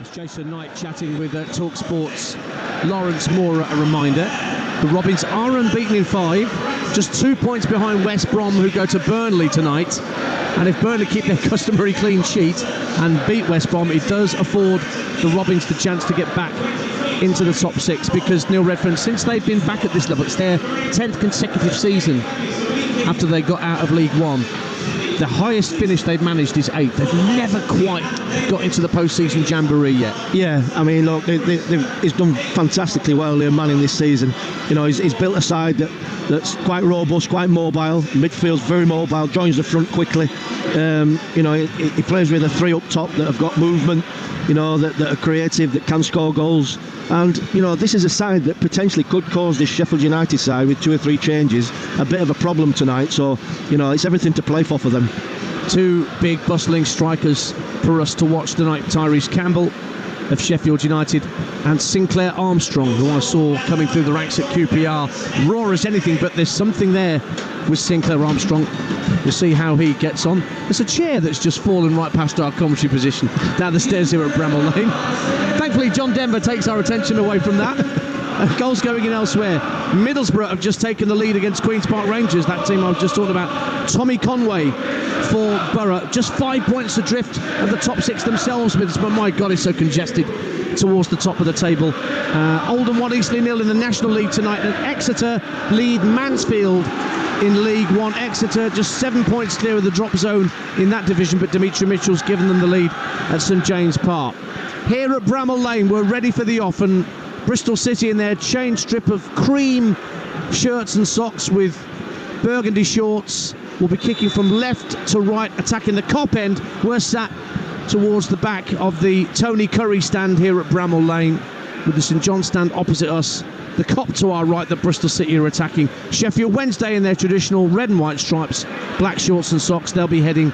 It's Jason Knight chatting with Talksport's Lawrence Moore. A reminder, the Robins are unbeaten in 5, just 2 points behind West Brom, who go to Burnley tonight. And if Burnley keep their customary clean sheet and beat West Brom, it does afford the Robins the chance to get back into the top 6, because Neil Redfern, since they've been back at this level, it's their 10th consecutive season after they got out of League One. The highest finish they've managed is 8th. They've never quite got into the post-season jamboree yet. Yeah, I mean, look, he's done fantastically well, their man in this season. You know, he's built a side that's quite robust, quite mobile. Midfield's very mobile, joins the front quickly. You know, he plays with a 3 up top that have got movement, you know, that are creative, that can score goals. And, you know, this is a side that potentially could cause this Sheffield United side, with 2 or 3 changes, a bit of a problem tonight. So, you know, it's everything to play for them. 2 big bustling strikers for us to watch tonight: Tyrese Campbell of Sheffield United and Sinclair Armstrong, who I saw coming through the ranks at QPR, raw as anything, but there's something there with Sinclair Armstrong. We'll see how he gets on. There's a chair that's just fallen right past our commentary position down the stairs here at Bramall Lane. Thankfully, John Denver takes our attention away from that. Goals going in elsewhere. Middlesbrough have just taken the lead against Queen's Park Rangers, that team I was just talking about. Tommy Conway for Borough, just 5 points adrift of the top 6 themselves. But my God, it's so congested towards the top of the table. Oldham 1, Eastleigh 0 in the National League tonight, and Exeter lead Mansfield in League One. Exeter just 7 points clear of the drop zone in that division, but Dimitri Mitchell's given them the lead at St James Park. Here at Bramall Lane, we're ready for the off, and Bristol City in their chain strip of cream shirts and socks with burgundy shorts will be kicking from left to right, attacking the Kop end. We're sat towards the back of the Tony Curry stand here at Bramall Lane, with the St John stand opposite us. The Kop to our right that Bristol City are attacking. Sheffield Wednesday in their traditional red and white stripes, black shorts and socks. They'll be heading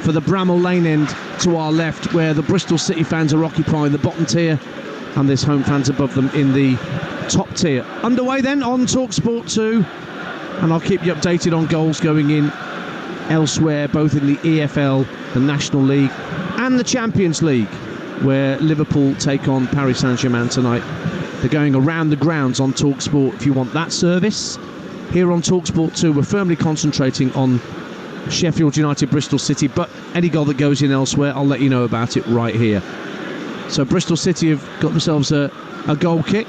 for the Bramall Lane end to our left, where the Bristol City fans are occupying the bottom tier, and there's home fans above them in the top tier. Underway then on Talksport 2, and I'll keep you updated on goals going in elsewhere, both in the EFL, the National League and the Champions League, where Liverpool take on Paris Saint-Germain tonight. They're going around the grounds on Talksport if you want that service. Here on Talksport 2, we're firmly concentrating on Sheffield United, Bristol City, but any goal that goes in elsewhere, I'll let you know about it right here. So Bristol City have got themselves a goal kick.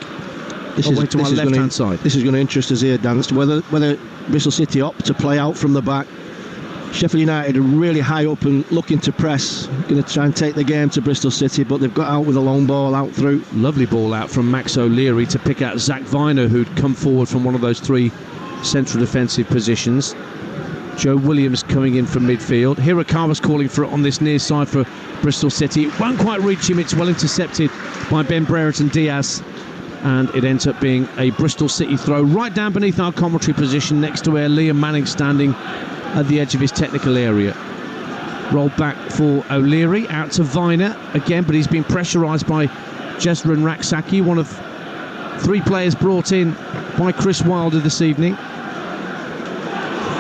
This is to my left-hand side. This is going to interest us here, Dan, as to whether Bristol City opt to play out from the back. Sheffield United are really high up and looking to press, going to try and take the game to Bristol City, but they've got out with a long ball out through. Lovely ball out from Max O'Leary to pick out Zach Viner, who'd come forward from one of those 3 central defensive positions. Joe Williams coming in from midfield. Hirakawa's calling for it on this near side for Bristol City. It won't quite reach him. It's well intercepted by Ben Brereton Diaz, and it ends up being a Bristol City throw right down beneath our commentary position, next to where Liam Manning's standing at the edge of his technical area. Rolled back for O'Leary, out to Viner again, but he's been pressurised by Jezran Raksaki, one of 3 players brought in by Chris Wilder this evening.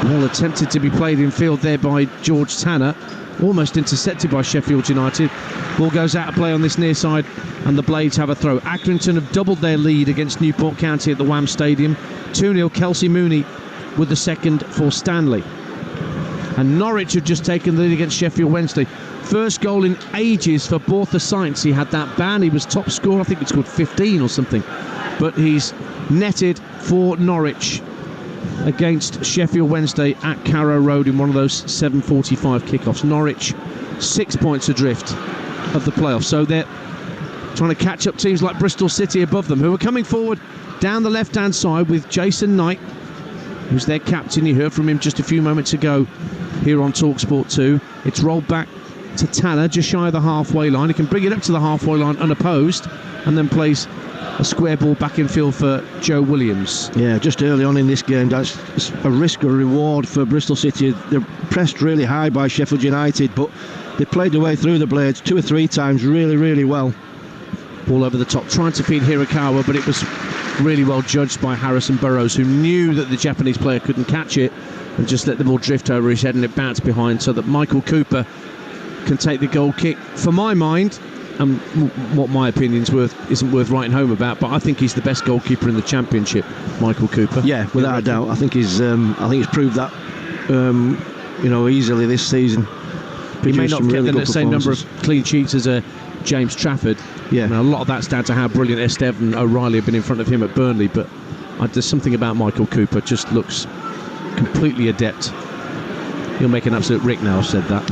Ball attempted to be played in field there by George Tanner, almost intercepted by Sheffield United. Ball goes out of play on this near side, and the Blades have a throw. Accrington have doubled their lead against Newport County at the Wham Stadium. 2-0, Kelsey Mooney with the second for Stanley. And Norwich have just taken the lead against Sheffield Wednesday. First goal in ages for Bortha Sainz. He had that ban. He was top scorer. I think he scored 15 or something. But he's netted for Norwich against Sheffield Wednesday at Carrow Road in one of those 7:45 kickoffs. Norwich 6 points adrift of the playoffs. So they're trying to catch up teams like Bristol City above them, who are coming forward down the left-hand side with Jason Knight, who's their captain. You heard from him just a few moments ago here on Talksport 2. It's rolled back to Tanner, just shy of the halfway line. He can bring it up to the halfway line unopposed, and then plays a square ball back in field for Joe Williams. Yeah, just early on in this game, that's a risk or reward for Bristol City. They're pressed really high by Sheffield United, but they played their way through the Blades 2 or 3 times really, really well. Ball over the top, trying to feed Hirakawa, but it was really well judged by Harrison Burrows, who knew that the Japanese player couldn't catch it and just let the ball drift over his head, and it bounced behind, so that Michael Cooper can take the goal kick. For my mind, what my opinion's worth isn't worth writing home about, but I think he's the best goalkeeper in the Championship, Michael Cooper. Yeah, without a doubt. I think he's proved that easily this season. He may not get the same number of clean sheets as James Trafford. Yeah, a lot of that's down to how brilliant Esteve and O'Reilly have been in front of him at Burnley, but there's something about Michael Cooper just looks completely adept. You'll make an absolute Rick now, I've said that.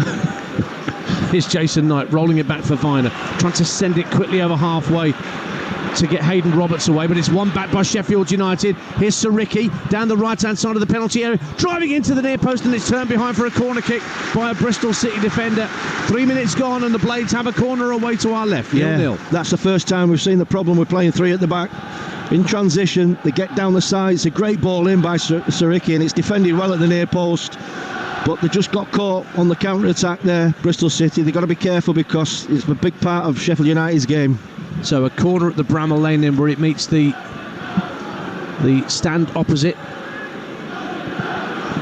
Here's Jason Knight rolling it back for Viner, trying to send it quickly over halfway to get Hayden Roberts away, but it's won back by Sheffield United. Here's Saricki down the right-hand side of the penalty area, driving into the near post, and it's turned behind for a corner kick by a Bristol City defender. 3 minutes gone, and the Blades have a corner away to our left. 0-0. That's the first time we've seen the problem with playing three at the back. In transition, they get down the side. It's a great ball in by Saricki, and it's defended well at the near post. But they just got caught on the counter-attack there, Bristol City. They've got to be careful because it's a big part of Sheffield United's game. So a corner at the Bramall Lane end where it meets the stand opposite,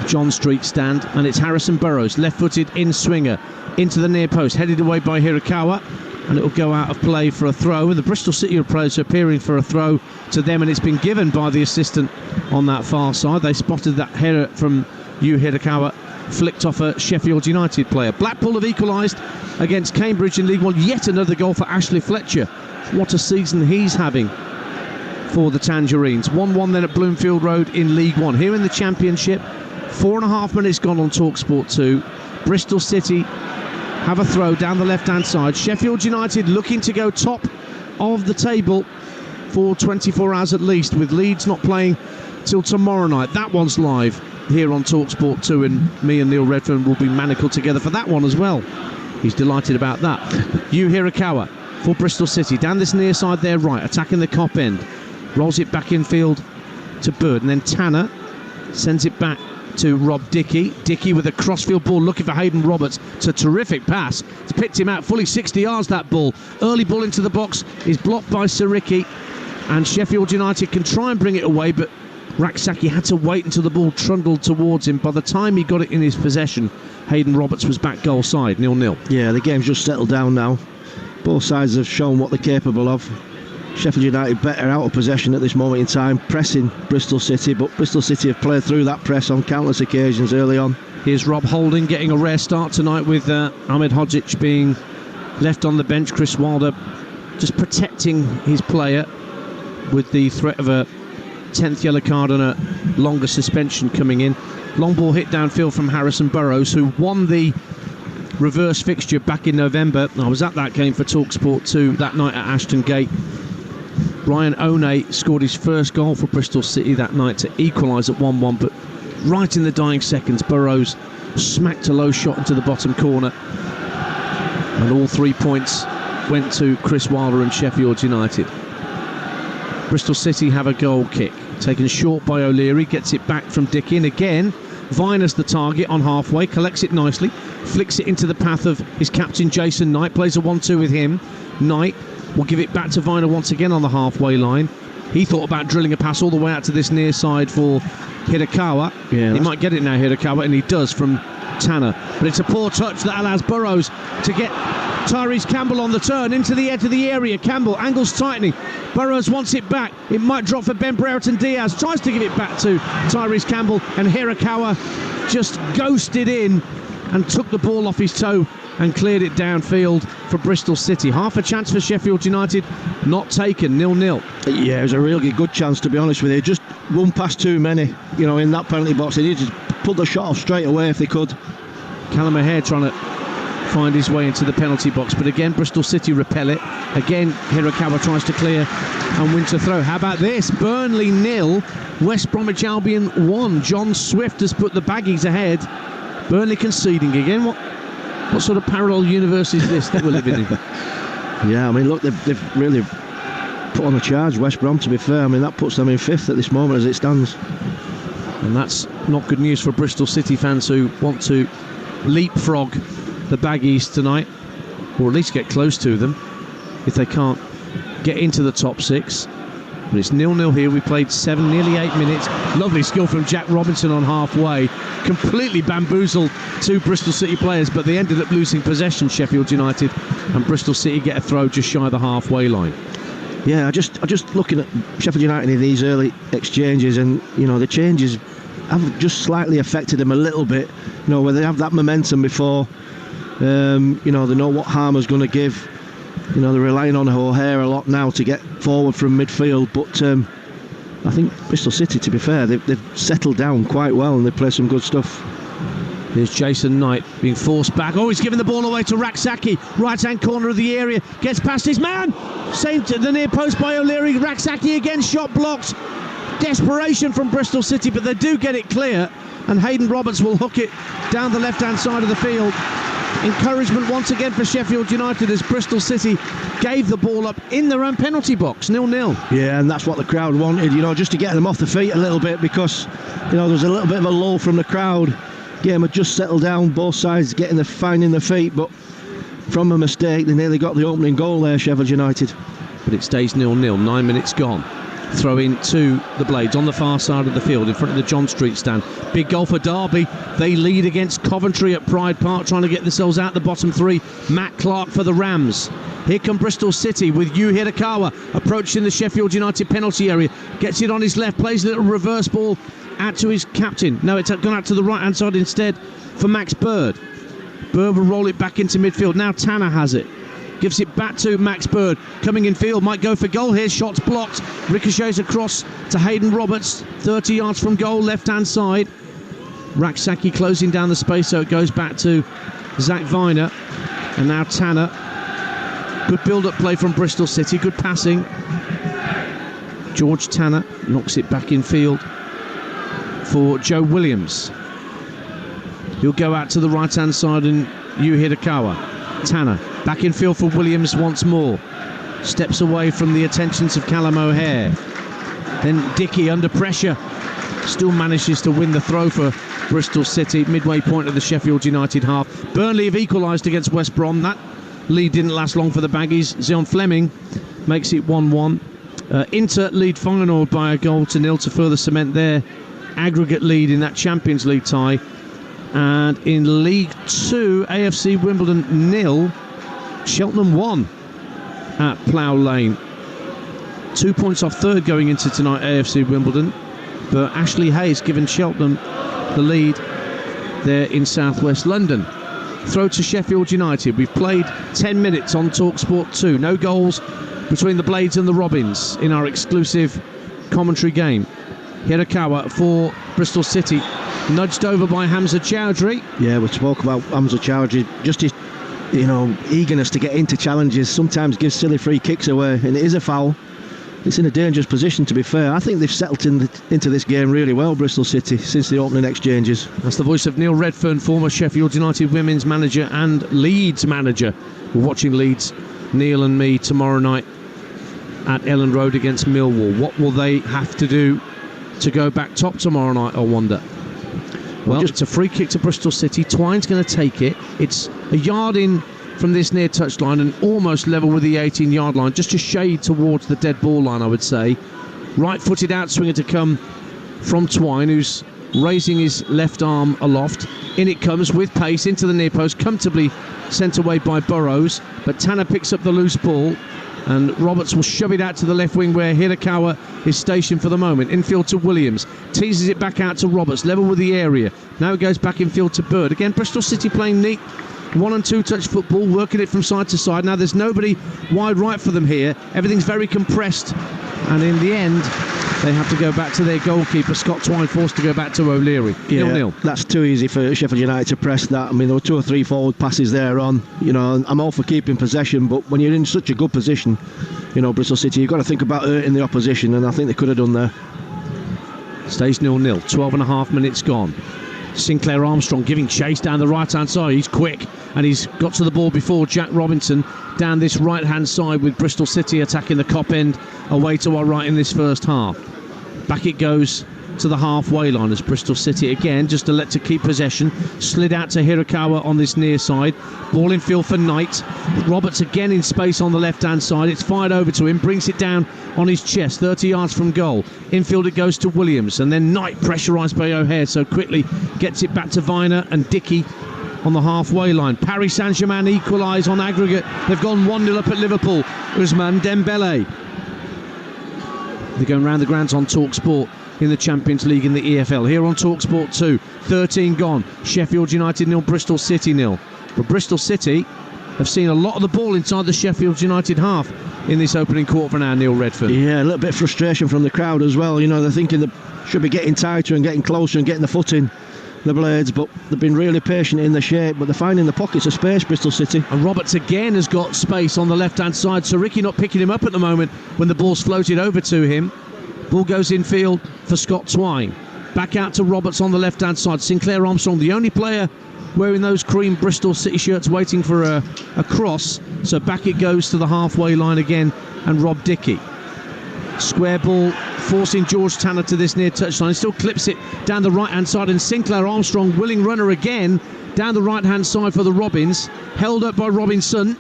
John Street stand, and it's Harrison Burrows, left-footed in-swinger, into the near post, headed away by Hirakawa, and it'll go out of play for a throw. And the Bristol City players are appearing for a throw to them, and it's been given by the assistant on that far side. They spotted that header from Yu Hirakawa, flicked off a Sheffield United player. Blackpool have equalised against Cambridge in League One. Yet another goal for Ashley Fletcher. What a season he's having for the Tangerines. 1-1 then at Bloomfield Road in League One. Here in the Championship, 4.5 minutes gone on Talksport 2. Bristol City have a throw down the left-hand side. Sheffield United looking to go top of the table for 24 hours at least, with Leeds not playing till tomorrow night. That one's live here on Talksport 2, and me and Neil Redfern will be manacled together for that one as well. He's delighted about that. Yu Hirakawa for Bristol City, down this near side there right, attacking the Kop end, rolls it back infield to Bird, and then Tanner sends it back to Rob Dickey. Dickey with a crossfield ball looking for Hayden Roberts. It's a terrific pass. It's picked him out fully 60 yards, that ball. Early ball into the box is blocked by Saricki, and Sheffield United can try and bring it away, but Raksaki had to wait until the ball trundled towards him. By the time he got it in his possession, Hayden Roberts was back goal side, 0-0. Yeah, the game's just settled down now. Both sides have shown what they're capable of. Sheffield United better out of possession at this moment in time, pressing Bristol City, but Bristol City have played through that press on countless occasions early on. Here's Rob Holding getting a rare start tonight, with Ahmed Hodzic being left on the bench. Chris Wilder just protecting his player with the threat of a 10th yellow card and a longer suspension coming in. Long ball hit downfield from Harrison Burrows, who won the reverse fixture back in November. I was at that game for Talksport 2 that night at Ashton Gate. Ryan One scored his first goal for Bristol City that night to equalise at 1-1, but right in the dying seconds, Burrows smacked a low shot into the bottom corner, and all 3 points went to Chris Wilder and Sheffield United. Bristol City have a goal kick, taken short by O'Leary, gets it back from Dickey, and again Viner's the target on halfway, collects it nicely, flicks it into the path of his captain Jason Knight, plays a 1-2 with him. Knight will give it back to Viner once again on the halfway line. He thought about drilling a pass all the way out to this near side for Hirakawa. Yeah, he might get it now, Hirakawa, and he does from Tanner. But it's a poor touch that allows Burrows to get Tyrese Campbell on the turn into the edge of the area. Campbell, angles tightening. Burrows wants it back. It might drop for Ben Brereton Diaz. Tries to give it back to Tyrese Campbell, and Hirakawa just ghosted in and took the ball off his toe and cleared it downfield for Bristol City. Half a chance for Sheffield United, not taken, 0-0. Yeah, it was a really good chance, to be honest with you. Just one past too many, in that penalty box. They needed to pull the shot off straight away if they could. Callum O'Hare trying to find his way into the penalty box, but again Bristol City repel it. Again Hirakawa tries to clear and wins a throw. How about this? Burnley 0, West Bromwich Albion 1. John Swift has put the Baggies ahead. Burnley conceding again. What sort of parallel universe is this that we're living in? Yeah, I mean, look, they've really put on the charge, West Brom, to be fair. I mean, that puts them in 5th at this moment as it stands. And that's not good news for Bristol City fans who want to leapfrog the Baggies tonight, or at least get close to them if they can't get into the top 6. But it's 0-0 here. We played 7, nearly 8 minutes. Lovely skill from Jack Robinson on halfway. completely bamboozled two Bristol City players, but they ended up losing possession, Sheffield United, and Bristol City get a throw just shy of the halfway line. Yeah, I just looking at Sheffield United in these early exchanges, and the changes have just slightly affected them a little bit. Where they have that momentum before, they know what Harmer's going to give. They're relying on O'Hare a lot now to get forward from midfield, but I think Bristol City, to be fair, they've settled down quite well and they play some good stuff. There's Jason Knight being forced back. Oh, he's giving the ball away to Raksaki. Right-hand corner of the area. Gets past his man. Saved to the near post by O'Leary. Raksaki again, shot blocked. Desperation from Bristol City, but they do get it clear. And Hayden Roberts will hook it down the left-hand side of the field. Encouragement once again for Sheffield United as Bristol City gave the ball up in their own penalty box, 0-0. Yeah, and that's what the crowd wanted, just to get them off the feet a little bit, because there was a little bit of a lull from the crowd. Game had just settled down, both sides finding their feet, but from a mistake they nearly got the opening goal there, Sheffield United. But it stays 0-0, 9 minutes gone. Throw in to the Blades on the far side of the field in front of the John Street stand. Big goal for Derby. They lead against Coventry at Pride Park, trying to get themselves out the bottom three. Matt Clark for the Rams. Here come Bristol City with Yu Hirakawa approaching the Sheffield United penalty area. Gets it on his left, plays a little reverse ball out to his captain. No, it's gone out to the right hand side instead for Max Bird. Bird will roll it back into midfield. Now Tanner has it. Gives it back to Max Bird. Coming in field, might go for goal here. Shots blocked. Ricochets across to Hayden Roberts. 30 yards from goal, left-hand side. Raksaki closing down the space, so it goes back to Zach Viner. And now Tanner. Good build-up play from Bristol City. Good passing. George Tanner knocks it back in field for Joe Williams. He'll go out to the right-hand side and Yu Hirakawa. Tanner back in field for Williams once more. Steps away from the attentions of Callum O'Hare. Then Dickey under pressure still manages to win the throw for Bristol City. Midway point of the Sheffield United half. Burnley have equalised against West Brom. That lead didn't last long for the Baggies. Zion Fleming makes it 1-1. Inter lead Feyenoord by a 0-0 to further cement their aggregate lead in that Champions League tie. And in League 2, AFC Wimbledon 0, Cheltenham 1 at Plough Lane. 2 points off third going into tonight, AFC Wimbledon. But Ashley Hayes given Cheltenham the lead there in southwest London. Throw to Sheffield United. We've played 10 minutes on Talksport 2. No goals between the Blades and the Robins in our exclusive commentary game. Hirakawa for Bristol City. Nudged over by Hamza Chowdhury. Yeah, we spoke about Hamza Chowdhury. Just his, eagerness to get into challenges sometimes gives silly free kicks away, and it is a foul. It's in a dangerous position, to be fair. I think they've settled into this game really well, Bristol City, since the opening exchanges. That's the voice of Neil Redfern, former Sheffield United women's manager and Leeds manager. We're watching Leeds, Neil and me, tomorrow night at Ellen Road against Millwall. What will they have to do to go back top tomorrow night, I wonder? Well, it's a free kick to Bristol City. Twine's going to take it. It's a yard in from this near touchline and almost level with the 18-yard line. Just a shade towards the dead ball line, I would say. Right-footed outswinger to come from Twine, who's raising his left arm aloft. In it comes with pace into the near post, comfortably sent away by Burrows. But Tanner picks up the loose ball, and Roberts will shove it out to the left wing where Hirakawa is stationed for the moment. Infield to Williams, teases it back out to Roberts, level with the area. Now it goes back infield to Bird. Again, Bristol City playing neat 1 and 2 touch football, working it from side to side. Now there's nobody wide right for them here. Everything's very compressed, and in the end they have to go back to their goalkeeper, Scott Twine, forced to go back to O'Leary. 0-0. That's too easy for Sheffield United to press that. I mean, there were 2 or 3 forward passes there on. I'm all for keeping possession, but when you're in such a good position, Bristol City, you've got to think about hurting the opposition, and I think they could have done there. Stays 0-0, 12 and a half minutes gone. Sinclair Armstrong giving chase down the right-hand side. He's quick, and he's got to the ball before Jack Robinson down this right-hand side, with Bristol City attacking the Cop end away to our right in this first half. Back it goes to the halfway line as Bristol City again just to let to keep possession. Slid out to Hirakawa on this near side. Ball in field for Knight. Roberts again in space on the left hand side. It's fired over to him, brings it down on his chest 30 yards from goal. Infield it goes to Williams, and then Knight pressurised by O'Hare so quickly gets it back to Viner and Dickey on the halfway line. Paris Saint-Germain equalise on aggregate. They've gone 1-0 up at Liverpool. Ousmane Dembele. They're going round the grounds on Talksport in the Champions League in the EFL. Here on Talksport 2, 13 gone. Sheffield United 0, Bristol City 0. But Bristol City have seen a lot of the ball inside the Sheffield United half in this opening quarter for now, Neil Redford. Yeah, a little bit of frustration from the crowd as well. You know, they're thinking they should be getting tighter and getting closer and getting the foot in the blades, but they've been really patient in the shape, but they're finding the pockets of space, Bristol City. And Roberts again has got space on the left hand side, so Ricky not picking him up at the moment when the ball's floated over to him. Ball goes infield for Scott Twine. Back out to Roberts on the left hand side. Sinclair Armstrong, the only player wearing those cream Bristol City shirts, waiting for a cross, so back it goes to the halfway line again, and Rob Dickey. Square ball forcing George Tanner to this near touchline. Still clips it down the right hand side, and Sinclair Armstrong, willing runner again down the right hand side for the Robins, held up by Robinson.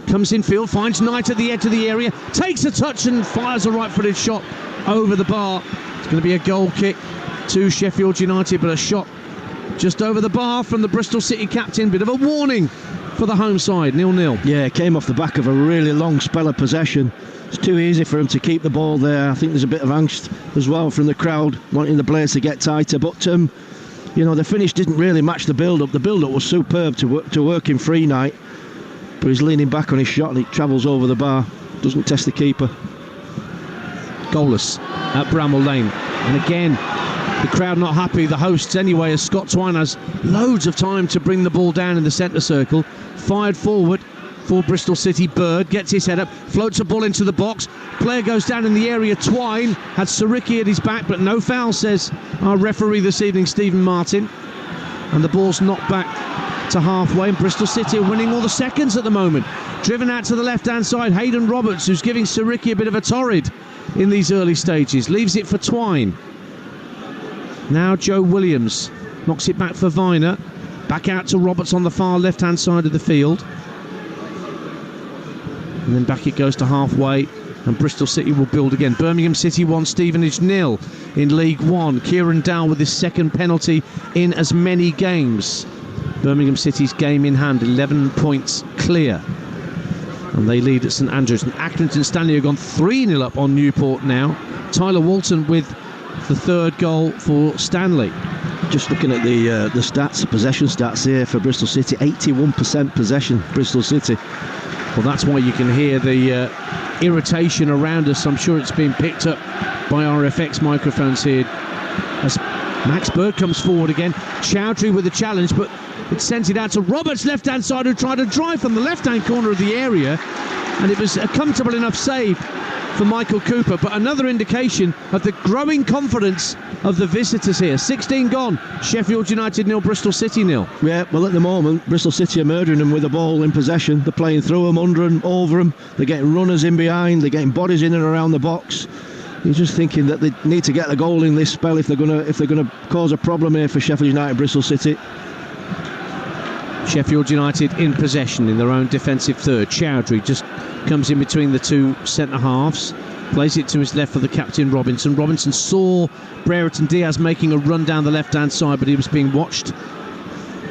Comes infield, finds Knight at the edge of the area, takes a touch and fires a right footed shot over the bar. It's going to be a goal kick to Sheffield United, but a shot just over the bar from the Bristol City captain. Bit of a warning for the home side, 0-0. Yeah, it came off the back of a really long spell of possession. It's too easy for him to keep the ball there. I think there's a bit of angst as well from the crowd, wanting the blades to get tighter. But, you know, the finish didn't really match the build-up. The build-up was superb to work in free Knight. But he's leaning back on his shot and it travels over the bar. Doesn't test the keeper. Goalless at Bramall Lane. And again, the crowd not happy. The hosts anyway, as Scott Twine has loads of time to bring the ball down in the centre circle. Fired forward for Bristol City. Bird gets his head up, floats a ball into the box. Player goes down in the area. Twine had Sariki at his back, but no foul, says our referee this evening, Stephen Martin. And the ball's knocked back to halfway, and Bristol City are winning all the seconds at the moment. Driven out to the left hand side, Hayden Roberts, who's giving Sariki a bit of a torrid in these early stages, leaves it for Twine. Now Joe Williams knocks it back for Viner. Back out to Roberts on the far left hand side of the field, and then back it goes to halfway, and Bristol City will build again. Birmingham City 1, Stevenage 0 in League One. Kieran Dow with his second penalty in as many games. Birmingham City's game in hand, 11 points clear, and they lead at St Andrews. And Accrington Stanley have gone 3-0 up on Newport now. Tyler Walton with the third goal for Stanley. Just looking at the stats, possession stats here for Bristol City, 81% possession, Bristol City. Well, that's why you can hear the irritation around us. I'm sure it's been picked up by our FX microphones here as Max Bird comes forward again. Chowdhury with the challenge, but it sent it out to Roberts, left hand side, who tried to drive from the left hand corner of the area, and it was a comfortable enough save for Michael Cooper. But another indication of the growing confidence of the visitors here. 16 gone, Sheffield United 0, Bristol City 0. Yeah, well, at the moment Bristol City are murdering them with the ball in possession. They're playing through them, under them, over them. They're getting runners in behind, they're getting bodies in and around the box. You're just thinking that they need to get the goal in this spell if they're gonna cause a problem here for Sheffield United, Bristol City. Sheffield United in possession in their own defensive third. Chowdhury just comes in between the two centre halves, plays it to his left for the captain Robinson. Robinson saw Brereton Diaz making a run down the left hand side, but he was being watched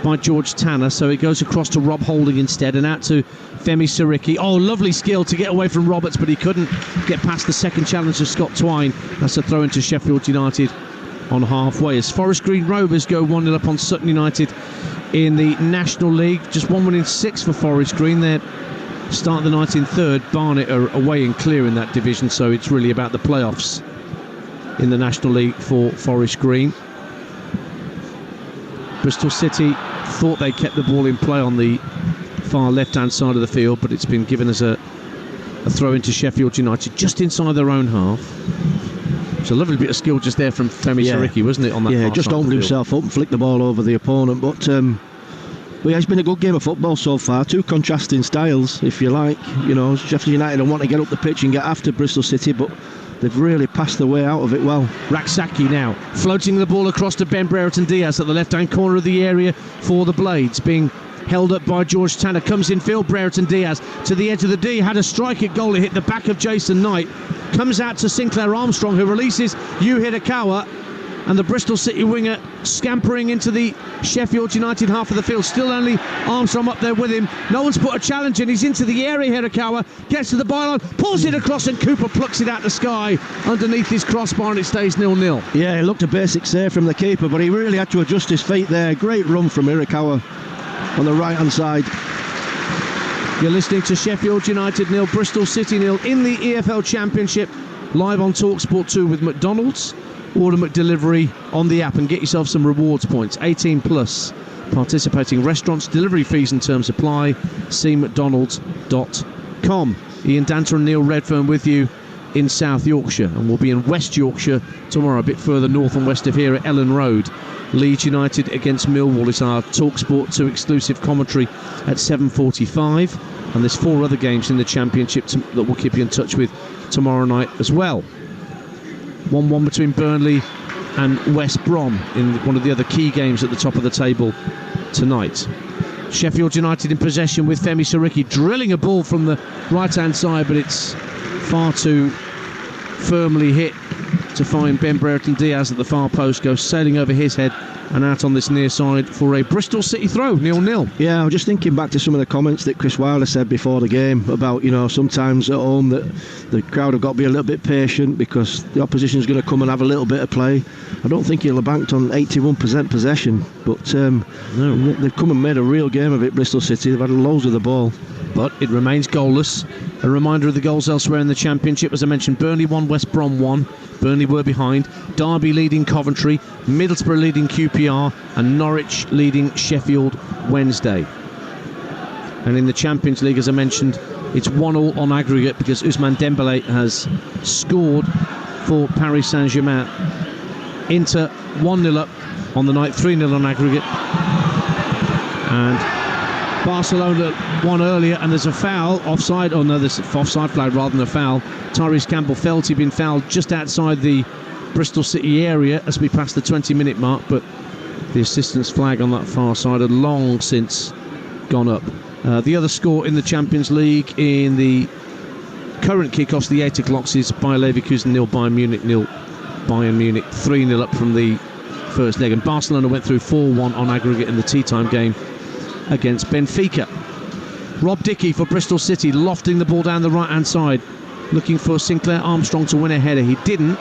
by George Tanner, so it goes across to Rob Holding instead, and out to Femi Sariki. Oh, lovely skill to get away from Roberts, but he couldn't get past the second challenge of Scott Twine. That's a throw into Sheffield United on halfway, as Forest Green Rovers go 1-0 up on Sutton United in the National League. Just 1 win in 6 for Forest Green. They're start the night in third. Barnet are away and clear in that division, so it's really about the playoffs in the National League for Forest Green. Bristol City thought they kept the ball in play on the far left hand side of the field, but it's been given as a throw into Sheffield United just inside their own half. It's a lovely bit of skill just there from Femi Sariki, wasn't it, on that? Yeah, just opened himself up and flicked the ball over the opponent, but But yeah, it's been a good game of football so far. Two contrasting styles, if you like. You know, Sheffield United want to get up the pitch and get after Bristol City, but they've really passed their way out of it well. Raksaki now floating the ball across to Ben Brereton Diaz at the left-hand corner of the area for the Blades, being held up by George Tanner. Comes in field, Brereton Diaz to the edge of the D, had a strike at goal, it hit the back of Jason Knight, comes out to Sinclair Armstrong, who releases Yu Hidakawa, and the Bristol City winger scampering into the Sheffield United half of the field. Still only Armstrong up there with him. No one's put a challenge in. He's into the area. Hidakawa gets to the byline, pulls it across, and Cooper plucks it out the sky underneath his crossbar, and it stays 0-0. Yeah, it looked a basic save from the keeper, but he really had to adjust his feet there. Great run from Hidakawa on the right-hand side. You're listening to Sheffield United 0, Bristol City 0 in the EFL Championship, live on Talksport 2 with McDonald's. Order McDelivery on the app and get yourself some rewards points. 18 plus. Participating restaurants, delivery fees and terms apply. See mcdonalds.com. Ian Danter and Neil Redfern with you in South Yorkshire, and we'll be in West Yorkshire tomorrow, a bit further north and west of here at Ellen Road. Leeds United against Millwall is our Talksport 2 exclusive commentary at 7:45, and there's 4 other games in the Championship that we'll keep you in touch with tomorrow night as well. 1-1 between Burnley and West Brom in one of the other key games at the top of the table tonight. Sheffield United in possession with Femi Sariki drilling a ball from the right-hand side, but it's far too firmly hit to find Ben Brereton Diaz at the far post, goes sailing over his head and out on this near side for a Bristol City throw, 0-0. Yeah, I was just thinking back to some of the comments that Chris Wilder said before the game about, you know, sometimes at home that the crowd have got to be a little bit patient because the opposition's going to come and have a little bit of play. I don't think he'll have banked on 81% possession, but they've come and made a real game of it, Bristol City. They've had loads of the ball. But it remains goalless. A reminder of the goals elsewhere in the Championship. As I mentioned, Burnley 1, West Brom 1. Burnley were behind. Derby leading Coventry, Middlesbrough leading QPR, and Norwich leading Sheffield Wednesday. And in the Champions League, as I mentioned, it's 1-1 on aggregate because Ousmane Dembélé has scored for Paris Saint-Germain. Inter 1-0 up on the night, 3-0 on aggregate. And Barcelona won earlier, and there's a foul, offside. Oh no, there's an offside flag rather than a foul. Tyrese Campbell felt he'd been fouled just outside the Bristol City area as we passed the 20-minute mark, but the assistance flag on that far side had long since gone up. The other score in the Champions League in the current kickoffs, the 8 o'clocks, is Bayer Leverkusen 0, Bayern Munich 0. Bayern Munich 3-0 up from the first leg, and Barcelona went through 4-1 on aggregate in the tea time game against Benfica. Rob Dickey for Bristol City, lofting the ball down the right hand side, looking for Sinclair Armstrong to win a header. He didn't,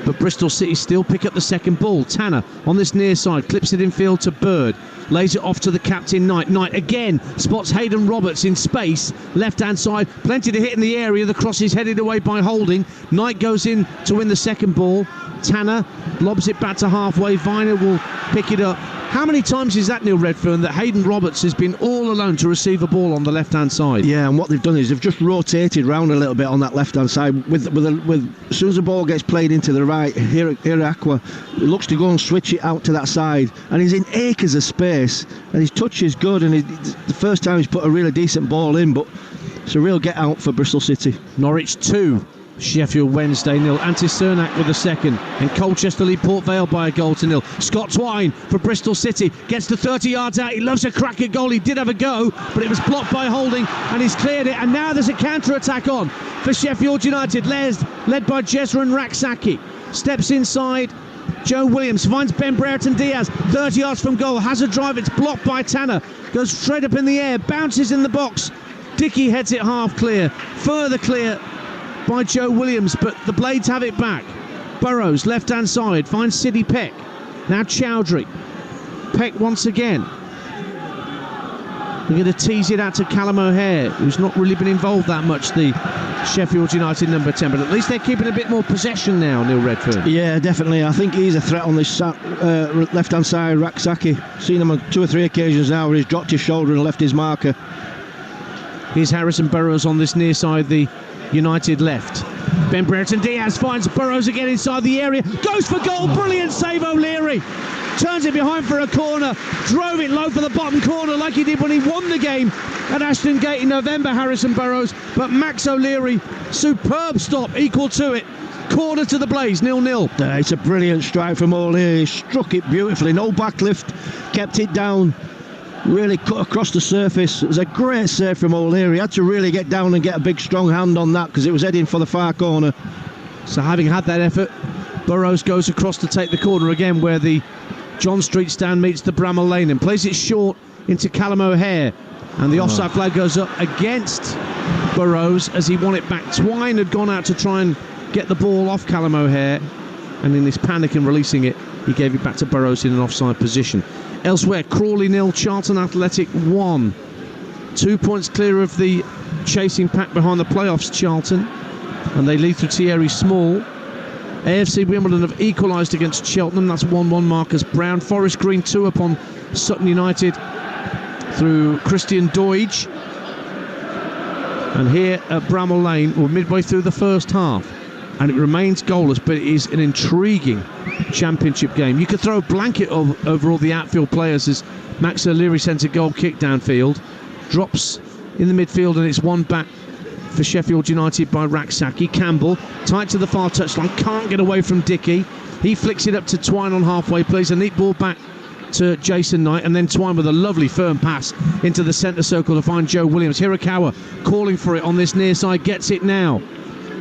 but Bristol City still pick up the second ball. Tanner on this near side clips it in field to Bird, lays it off to the captain Knight. Knight again spots Hayden Roberts in space, left hand side, plenty to hit in the area. The cross is headed away by Holding. Knight goes in to win the second ball. Tanner lobs it back to halfway. Viner will pick it up. How many times is that, Neil Redfern, that Hayden Roberts has been all alone to receive a ball on the left-hand side? Yeah, and what they've done is they've just rotated round a little bit on that left-hand side. With as soon as the ball gets played into the right, Hidakawa looks to go and switch it out to that side, and he's in acres of space, and his touch is good, and the first time he's put a really decent ball in, but it's a real get-out for Bristol City. Norwich 2. Sheffield Wednesday 0. Ante Cernak with the second, and Colchester lead Port Vale by a goal to 0. Scott Twine for Bristol City gets to 30 yards out. He loves a crack at goal. He did have a go, but it was blocked by Holding, and he's cleared it. And now there's a counter-attack on for Sheffield United, led by Jezran Raksaki. Steps inside. Joe Williams finds Ben Brereton Diaz 30 yards from goal, has a drive. It's blocked by Tanner. Goes straight up in the air, bounces in the box. Dickey heads it half clear. Further clear by Joe Williams, but the Blades have it back. Burrows, left-hand side, finds Sidney Peck. Now Chowdhury. Peck once again. They're going to tease it out to Callum O'Hare, who's not really been involved that much, the Sheffield United number 10, but at least they're keeping a bit more possession now, Neil Redfern. Yeah, definitely. I think he's a threat on this left-hand side, Raksaki. Seen him on 2 or 3 occasions now where he's dropped his shoulder and left his marker. Here's Harrison Burrows on this near side, the United left. Ben Brereton Diaz finds Burrows again inside the area, goes for goal, brilliant save O'Leary. turns it behind for a corner, drove it low for the bottom corner like he did when he won the game at Ashton Gate in November, Harrison Burrows. But Max O'Leary, superb stop, equal to it. Corner to the Blaze, 0-0. It's a brilliant strike from O'Leary. He struck it beautifully, no backlift, kept it down, really cut across the surface. It was a great save from O'Leary. He had to really get down and get a big strong hand on that because it was heading for the far corner. So having had that effort, Burrows goes across to take the corner again where the John Street stand meets the Bramall Lane and plays it short into Callum O'Hare. And the offside flag goes up against Burrows as he won it back. Twine had gone out to try and get the ball off Callum O'Hare, and in his panic and releasing it, he gave it back to Burrows in an offside position. Elsewhere, Crawley 0, Charlton Athletic 1. 2 points clear of the chasing pack behind the playoffs, Charlton, and they lead through Thierry Small. AFC Wimbledon have equalised against Cheltenham. That's 1-1 Marcus Brown. Forest Green 2 upon Sutton United through Christian Doige. And here at Bramall Lane, we're midway through the first half, and it remains goalless, but it is an intriguing championship game. You could throw a blanket over all the outfield players as Max O'Leary sends a goal kick downfield, drops in the midfield, and it's one back for Sheffield United by Raksaki. Campbell, tight to the far touchline, can't get away from Dickey. He flicks it up to Twine on halfway, plays a neat ball back to Jason Knight, and then Twine with a lovely firm pass into the centre circle to find Joe Williams. Hirakawa calling for it on this near side, gets it now.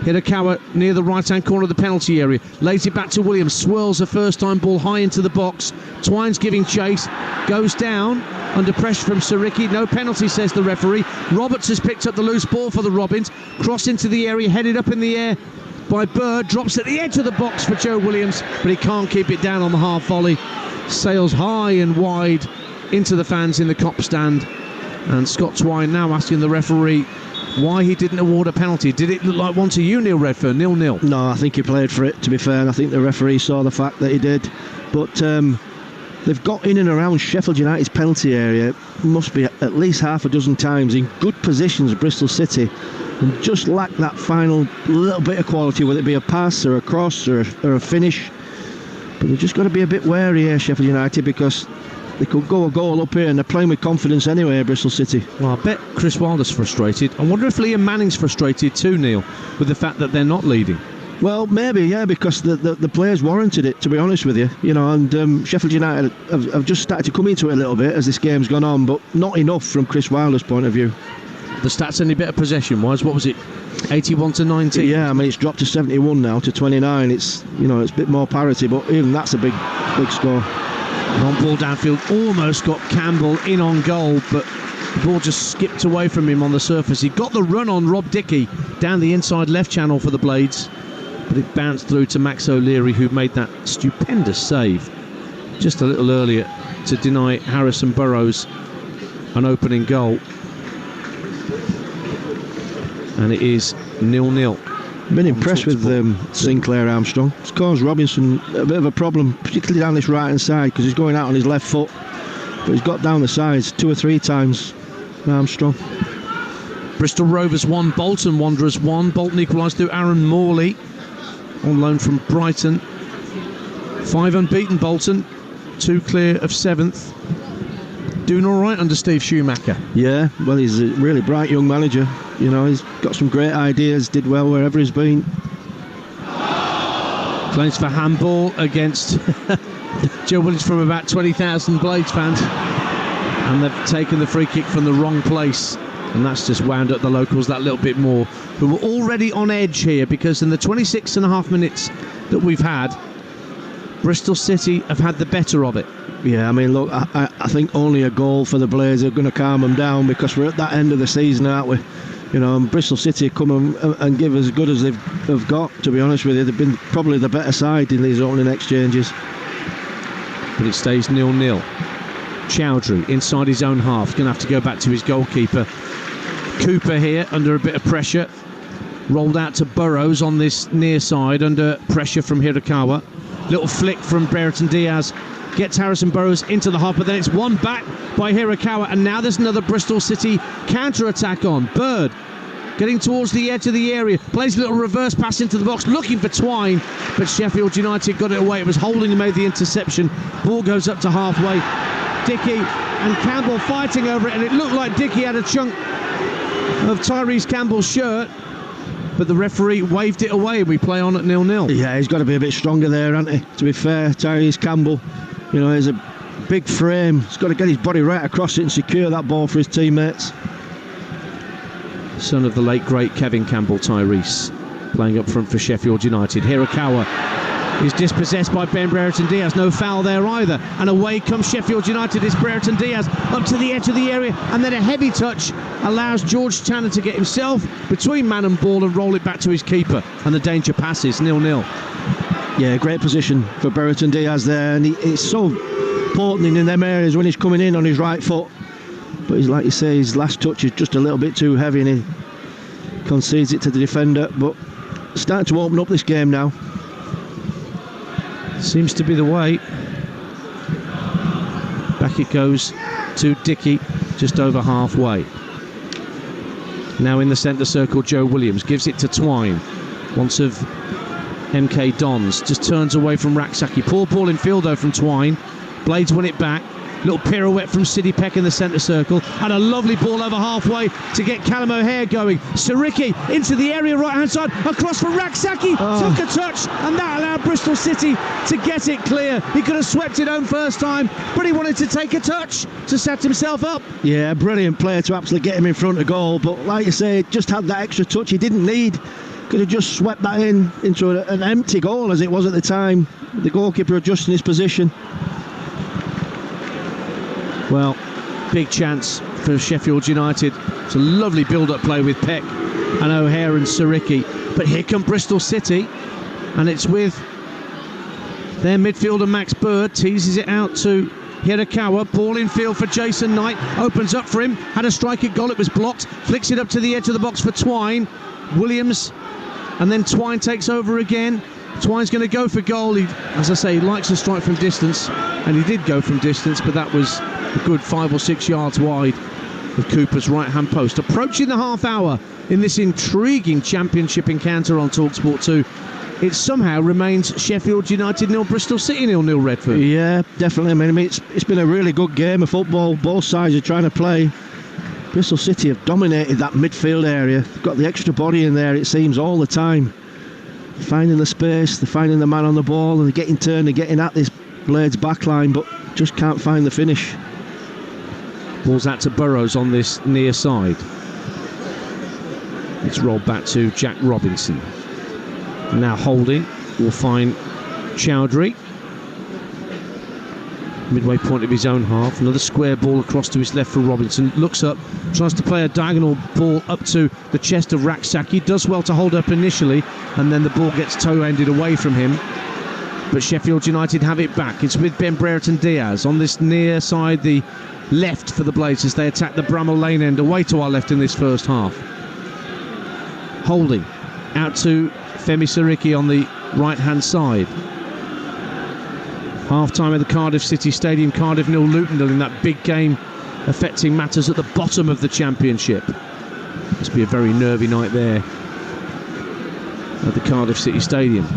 Hirakawa near the right-hand corner of the penalty area, lays it back to Williams, swirls a first-time ball high into the box. Twine's giving chase, goes down under pressure from Sariki. No penalty, says the referee. Roberts has picked up the loose ball for the Robins, cross into the area, headed up in the air by Bird, drops at the edge of the box for Joe Williams, but he can't keep it down on the half volley. Sails high and wide into the fans in the Kop stand, and Scott Twine now asking the referee why he didn't award a penalty. Did it look like one to you, Neil Redfern? 0-0. No, I think he played for it, to be fair, and I think the referee saw the fact that he did. But they've got in and around Sheffield United's penalty area, must be at least half a dozen times, in good positions, Bristol City, and just lack that final little bit of quality, whether it be a pass or a cross or a finish. But they've just got to be a bit wary here, Sheffield United, because they could go a goal up here, and they're playing with confidence anyway, Bristol City. Well, I bet Chris Wilder's frustrated. I wonder if Liam Manning's frustrated too, Neil, with the fact that they're not leading. Well, maybe, yeah, because the players warranted it, to be honest with you. You know, and Sheffield United have just started to come into it a little bit as this game's gone on, but not enough from Chris Wilder's point of view. The stats any better possession-wise? What was it? 81 to 19? Yeah, I mean, it's dropped to 71 now to 29. It's, you know, it's a bit more parity, but even that's a big score. Long ball downfield, almost got Campbell in on goal, but the ball just skipped away from him on the surface. He got the run on Rob Dickey down the inside left channel for the Blades, but it bounced through to Max O'Leary, who made that stupendous save just a little earlier to deny Harrison Burrows an opening goal. And it is 0-0. Been impressed with Sinclair Armstrong. It's caused Robinson a bit of a problem, particularly down this right hand side, because he's going out on his left foot, but he's got down the sides 2 or 3 times. Armstrong. Bristol Rovers 1, Bolton Wanderers 1. Bolton equalised through Aaron Morley on loan from Brighton. 5 unbeaten Bolton, 2 clear of 7th. Doing all right under Steve Schumacher. Yeah, well, he's a really bright young manager. You know, he's got some great ideas, did well wherever he's been. Claims for handball against Joe Williams from about 20,000 Blades fans. And they've taken the free kick from the wrong place. And that's just wound up the locals that little bit more, who were already on edge here, because in the 26 and a half minutes that we've had, Bristol City have had the better of it. Yeah, I mean, look, I think only a goal for the Blades are going to calm them down, because we're at that end of the season, aren't we? You know, and Bristol City come and give as good as they've got, to be honest with you. They've been probably the better side in these opening exchanges. But it stays 0-0. Chowdhury inside his own half, going to have to go back to his goalkeeper. Cooper here under a bit of pressure. Rolled out to Burrows on this near side under pressure from Hirakawa. Little flick from Brereton Diaz. Gets Harrison Burrows into the half, but then it's one back by Hirakawa, and now there's another Bristol City counter-attack on. Bird getting towards the edge of the area, plays a little reverse pass into the box, looking for Twine, but Sheffield United got it away. It was Holding who made the interception. Ball goes up to halfway. Dickey and Campbell fighting over it, and it looked like Dickey had a chunk of Tyrese Campbell's shirt, but the referee waved it away. We play on at 0-0. Yeah, he's got to be a bit stronger there, hasn't he? To be fair, Tyrese Campbell, you know, he's a big frame. He's got to get his body right across it and secure that ball for his teammates. Son of the late great Kevin Campbell, Tyrese, playing up front for Sheffield United. Hirakawa is dispossessed by Ben Brereton Diaz. No foul there either. And away comes Sheffield United. It's Brereton Diaz up to the edge of the area, and then a heavy touch allows George Tanner to get himself between man and ball and roll it back to his keeper. And the danger passes 0-0. Yeah, great position for Brereton Diaz there, and it's so important in them areas when he's coming in on his right foot. But he's, like you say, his last touch is just a little bit too heavy, and he concedes it to the defender. But starting to open up this game now. Seems to be the way. Back it goes to Dickey, just over halfway. Now in the centre circle, Joe Williams gives it to Twine. Once of MK Dons, just turns away from Raksaki. Poor ball in field though from Twine. Blades win it back. Little pirouette from Sidney Peck in the centre circle, and a lovely ball over halfway to get Callum O'Hare going. Siriki into the area right hand side, across for Raksaki, took a touch, and that allowed Bristol City to get it clear. He could have swept it home first time, but he wanted to take a touch to set himself up. Yeah, brilliant player to absolutely get him in front of goal, but like you say, just had that extra touch he didn't need. Could have just swept that into an empty goal as it was at the time. The goalkeeper adjusting his position. Well, big chance for Sheffield United. It's a lovely build-up play with Peck and O'Hare and Siriki. But here come Bristol City, and it's with their midfielder Max Bird. Teases it out to Hirakawa. Ball in field for Jason Knight. Opens up for him. Had a strike at goal. It was blocked. Flicks it up to the edge of the box for Twine. Williams, and then Twine takes over again. Twine's going to go for goal. He, as I say, he likes to strike from distance, and he did go from distance, but that was a good 5 or 6 yards wide of Cooper's right-hand post. Approaching the half hour in this intriguing championship encounter on Talksport 2. It somehow remains Sheffield United 0, Bristol City 0, Redford. Yeah, definitely. I mean, it's been a really good game of football. Both sides are trying to play. Bristol City have dominated that midfield area. They've got the extra body in there, it seems, all the time. Finding the space, they're finding the man on the ball, and they're getting turned and getting at this Blades backline, but just can't find the finish. Ball's out to Burrows on this near side. It's rolled back to Jack Robinson. Now Holding will find Chowdhury. Midway point of his own half. Another square ball across to his left for Robinson. Looks up, tries to play a diagonal ball up to the chest of Raksaki. Does well to hold up initially, and then the ball gets toe-ended away from him. But Sheffield United have it back. It's with Ben Brereton Diaz on this near side, the left for the Blades as they attack the Bramall Lane end, away to our left in this first half. Holding out to Femi Siriki on the right-hand side. Half-time at the Cardiff City Stadium. Cardiff 0, Luton 0 in that big game affecting matters at the bottom of the Championship. Must be a very nervy night there at the Cardiff City Stadium.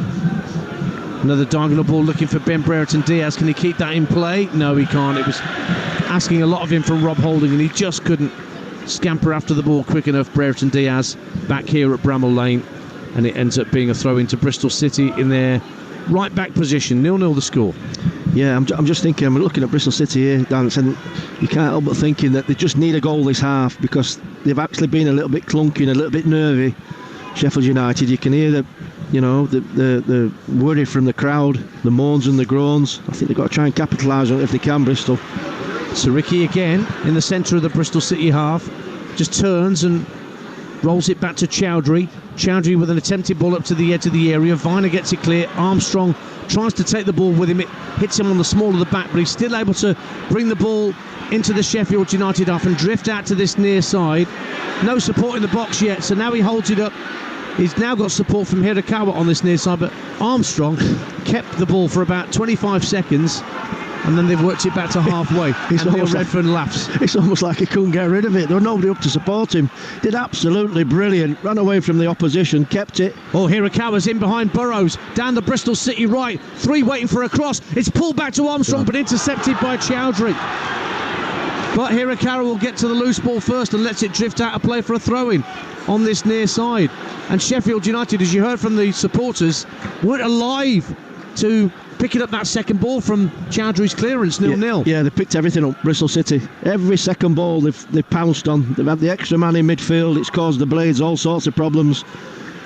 Another diagonal ball looking for Ben Brereton Diaz. Can he keep that in play? No, he can't. It was asking a lot of him from Rob Holding, and he just couldn't scamper after the ball quick enough. Brereton Diaz back here at Bramall Lane, and it ends up being a throw into Bristol City in their right back position. 0-0 the score. Yeah, I'm just thinking, I'm looking at Bristol City here, Dan, and you can't help but thinking that they just need a goal this half, because they've actually been a little bit clunky and a little bit nervy. Sheffield United, you can hear the worry from the crowd, the moans and the groans. I think they've got to try and capitalise on it if they can, Bristol. Siriki again in the centre of the Bristol City half, just turns and rolls it back to Chowdhury. Chowdhury with an attempted ball up to the edge of the area. Viner gets it clear. Armstrong tries to take the ball with him. It hits him on the small of the back, but he's still able to bring the ball into the Sheffield United half and drift out to this near side. No support in the box yet, so now he holds it up. He's now got support from Hirakawa on this near side, but Armstrong kept the ball for about 25 seconds and then they've worked it back to halfway. And Neil Redfern laughs. It's almost like he couldn't get rid of it. There was nobody up to support him. Did absolutely brilliant. Ran away from the opposition, kept it. Oh, Hirakawa's in behind Burrows, down the Bristol City right. 3 waiting for a cross. It's pulled back to Armstrong, but intercepted by Chowdhury. But Hirakawa will get to the loose ball first and lets it drift out of play for a throw-in on this near side. And Sheffield United, as you heard from the supporters, weren't alive to picking up that second ball from Chowdhury's clearance, 0-0. Yeah, they picked everything up, Bristol City. Every second ball they've pounced on. They've had the extra man in midfield. It's caused the Blades all sorts of problems.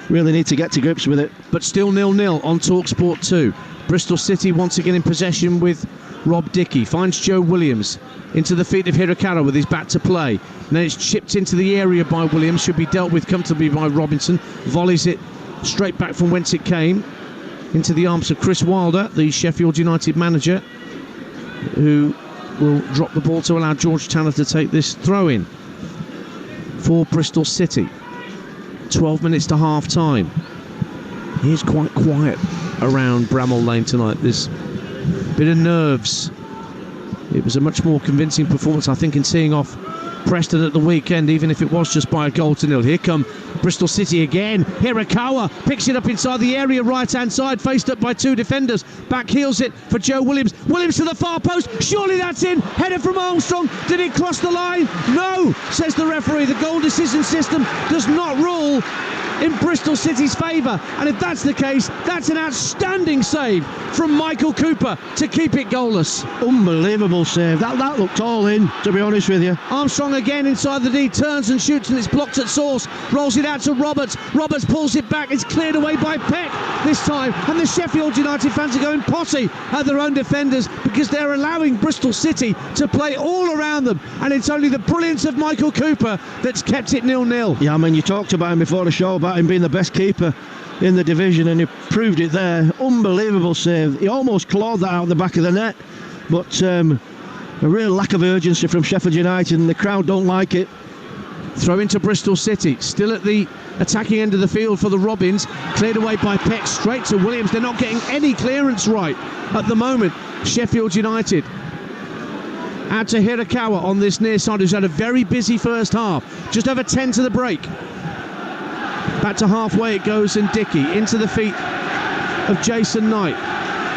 Really need to get to grips with it. But still 0-0 on Talksport 2. Bristol City once again in possession with Rob Dickey. Finds Joe Williams into the feet of Hirakawa with his back to play. Then it's chipped into the area by Williams. Should be dealt with comfortably by Robinson. Volleys it straight back from whence it came into the arms of Chris Wilder, the Sheffield United manager, who will drop the ball to allow George Tanner to take this throw-in for Bristol City. 12 minutes to half-time. It is quite quiet around Bramall Lane tonight. There's a bit of nerves. It was a much more convincing performance, I think, in seeing off Preston at the weekend, even if it was just by a goal to nil. Here come Bristol City again. Hirakawa picks it up inside the area, right-hand side, faced up by 2 defenders. Back heels it for Joe Williams. Williams to the far post. Surely that's in. Header from Armstrong. Did it cross the line? No, says the referee. The goal decision system does not rule in Bristol City's favour, and if that's the case, that's an outstanding save from Michael Cooper to keep it goalless. Unbelievable save. That looked all in, to be honest with you. Armstrong again inside the D, turns and shoots, and it's blocked at source. Rolls it out to Roberts. Roberts pulls it back. It's cleared away by Peck this time, and the Sheffield United fans are going potty at their own defenders because they're allowing Bristol City to play all around them, and it's only the brilliance of Michael Cooper that's kept it 0-0. Yeah, I mean, you talked about him before the show, about him being the best keeper in the division, and he proved it there. Unbelievable save. He almost clawed that out the back of the net, but a real lack of urgency from Sheffield United, and the crowd don't like it. Throw into Bristol City, still at the attacking end of the field for the Robins. Cleared away by Peck, straight to Williams. They're not getting any clearance right at the moment, Sheffield United. Out to Hirakawa on this near side, who's had a very busy first half. Just over 10 to the break. Back to halfway it goes, and Dickey into the feet of Jason Knight.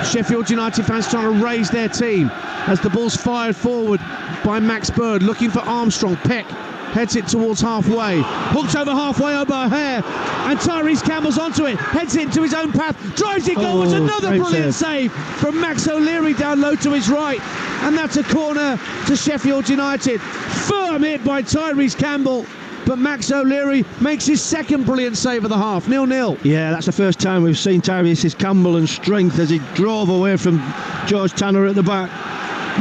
Sheffield United fans trying to raise their team as the ball's fired forward by Max Bird, looking for Armstrong. Peck heads it towards halfway, hooked over halfway over a hair, and Tyrese Campbell's onto it, heads it into his own path, drives it goalwards. Another brilliant save from Max O'Leary down low to his right, and that's a corner to Sheffield United. Firm hit by Tyrese Campbell, but Max O'Leary makes his second brilliant save of the half. 0-0. Yeah, that's the first time we've seen Tyrese's Campbell and strength as he drove away from George Tanner at the back.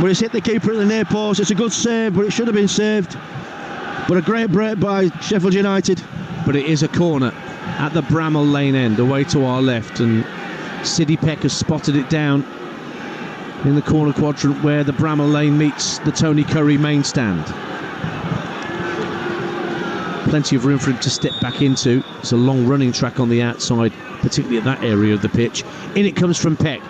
But it's hit the keeper at the near post. It's a good save, but it should have been saved. But a great break by Sheffield United. But it is a corner at the Bramall Lane end, away to our left, and Sidney Peck has spotted it down in the corner quadrant where the Bramall Lane meets the Tony Curry main stand. Plenty of room for him to step back into. It's a long running track on the outside, particularly at that area of the pitch. In it comes from Peck.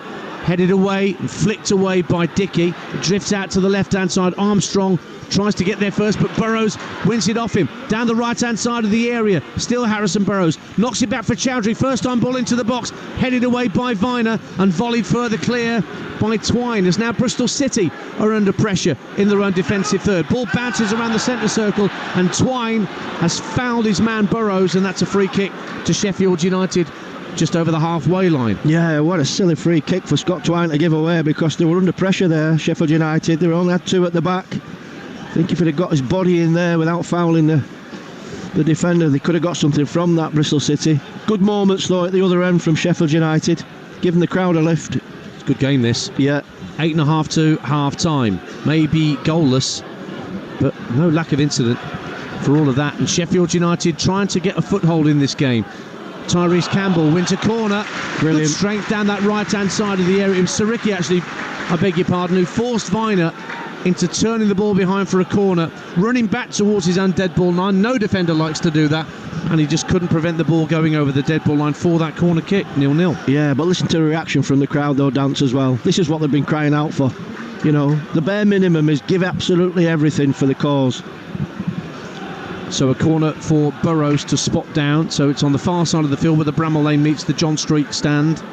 Headed away and flicked away by Dickey. It drifts out to the left-hand side. Armstrong tries to get there first, but Burrows wins it off him. Down the right-hand side of the area, still Harrison Burrows. Knocks it back for Chowdhury. First time ball into the box. Headed away by Viner and volleyed further clear by Twine, as now Bristol City are under pressure in their own defensive third. Ball bounces around the centre circle, and Twine has fouled his man Burrows, and that's a free kick to Sheffield United just over the halfway line. Yeah, what a silly free kick for Scott Twine to give away, because they were under pressure there, Sheffield United. They only had 2 at the back. I think if he'd have got his body in there without fouling the defender, they could have got something from that, Bristol City. Good moments though at the other end from Sheffield United, giving the crowd a lift. It's a good game this. Yeah. 8.5 to half time. Maybe goalless, but no lack of incident for all of that. And Sheffield United trying to get a foothold in this game. Tyrese Campbell wins a corner. Brilliant. Good strength down that right-hand side of the area. It was Saricki, actually, I beg your pardon, who forced Viner into turning the ball behind for a corner, running back towards his own dead ball line. No defender likes to do that, and he just couldn't prevent the ball going over the dead ball line for that corner kick. 0-0. Yeah, but listen to the reaction from the crowd though, Dance, as well. This is what they've been crying out for. You know, the bare minimum is give absolutely everything for the cause. So a corner for Burrows to spot down. So it's on the far side of the field where the Bramall Lane meets the John Street stand.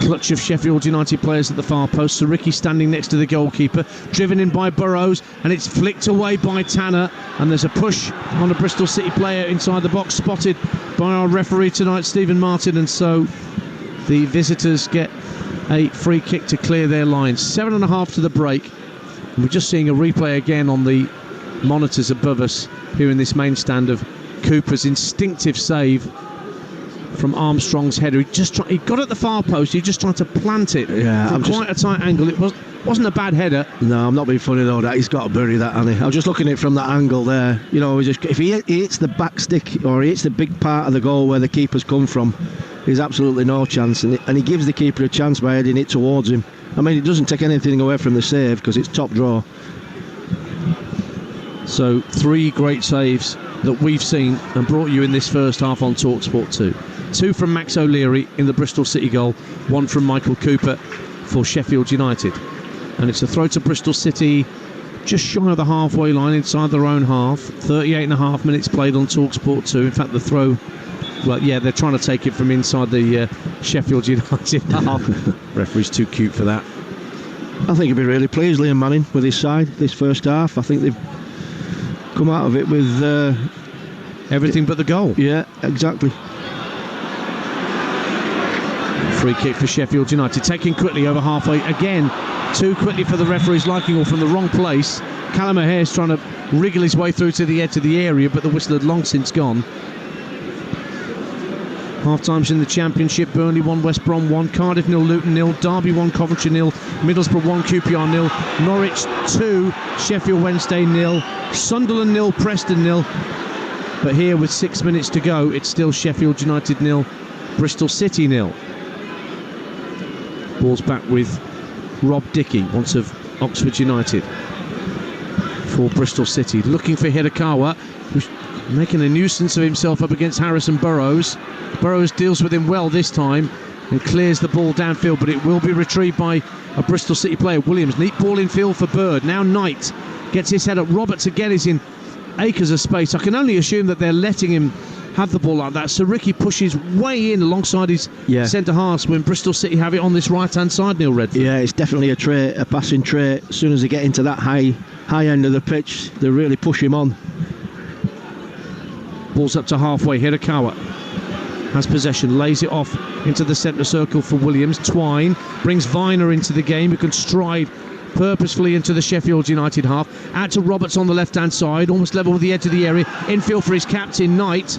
Clutch of Sheffield United players at the far post. So Ricky standing next to the goalkeeper, driven in by Burrows, and it's flicked away by Tanner, and there's a push on a Bristol City player inside the box, spotted by our referee tonight, Stephen Martin, and so the visitors get a free kick to clear their lines. 7.5 to the break. And we're just seeing a replay again on the monitors above us here in this main stand of Cooper's instinctive save from Armstrong's header. He got at the far post. He just tried to plant it from quite a tight angle. It wasn't a bad header. No, I'm not being funny though. That he's got to bury that, hasn't he? I was just looking at it from that angle there. You know, if he hits the back stick or he hits the big part of the goal where the keeper's come from, there's absolutely no chance. And he gives the keeper a chance by heading it towards him. I mean, it doesn't take anything away from the save because it's top draw. So 3 great saves that we've seen and brought you in this first half on Talksport 2. 2 from Max O'Leary in the Bristol City goal, 1 from Michael Cooper for Sheffield United. And it's a throw to Bristol City just shy of the halfway line inside their own half. 38.5 minutes played on Talksport 2. In fact, the throw, well, yeah, they're trying to take it from inside the Sheffield United half. Referee's too cute for that. I think he'll be really pleased, Liam Manning, with his side this first half. I think they've come out of it with everything but the goal. Yeah, exactly. Free kick for Sheffield United, taken quickly over halfway again, too quickly for the referee's liking, or from the wrong place. Callum O'Hare's trying to wriggle his way through to the edge of the area, but the whistle had long since gone. Half times in the Championship: Burnley 1, West Brom 1, Cardiff 0, Luton 0, Derby 1, Coventry 0, Middlesbrough 1, QPR 0, Norwich 2, Sheffield Wednesday 0, Sunderland 0, Preston 0. But here with 6 minutes to go, it's still Sheffield United 0, Bristol City 0. Ball's back with Rob Dickey, once of Oxford United, for Bristol City, looking for Hirakawa, who's making a nuisance of himself up against Harrison Burrows. Burrows deals with him well this time and clears the ball downfield, but it will be retrieved by a Bristol City player. Williams, neat ball in field for Bird. Now Knight gets his head up. Roberts again is in acres of space. I can only assume that they're letting him have the ball like that. So Ricky pushes way in alongside his centre halves when Bristol City have it on this right-hand side, Neil Redford. Yeah, it's definitely a passing trait. As soon as they get into that high end of the pitch, they really push him on. Ball's up to halfway. Hirakawa has possession, lays it off into the centre circle for Williams. Twine brings Viner into the game, who can stride purposefully into the Sheffield United half. Out to Roberts on the left-hand side, almost level with the edge of the area. Infield for his captain, Knight.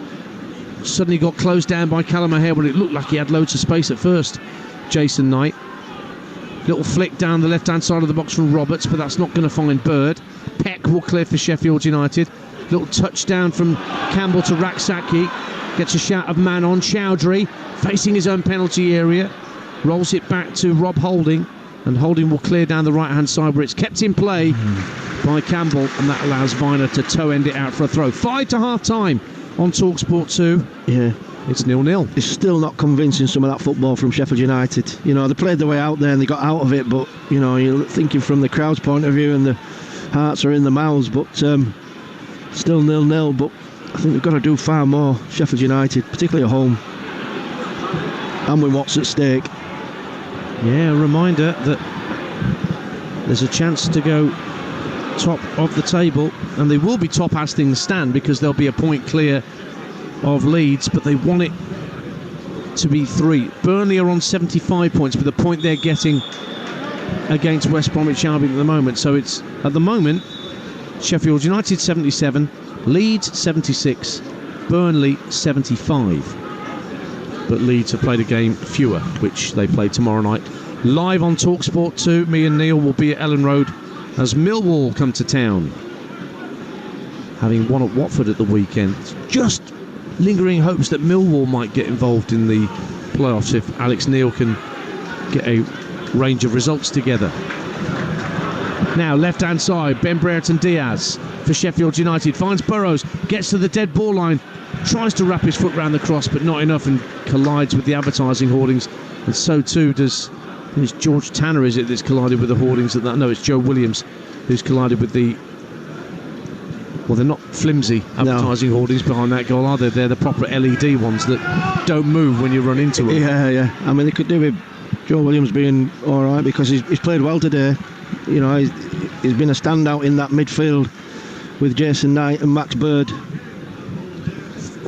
Suddenly got closed down by Callum O'Hare, but it looked like he had loads of space at first, Jason Knight. Little flick down the left-hand side of the box from Roberts, but that's not going to find Bird. Peck will clear for Sheffield United. Little touchdown from Campbell to Raksaki. Gets a shout of man on. Chowdhury facing his own penalty area. Rolls it back to Rob Holding. And Holding will clear down the right-hand side where it's kept in play by Campbell. And that allows Viner to toe-end it out for a throw. 5 to half-time on Talksport 2. Yeah. It's 0-0. It's still not convincing, some of that football from Sheffield United. You know, they played their way out there and they got out of it. But, you know, you're thinking from the crowd's point of view and the hearts are in the mouths. But still 0-0. But I think they've got to do far more, Sheffield United, particularly at home, and with what's at stake. Yeah, a reminder that there's a chance to go top of the table, and they will be top Hastings stand because they'll be a point clear of Leeds, but they want it to be 3. Burnley are on 75 points with the point they're getting against West Bromwich Albion at the moment. So it's, at the moment, Sheffield United 77, Leeds 76, Burnley 75. But Leeds have played a game fewer, which they play tomorrow night. Live on Talksport 2, me and Neil will be at Ellen Road as Millwall come to town, having won at Watford at the weekend. Just lingering hopes that Millwall might get involved in the playoffs if Alex Neil can get a range of results together. Now left-hand side, Ben Brereton Diaz for Sheffield United finds Burrows, gets to the dead ball line, tries to wrap his foot round the cross, but not enough, and collides with the advertising hoardings. And so too does, it's George Tanner, is it, that's collided with the hoardings at that? No, it's Joe Williams who's collided with the... Well, they're not flimsy advertising hoardings behind that goal, are they? They're the proper LED ones that don't move when you run into them. Yeah. I mean, they could do with Joe Williams being all right, because he's played well today. You know, he's been a standout in that midfield with Jason Knight and Max Bird.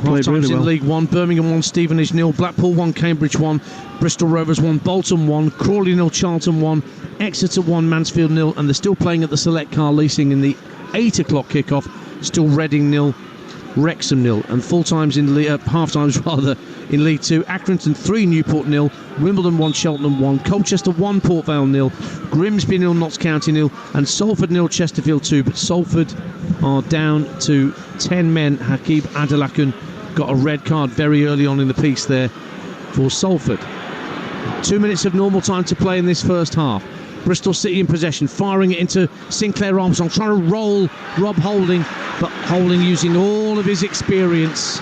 Half times in League One: Birmingham 1, Stevenage 0, Blackpool 1, Cambridge 1, Bristol Rovers 1, Bolton 1, Crawley 0, Charlton 1, Exeter 1, Mansfield 0, and they're still playing at the Select Car Leasing in the 8 o'clock kickoff. Still Reading 0, Wrexham 0, and full times in half times rather in League 2: Accrington 3, Newport 0, Wimbledon 1, Cheltenham 1, Colchester 1, Port Vale 0, Grimsby 0, Notts County 0, and Salford 0, Chesterfield 2. But Salford are down to 10 men. Hakib Adelakun got a red card very early on in the piece there for Salford. 2 minutes of normal time to play in this first half. Bristol City in possession, firing it into Sinclair Armstrong, trying to roll Rob Holding, but Holding, using all of his experience,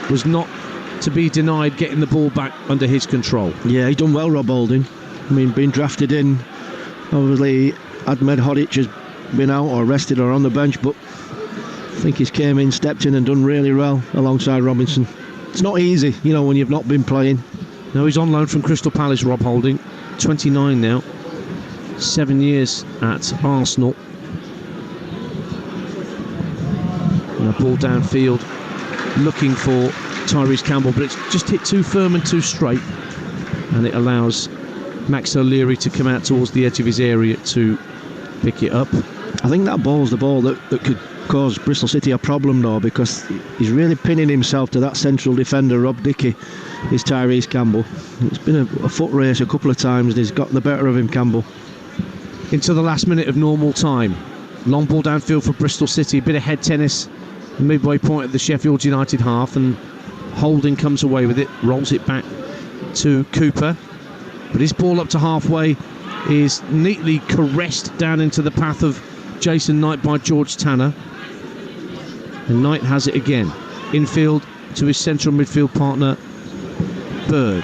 was not to be denied getting the ball back under his control. Yeah, he's done well, Rob Holding. I mean, being drafted in, obviously Ahmed Hodic has been out or rested or on the bench, but I think he's came in, stepped in and done really well alongside Robinson. It's not easy, you know, when you've not been playing. No, he's on loan from Crystal Palace, Rob Holding, 29 now. 7 years at Arsenal. And a ball downfield looking for Tyrese Campbell, but it's just hit too firm and too straight, and it allows Max O'Leary to come out towards the edge of his area to pick it up. I think that ball's the ball that could cause Bristol City a problem though, because he's really pinning himself to that central defender, Rob Dickey, is Tyrese Campbell. It's been a foot race a couple of times and he's got the better of him, Campbell. Into the last minute of normal time. Long ball downfield for Bristol City, a bit of head tennis, the midway point of the Sheffield United half, and Holding comes away with it, rolls it back to Cooper, but his ball up to halfway is neatly caressed down into the path of Jason Knight by George Tanner, and Knight has it again, infield to his central midfield partner Bird.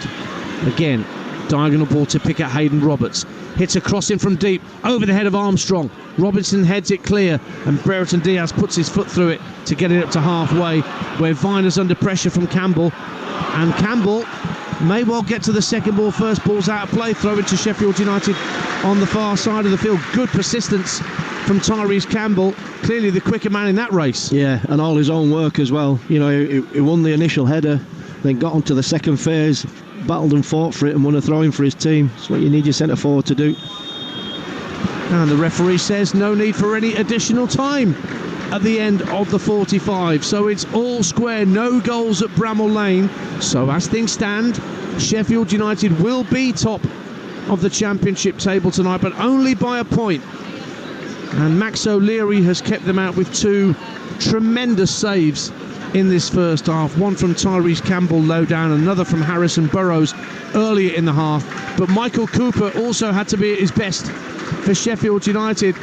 Again, diagonal ball to pick at Hayden Roberts. Hits a cross in from deep, over the head of Armstrong. Robinson heads it clear, and Brereton Diaz puts his foot through it to get it up to halfway, where Viner's under pressure from Campbell. And Campbell may well get to the second ball first. Ball's out of play, throw into Sheffield United on the far side of the field. Good persistence from Tyrese Campbell, clearly the quicker man in that race. Yeah, and all his own work as well. You know, he won the initial header, then got onto the second phase, battled and fought for it and won a throw-in for his team. That's what you need your centre forward to do. And the referee says no need for any additional time at the end of the 45. So it's all square, no goals at Bramall Lane. So as things stand, Sheffield United will be top of the championship table tonight, but only by a point. And Max O'Leary has kept them out with two tremendous saves in this first half. One from Tyrese Campbell low down, another from Harrison Burrows earlier in the half. But Michael Cooper also had to be at his best for Sheffield United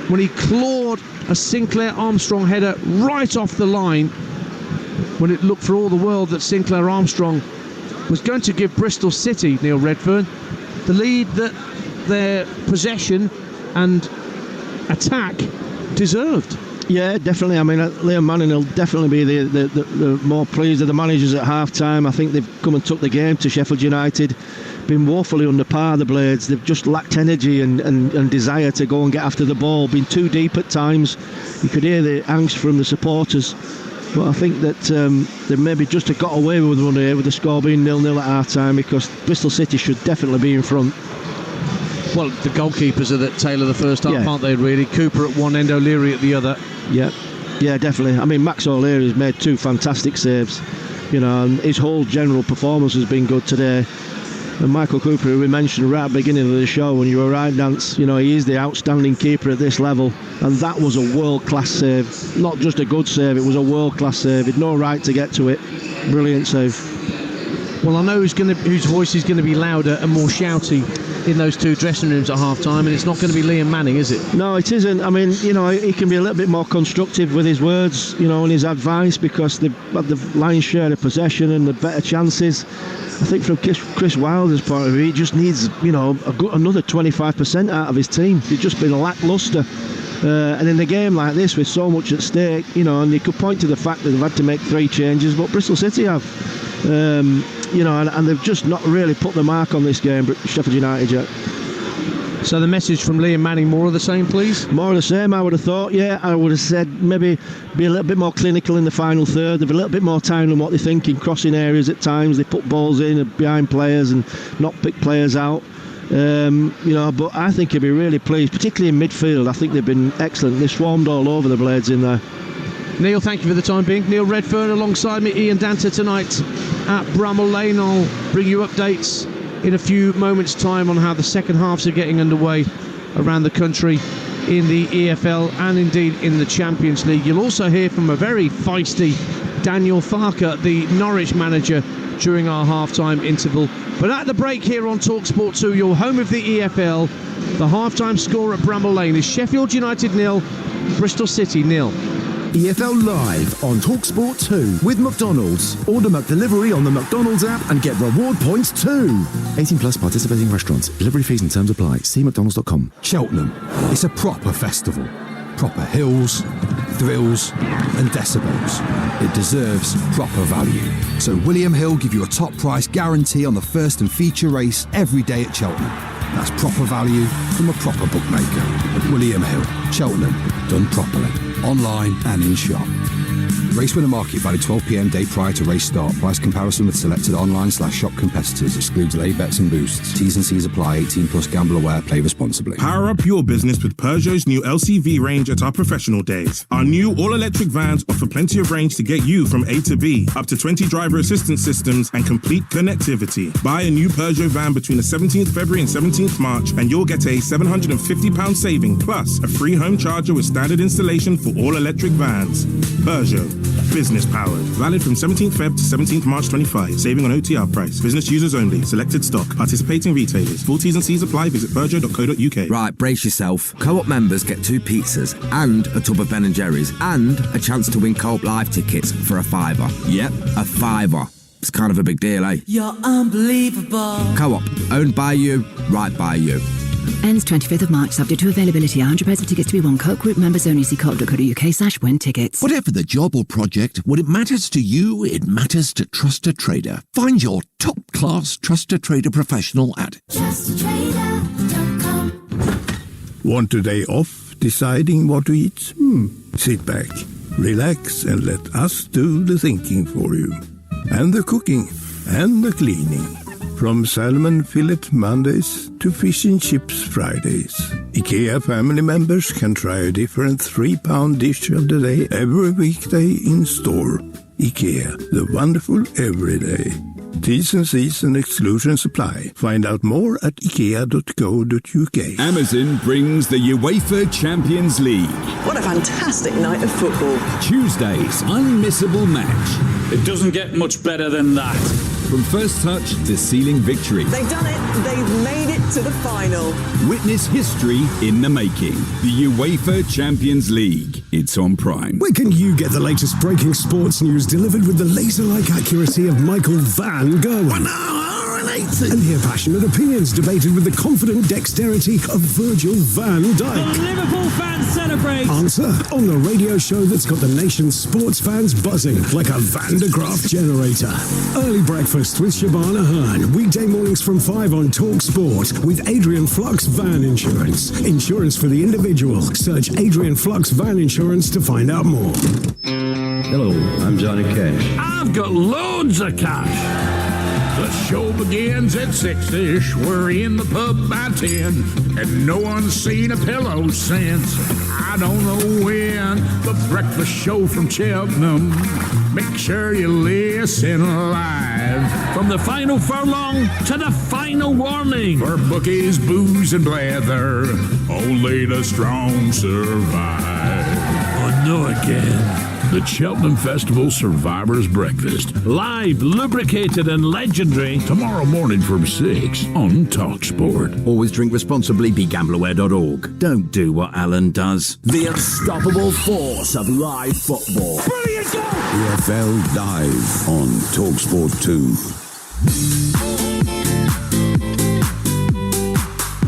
when he clawed a Sinclair Armstrong header right off the line, when it looked for all the world that Sinclair Armstrong was going to give Bristol City, Neil Redfern, the lead that their possession and attack deserved. Yeah, definitely. I mean, Liam Manning will definitely be the more pleased of the managers at half-time. I think they've come and took the game to Sheffield United. Been woefully under par, the Blades. They've just lacked energy and desire to go and get after the ball. Been too deep at times. You could hear the angst from the supporters. But I think that they maybe just have got away with one here, with the score being 0-0 at half-time, because Bristol City should definitely be in front. Well, the goalkeepers are that tail of the first half, aren't they, really? Cooper at one end, O'Leary at the other. Yeah, definitely. I mean, Max O'Leary's made two fantastic saves, you know, and his whole general performance has been good today. And Michael Cooper, who we mentioned right at the beginning of the show, when you were right, Dance, you know, he is the outstanding keeper at this level, and that was a world-class save. Not just a good save, it was a world-class save. He'd no right to get to it. Brilliant save. Well, I know whose voice is going to be louder and more shouty in those two dressing rooms at half-time, and it's not going to be Liam Manning, is it? No, it isn't. I mean, he can be a little bit more constructive with his words, and his advice, because they've had the lion's share of possession and the better chances. I think from Chris Wilder's point of view, he just needs, another 25% out of his team. They've just been lacklustre. And in a game like this, with so much at stake, and you could point to the fact that they've had to make 3 changes, but Bristol City have. And they've just not really put the mark on this game, Sheffield United, yet. So the message from Liam Manning, more of the same, please? More of the same, I would have thought, yeah. I would have said maybe be a little bit more clinical in the final third. They've a little bit more time than what they think in crossing areas at times. They put balls in behind players and not pick players out. But I think he'll be really pleased, particularly in midfield. I think they've been excellent. They swarmed all over the Blades in there. Neil, thank you for the time being. Neil Redfern alongside me, Ian Danter tonight at Bramall Lane. I'll bring you updates in a few moments' time on how the second halves are getting underway around the country in the EFL and indeed in the Champions League. You'll also hear from a very feisty Daniel Farker, the Norwich manager, during our half-time interval. But at the break here on Talksport 2, your home of the EFL, the half-time score at Bramall Lane is Sheffield United 0, Bristol City 0. EFL Live on Talksport 2 with McDonald's. Order McDelivery on the McDonald's app and get reward points too. 18 plus participating restaurants. Delivery fees and terms apply. See mcdonalds.com. Cheltenham. It's a proper festival. Proper hills, thrills and decibels. It deserves proper value. So William Hill give you a top price guarantee on the first and feature race every day at Cheltenham. That's proper value from a proper bookmaker. William Hill, Cheltenham, done properly. Online and in shop. Race winner market valid 12 p.m. day prior to race start. Price comparison with selected online/shop competitors. Excludes lay bets and boosts. T's and C's apply. 18 plus. Gamble aware. Play responsibly. Power up your business with Peugeot's new LCV range at our professional days. Our new all-electric vans offer plenty of range to get you from A to B. Up to 20 driver assistance systems and complete connectivity. Buy a new Peugeot van between the 17th February and 17th March and you'll get a £750 saving plus a free home charger with standard installation for all-electric vans. Peugeot. Business powered. Valid from 17th Feb to 17th March 25. Saving on OTR price. Business users only. Selected stock. Participating retailers. Full T's and C's apply. Visit Peugeot.co.uk. Right, brace yourself. Co-op members get 2 pizzas and a tub of Ben & Jerry's and a chance to win Co-op Live tickets for a £5. Yep, a £5. It's kind of a big deal, eh? You're unbelievable. Co-op. Owned by you. Right by you. Ends 25th of March, subject to availability. 100 pairs of tickets to be won. Co-op group members only. See co-op.co.uk/win tickets. Whatever the job or project, when it matters to you, it matters to Trusted Trader. Find your top-class Trusted Trader professional at TrustedTrader.com. Want a day off deciding what to eat? Sit back, relax, and let us do the thinking for you. And the cooking, and the cleaning. From salmon fillet Mondays to fish and chips Fridays. IKEA family members can try a different £3 dish of the day every weekday in store. IKEA, the wonderful everyday. T's and C's and exclusions apply. Find out more at ikea.co.uk. Amazon brings the UEFA Champions League. What a fantastic night of football. Tuesday's unmissable match. It doesn't get much better than that. From first touch to sealing victory. They've done it. They've made it to the final. Witness history in the making. The UEFA Champions League. It's on Prime. Where can you get the latest breaking sports news delivered with the laser-like accuracy of Michael Van Gerwen? 1 hour and 80. And hear passionate opinions debated with the confident dexterity of Virgil van Dijk. The Liverpool fans celebrate. Answer on the radio show that's got the nation's sports fans buzzing like a Van de Graaff generator. Early breakfast with Shabana Hearn. Weekday mornings from 5 on Talksport with Adrian Flux Van Insurance. Insurance for the individual. Search Adrian Flux Van Insurance to find out more. Hello, I'm Johnny Cash. I've got loads of cash. The show begins at 6-ish. We're in the pub by 10, and no one's seen a pillow since I don't know when. The breakfast show from Cheltenham. Make sure you listen live. From the final furlong to the final warning. For bookies, booze, and blather, only the strong survive. Oh, no again. the Cheltenham Festival Survivors Breakfast. Live, lubricated and legendary tomorrow morning from 6 on Talksport. Always drink responsibly, begambleaware.org. Don't do what Alan does. The unstoppable force of live football. Brilliant goal! EFL Live on Talksport 2.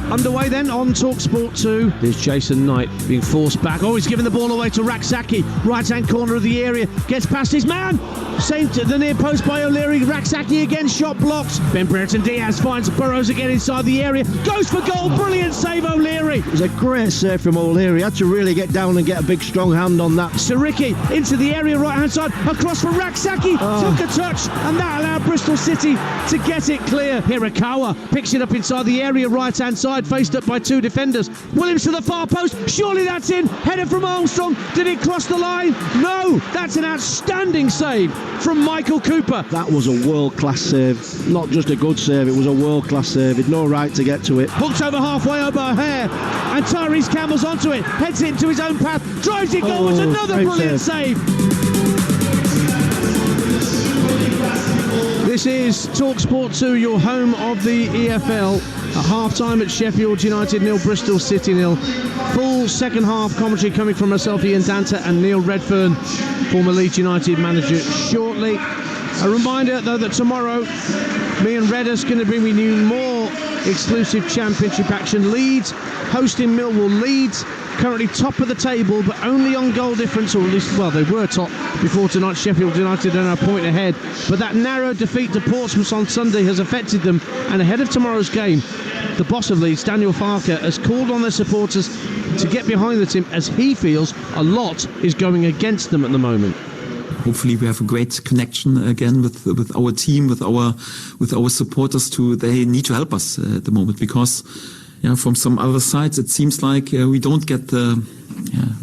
Underway then on Talksport 2. There's Jason Knight being forced back. Oh, he's giving the ball away to Raksaki. Right-hand corner of the area. Gets past his man. Saved to the near post by O'Leary. Raksaki again, shot blocked. Ben Brereton Diaz finds Burrows again inside the area. Goes for goal. Brilliant save, O'Leary. It was a great save from O'Leary. Had to really get down and get a big strong hand on that. Sariki into the area, right-hand side. Across for Raksaki. Took a touch, and that allowed Bristol City to get it clear. Hirakawa picks it up inside the area, right-hand side. Faced up by two defenders. Williams to the far post. Surely that's in. Header from Armstrong. Did it cross the line? No. That's an outstanding save from Michael Cooper. That was a world-class save. Not just a good save, it was a world-class save. He'd no right to get to it. Hooked over halfway over Hare. And Tyrese Campbell's onto it. Heads it into his own path. Drives it goalwards. Another brilliant save. This is Talksport 2, your home of the EFL. At half-time at Sheffield United 0, Bristol City 0. Full second half commentary coming from myself, Ian Danta, and Neil Redfern, former Leeds United manager, shortly. A reminder, though, that tomorrow, me and Redder's going to bring you more exclusive championship action. Leeds hosting Millwall. Leeds currently top of the table, but only on goal difference, or at least, well, they were top before tonight. Sheffield United are now a point ahead, but that narrow defeat to Portsmouth on Sunday has affected them, and ahead of tomorrow's game, the boss of Leeds, Daniel Farke, has called on their supporters to get behind the team, as he feels a lot is going against them at the moment. Hopefully we have a great connection again with our team, with our supporters. They need to help us at the moment, because from some other sides it seems like we don't get the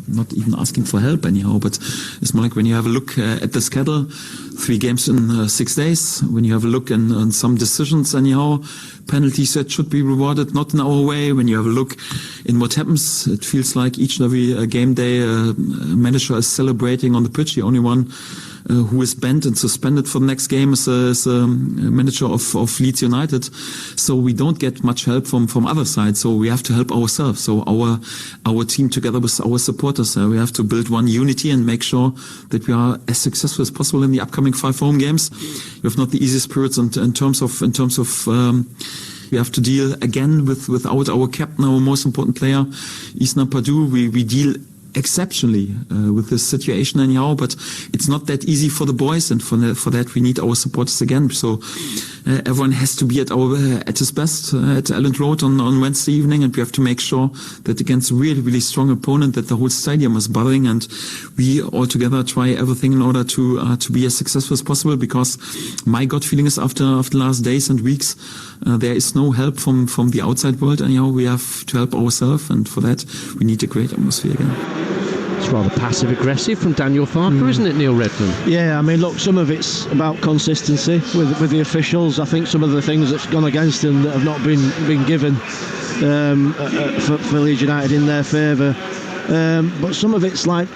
not even asking for help anyhow, but it's more like when you have a look at the schedule, 3 games in 6 days, when you have a look on some decisions anyhow, penalties that should be rewarded not in our way. When you have a look in what happens, it feels like each and every game day manager is celebrating on the pitch. The only one who is banned and suspended for the next game is a manager of Leeds United. So we don't get much help from other sides. So we have to help ourselves. So our team together with our supporters, we have to build one unity and make sure that we are as successful as possible in the upcoming 5 home games. We have not the easiest periods in terms of we have to deal again without our captain, our most important player, Isna Padu. We deal exceptionally with this situation anyhow, but it's not that easy for the boys, and for that we need our supporters again. So everyone has to be at his best at Elland Road on Wednesday evening, and we have to make sure that against a really, really strong opponent that the whole stadium is buzzing, and we all together try everything in order to be as successful as possible, because my gut feeling is after the last days and weeks there is no help from the outside world anyhow. We have to help ourselves, and for that we need a great atmosphere again. It's rather passive-aggressive from Daniel Farke, isn't it, Neil Redfern? Yeah, I mean, look, some of it's about consistency with the officials. I think some of the things that's gone against them that have not been given for Leeds United in their favour. But some of it's like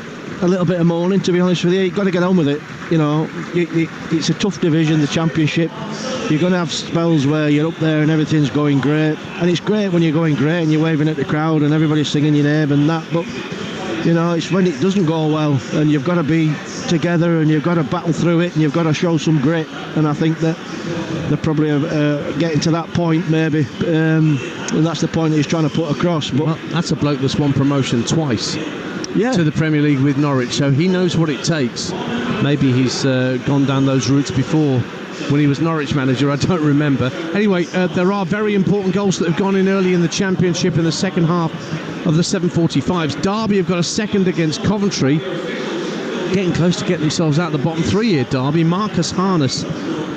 a little bit of mourning, to be honest with you. You've got to get on with it. You know, it's a tough division, the Championship. You're going to have spells where you're up there and everything's going great. And it's great when you're going great and you're waving at the crowd and everybody's singing your name and that. But you know, it's when it doesn't go well, and you've got to be together and you've got to battle through it and you've got to show some grit. And I think that they're probably getting to that point, maybe, and that's the point that he's trying to put across. But well, that's a bloke that's won promotion twice to the Premier League with Norwich, so he knows what it takes. Maybe he's gone down those routes before when he was Norwich manager, I don't remember. Anyway, there are very important goals that have gone in early in the Championship in the second half of the 7:45s. Derby have got a second against Coventry, getting close to getting themselves out of the bottom 3 here, Derby. Marcus Harness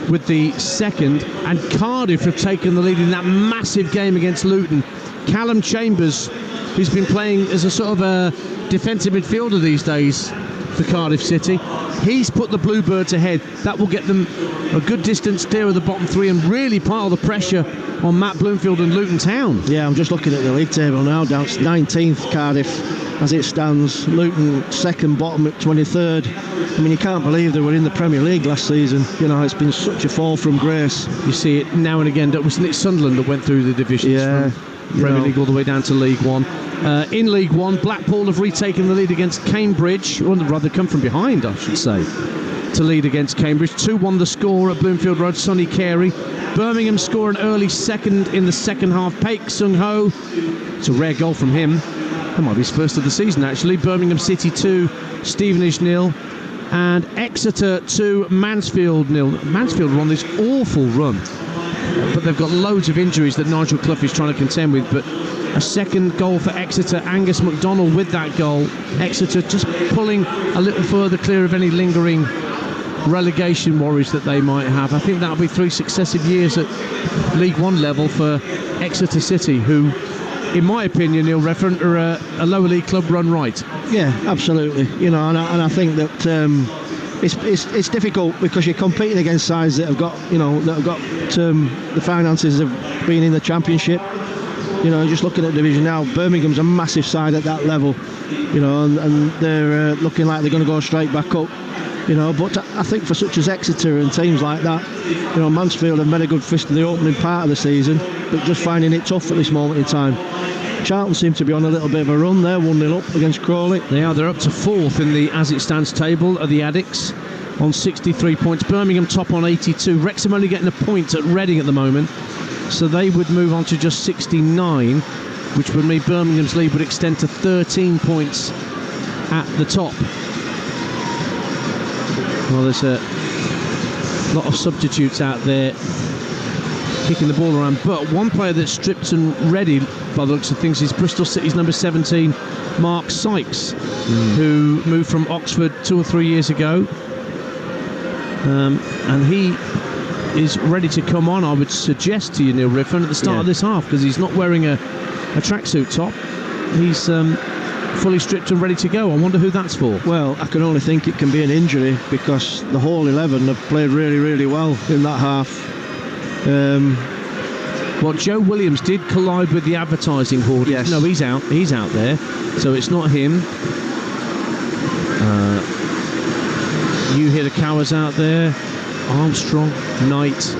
with the second, and Cardiff have taken the lead in that massive game against Luton. Callum Chambers, who's been playing as a sort of a defensive midfielder these days for Cardiff City, he's put the Bluebirds ahead. That will get them a good distance clear of the bottom 3 and really pile the pressure on Matt Bloomfield and Luton Town. Yeah, I'm just looking at the league table now. Down to 19th Cardiff, as it stands. Luton second, bottom at 23rd. I mean, you can't believe they were in the Premier League last season. You know, it's been such a fall from grace. You see it now and again. Wasn't it Sunderland that went through the divisions from Premier League all the way down to League One? In League One, Blackpool have retaken the lead against Cambridge, or rather come from behind, I should say, to lead against Cambridge. 2-1 the score at Bloomfield Road, Sonny Carey. Birmingham score an early second in the second half. Paik Sung-ho, it's a rare goal from him. That might be his first of the season, actually. Birmingham City 2, Stevenage 0, and Exeter 2, Mansfield 0. Mansfield were on this awful run, but they've got loads of injuries that Nigel Clough is trying to contend with. But a second goal for Exeter, Angus MacDonald with that goal. Exeter just pulling a little further clear of any lingering relegation worries that they might have. I think that'll be 3 successive years at League One level for Exeter City, who, in my opinion, Neil Redfern, are a lower league club run right. Yeah, absolutely. You know, and I think that it's difficult because you're competing against sides that have got, you know, the finances of being in the Championship. You know, just looking at division now, Birmingham's a massive side at that level. You know, and they're looking like they're going to go straight back up. You know, but I think for such as Exeter and teams like that, you know, Mansfield have made a good fist of the opening part of the season, but just finding it tough at this moment in time. Charlton seem to be on a little bit of a run there, 1-0 up against Crawley. They're up to 4th in the as it stands table of the Addicts on 63 points. Birmingham top on 82. Wrexham only getting a point at Reading at the moment, so they would move on to just 69, which would mean Birmingham's lead would extend to 13 points at the top. Well, there's a lot of substitutes out there kicking the ball around, but one player that's stripped and ready by the looks of things is Bristol City's number 17, Mark Sykes, who moved from Oxford 2 or 3 years ago, and he is ready to come on, I would suggest to you, Neil Riffin, at the start of this half, because he's not wearing a tracksuit top. He's fully stripped and ready to go. I wonder who that's for. Well, I can only think it can be an injury, because the whole 11 have played really, really well in that half. Well, Joe Williams did collide with the advertising hoarders. Yes. No, he's out there, so it's not him. You hear the Cowers out there, Armstrong, Knight.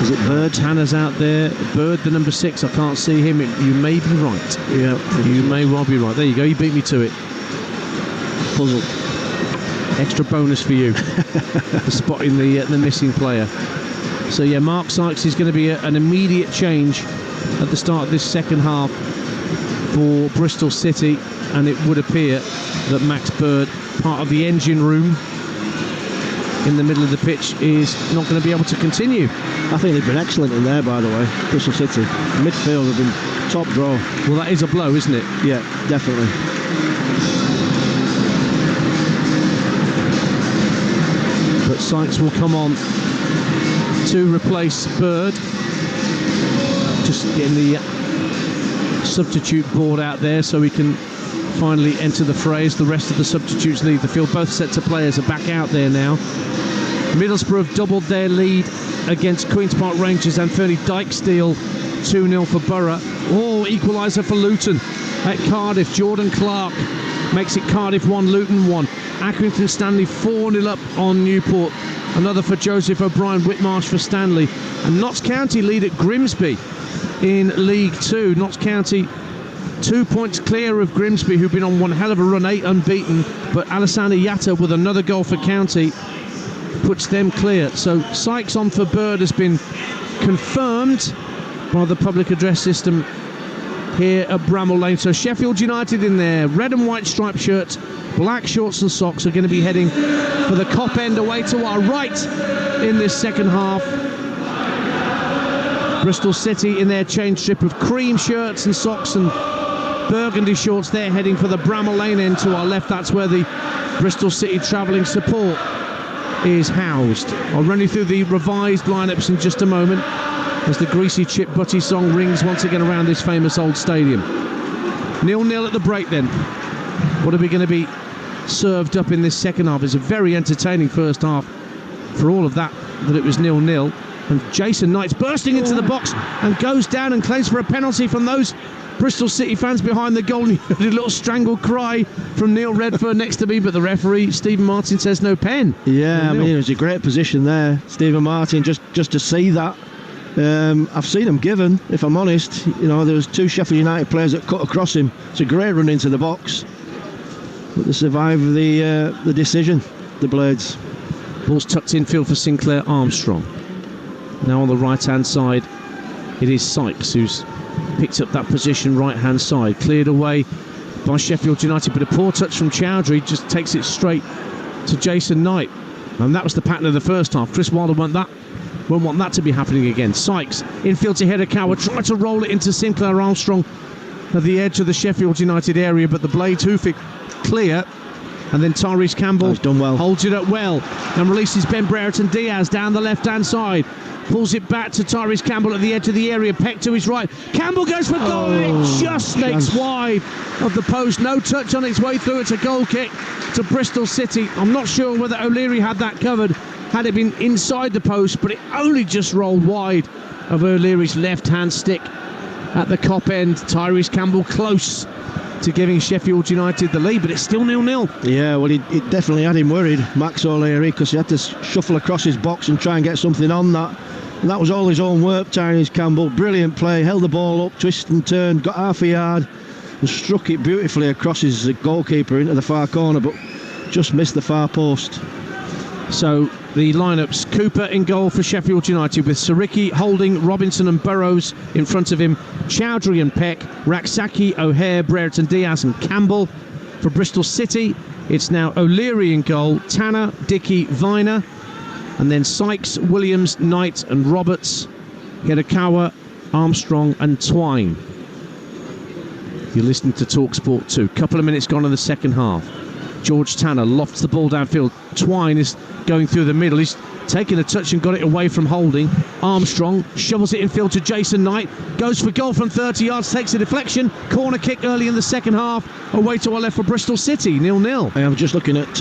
Is it Bird? Tanner's out there. Bird, the number 6, I can't see him. You may be right. Yeah, you may well be right. There you go, you beat me to it. Puzzle. Extra bonus for you for spotting the missing player. So yeah, Mark Sykes is going to be an immediate change at the start of this second half for Bristol City, and it would appear that Max Bird, part of the engine room in the middle of the pitch, is not going to be able to continue. I think they've been excellent in there, by the way, Bristol City. Midfield have been top draw. Well, that is a blow, isn't it? Yeah, definitely. But Sykes will come on to replace Bird. Just getting the substitute board out there so we can finally enter the fray as the rest of the substitutes leave the field. Both sets of players are back out there now. Middlesbrough have doubled their lead against Queen's Park Rangers, and Fernie Dykesdale 2-0 for Borough. Oh, equaliser for Luton at Cardiff. Jordan Clark makes it Cardiff 1, Luton 1. Accrington Stanley 4-0 up on Newport. Another for Joseph O'Brien. Whitmarsh for Stanley. And Notts County lead at Grimsby in League 2. Notts County 2 points clear of Grimsby, who've been on one hell of a run, 8 unbeaten. But Alessandro Yatta with another goal for County puts them clear. So Sykes on for Bird has been confirmed by the public address system here at Bramall Lane. So Sheffield United in their red and white striped shirts, black shorts and socks, are going to be heading for the Cop End away to our right in this second half. Bristol City in their change strip of cream shirts and socks and burgundy shorts, they're heading for the Bramall Lane end to our left. That's where the Bristol City travelling support is housed. I'll run you through the revised lineups in just a moment as the Greasy Chip Butty song rings once again around this famous old stadium. 0-0 at the break then. What are we going to be served up in this second half? It's a very entertaining first half for all of that it was 0-0. And Jason Knight's bursting into the box and goes down and claims for a penalty from those Bristol City fans behind the goal. You heard a little strangled cry from Neil Redfern next to me, but the referee, Stephen Martin, says no pen. Yeah, I mean, it was a great position there, Stephen Martin, just to see that. I've seen him given, if I'm honest. You know, there was 2 Sheffield United players that cut across him. It's a great run into the box, but they survived the decision, the Blades. Ball's tucked infield for Sinclair Armstrong. Now on the right-hand side, it is Sykes who's picked up that position right-hand side. Cleared away by Sheffield United, but a poor touch from Chowdhury just takes it straight to Jason Knight. And that was the pattern of the first half. Chris Wilder won't want that to be happening again. Sykes, infield to Hedekawa, try to roll it into Sinclair Armstrong at the edge of the Sheffield United area, but the Blades hoof it clear. And then Tyrese Campbell done well. Holds it up well and releases Ben Brereton Diaz down the left-hand side. Pulls it back to Tyrese Campbell at the edge of the area. Peck to his right. Campbell goes for goal. It just snakes wide of the post. No touch on its way through. It's a goal kick to Bristol City. I'm not sure whether O'Leary had that covered had it been inside the post, but it only just rolled wide of O'Leary's left-hand stick at the Kop end. Tyrese Campbell close to giving Sheffield United the lead, but it's still 0-0. Yeah, well, he definitely had him worried, Max O'Leary, because he had to shuffle across his box and try and get something on that. And that was all his own work, Tyrese Campbell. Brilliant play, held the ball up, twist and turn, got half a yard and struck it beautifully across his goalkeeper into the far corner, but just missed the far post. So the lineups: Cooper in goal for Sheffield United, with Saricki, Holding, Robinson and Burrows in front of him, Chowdhury and Peck, Raksaki, O'Hare, Brereton Diaz and Campbell. For Bristol City, it's now O'Leary in goal, Tanner, Dickey, Viner, and then Sykes, Williams, Knight and Roberts, Hedekawa, Armstrong and Twine. You're listening to Talksport 2. Couple of minutes gone in the second half. George Tanner lofts the ball downfield. Twine is going through the middle. He's taken a touch and got it away from Holding. Armstrong shovels it infield to Jason Knight. Goes for goal from 30 yards, takes a deflection. Corner kick early in the second half. Away to our left for Bristol City, 0-0. I'm just looking at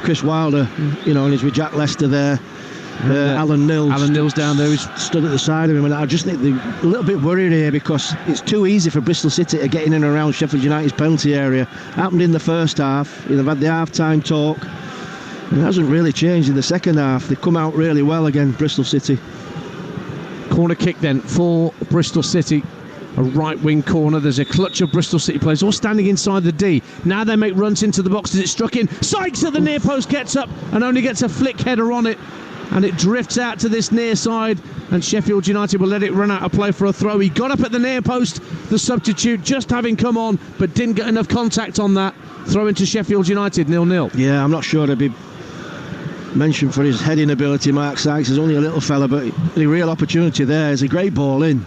Chris Wilder, you know, and he's with Jack Lester there. Alan Nils down there. He's stood at the side of him, and I just think they're a little bit worried here because it's too easy for Bristol City to get in and around Sheffield United's penalty area. Happened in the first half. They've had the half-time talk. It hasn't really changed in the second half. They've come out really well again, Bristol City. Corner kick then for Bristol City. A right-wing corner. There's a clutch of Bristol City players all standing inside the D. Now they make runs into the box as it's struck in. Sykes at the near post gets up and only gets a flick header on it. And it drifts out to this near side, and Sheffield United will let it run out of play for a throw. He got up at the near post, the substitute just having come on, but didn't get enough contact on that. Throw into Sheffield United, 0-0. Yeah, I'm not sure to be mentioned for his heading ability. Mark Sykes is only a little fella, but the real opportunity there is a great ball in.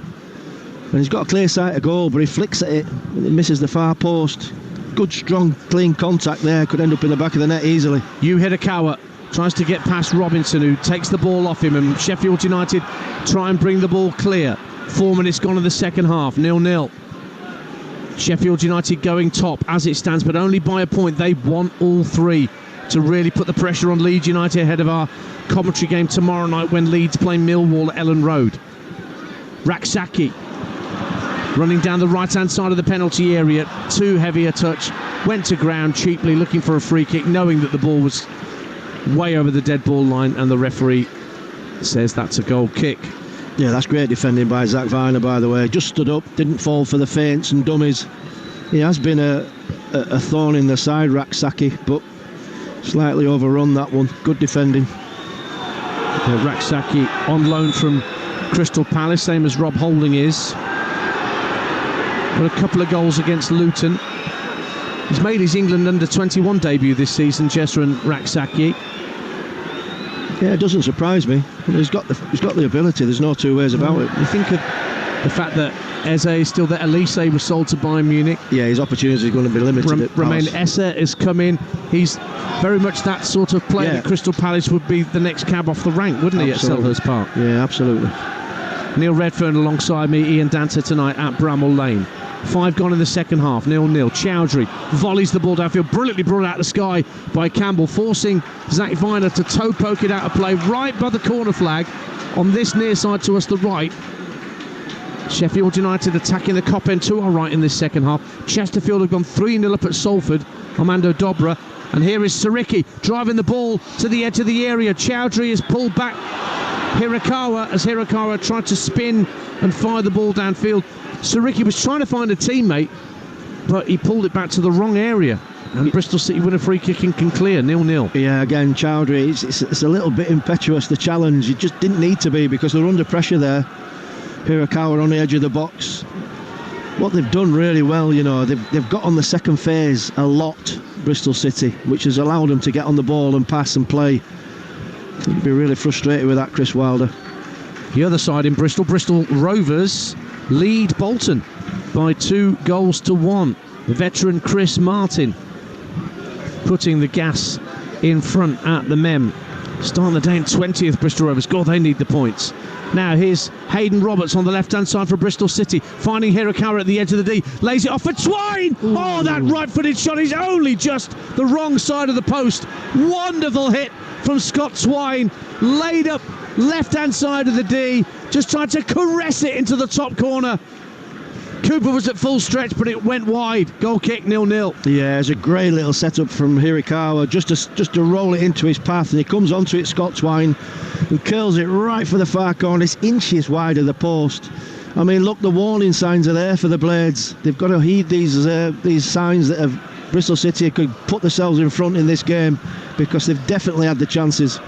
And he's got a clear sight of goal, but he flicks at it and it misses the far post. Good, strong, clean contact there. Could end up in the back of the net easily. Hedekawa tries to get past Robinson, who takes the ball off him, and Sheffield United try and bring the ball clear. 4 minutes gone in the second half, 0-0. Sheffield United going top as it stands, but only by a point. They want all three to really put the pressure on Leeds United ahead of our commentary game tomorrow night when Leeds play Millwall at Ellen Road. Raksaki running down the right-hand side of the penalty area. Too heavy a touch. Went to ground cheaply, looking for a free kick, knowing that the ball was way over the dead ball line, and the referee says that's a goal kick. Yeah, that's great defending by Zach Viner, by the way. Just stood up, didn't fall for the feints and dummies. He has been a thorn in the side, Raksaki, but slightly overrun that one. Good defending. Raksaki on loan from Crystal Palace, same as Rob Holding is. Got a couple of goals against Luton. He's made his England under-21 debut this season, Jesran Raksaki. Yeah, it doesn't surprise me. He's got the ability. There's no two ways about it. You think of the fact that Eze is still there. Elise was sold to Bayern Munich. Yeah, his opportunity is going to be limited. Romain Esse has come in. He's very much that sort of player that Crystal Palace would be the next cab off the rank, wouldn't he, at Selhurst Park? Yeah, absolutely. Neil Redfern alongside me, Ian Danter tonight at Bramall Lane. 5 gone in the second half, 0-0. Chowdhury volleys the ball downfield, brilliantly brought out of the sky by Campbell, forcing Zach Viner to toe poke it out of play right by the corner flag on this near side to us, the right. Sheffield United attacking the Cop end to our right in this second half. Chesterfield have gone 3-0 up at Salford. Armando Dobra. And here is Sariki driving the ball to the edge of the area. Chowdhury is pulled back. Hirakawa tried to spin and fire the ball downfield. Sariki was trying to find a teammate, but he pulled it back to the wrong area. And Bristol City win a free kick and can clear 0-0. Yeah, again, Chowdhury, it's a little bit impetuous, the challenge. It just didn't need to be because they're under pressure there. Hirakawa on the edge of the box. What they've done really well, they've got on the second phase a lot, Bristol City, which has allowed them to get on the ball and pass and play. You'd be really frustrated with that, Chris Wilder. The other side in Bristol Rovers lead Bolton by 2-1. The veteran Chris Martin putting the gas in front at the Mem. Starting the day in 20th, Bristol Rovers. God, they need the points. Now here's Hayden Roberts on the left-hand side for Bristol City, finding Hirakawa at the edge of the D, lays it off for Twine. Ooh. Oh, that right-footed shot is only just the wrong side of the post. Wonderful hit from Scott Twine, laid up left-hand side of the D, just tried to caress it into the top corner. Cooper was at full stretch, but it went wide. Goal kick, 0-0. Yeah, it's a great little setup from Hirakawa, just to roll it into his path, and he comes onto it, Scott Twine, and curls it right for the far corner. It's inches wide of the post. I mean, look, the warning signs are there for the Blades. They've got to heed these signs that Bristol City could put themselves in front in this game, because they've definitely had the chances.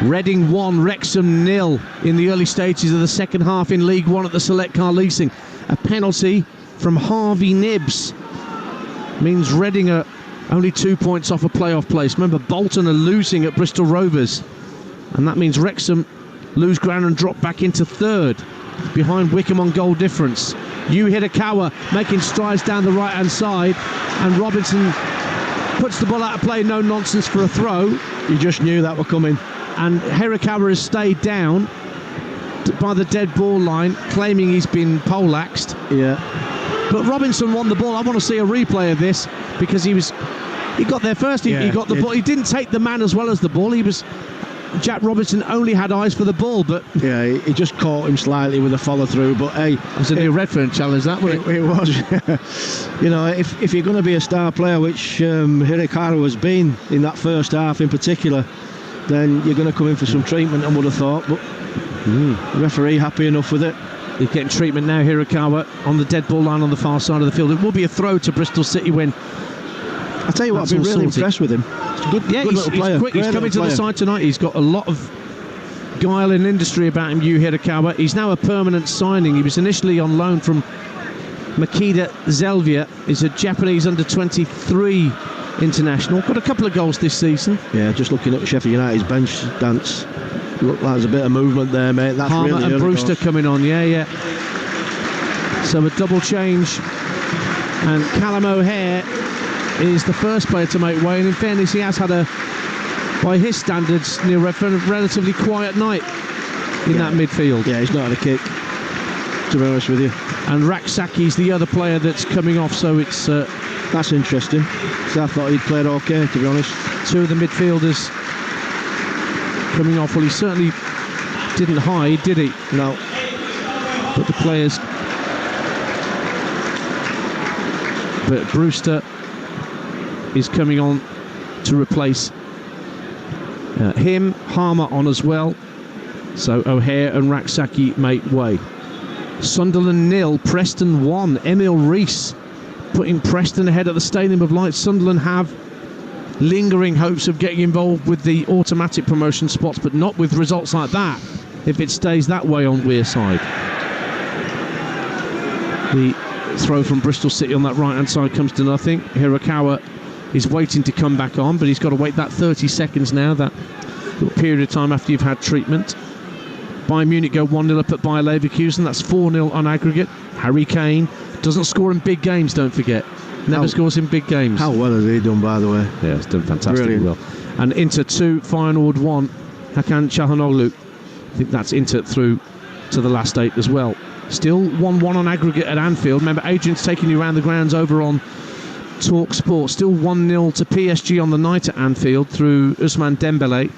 Reading 1, Wrexham 0 in the early stages of the second half in League One at the Select Car Leasing. A penalty from Harvey Nibbs means Reading are only 2 points off a playoff place. Remember, Bolton are losing at Bristol Rovers, and that means Wrexham lose ground and drop back into third, behind Wickham on goal difference. Yu Hirakawa making strides down the right-hand side, and Robinson puts the ball out of play, no nonsense for a throw. You just knew that were coming. And Hirakawa has stayed down by the dead ball line, claiming he's been poleaxed. Yeah. But Robinson won the ball. I want to see a replay of this, because he got there first. He got the ball. He didn't take the man as well as the ball. Jack Robinson only had eyes for the ball, but yeah, he just caught him slightly with a follow through. But hey, it was a new Redfern challenge, that wasn't it? It was. If you're going to be a star player, which Hirakawa has been in that first half in particular, then you're going to come in for some treatment, I would have thought. But the referee happy enough with it. He's getting treatment now, Hirakawa, on the dead ball line on the far side of the field. It will be a throw to Bristol City when... I tell you what, I've been really impressed with him. He's a good little player. He's quick. He's coming to the side tonight. He's got a lot of guile and industry about him, Yu Hirakawa. He's now a permanent signing. He was initially on loan from Makeda Zelvia. He's a Japanese under-23 international. Got a couple of goals this season. Yeah, just looking at Sheffield United's bench dance. Look like there's a bit of movement there, mate. That's Palmer really and Brewster goals. coming on, yeah. So a double change, and Callum O'Hare is the first player to make way, and in fairness, he has had by his standards, Neil Redfern, a relatively quiet night in that midfield. Yeah, he's not had a kick, to be honest with you. And Raksaki's the other player that's coming off, so it's... that's interesting. So I thought he'd played okay, to be honest. Two of the midfielders coming off. Well, he certainly didn't hide, did he? No. But the players... But Brewster is coming on to replace him. Harmer on as well. So O'Hare and Raksaki make way. Sunderland 0, Preston 1. Emil Rees putting Preston ahead at the Stadium of Light. Sunderland have lingering hopes of getting involved with the automatic promotion spots, but not with results like that if it stays that way on Wearside. The throw from Bristol City on that right hand side comes to nothing. Hirakawa is waiting to come back on, but he's got to wait that 30 seconds now, that little period of time after you've had treatment. Bayern Munich go 1-0 up at Bayer Leverkusen. That's 4-0 on aggregate. Harry Kane doesn't score in big games, don't forget. Never scores in big games. How well has he done, by the way? Yeah, he's done fantastically Brilliant. well. And Inter 2, Feyenoord 1. Hakan Çalhanoğlu. I think that's Inter through to the last 8 as well. Still 1-1 on aggregate at Anfield. Remember, Adrian's taking you around the grounds over on Talksport. Still 1-0 to PSG on the night at Anfield through Ousmane Dembélé.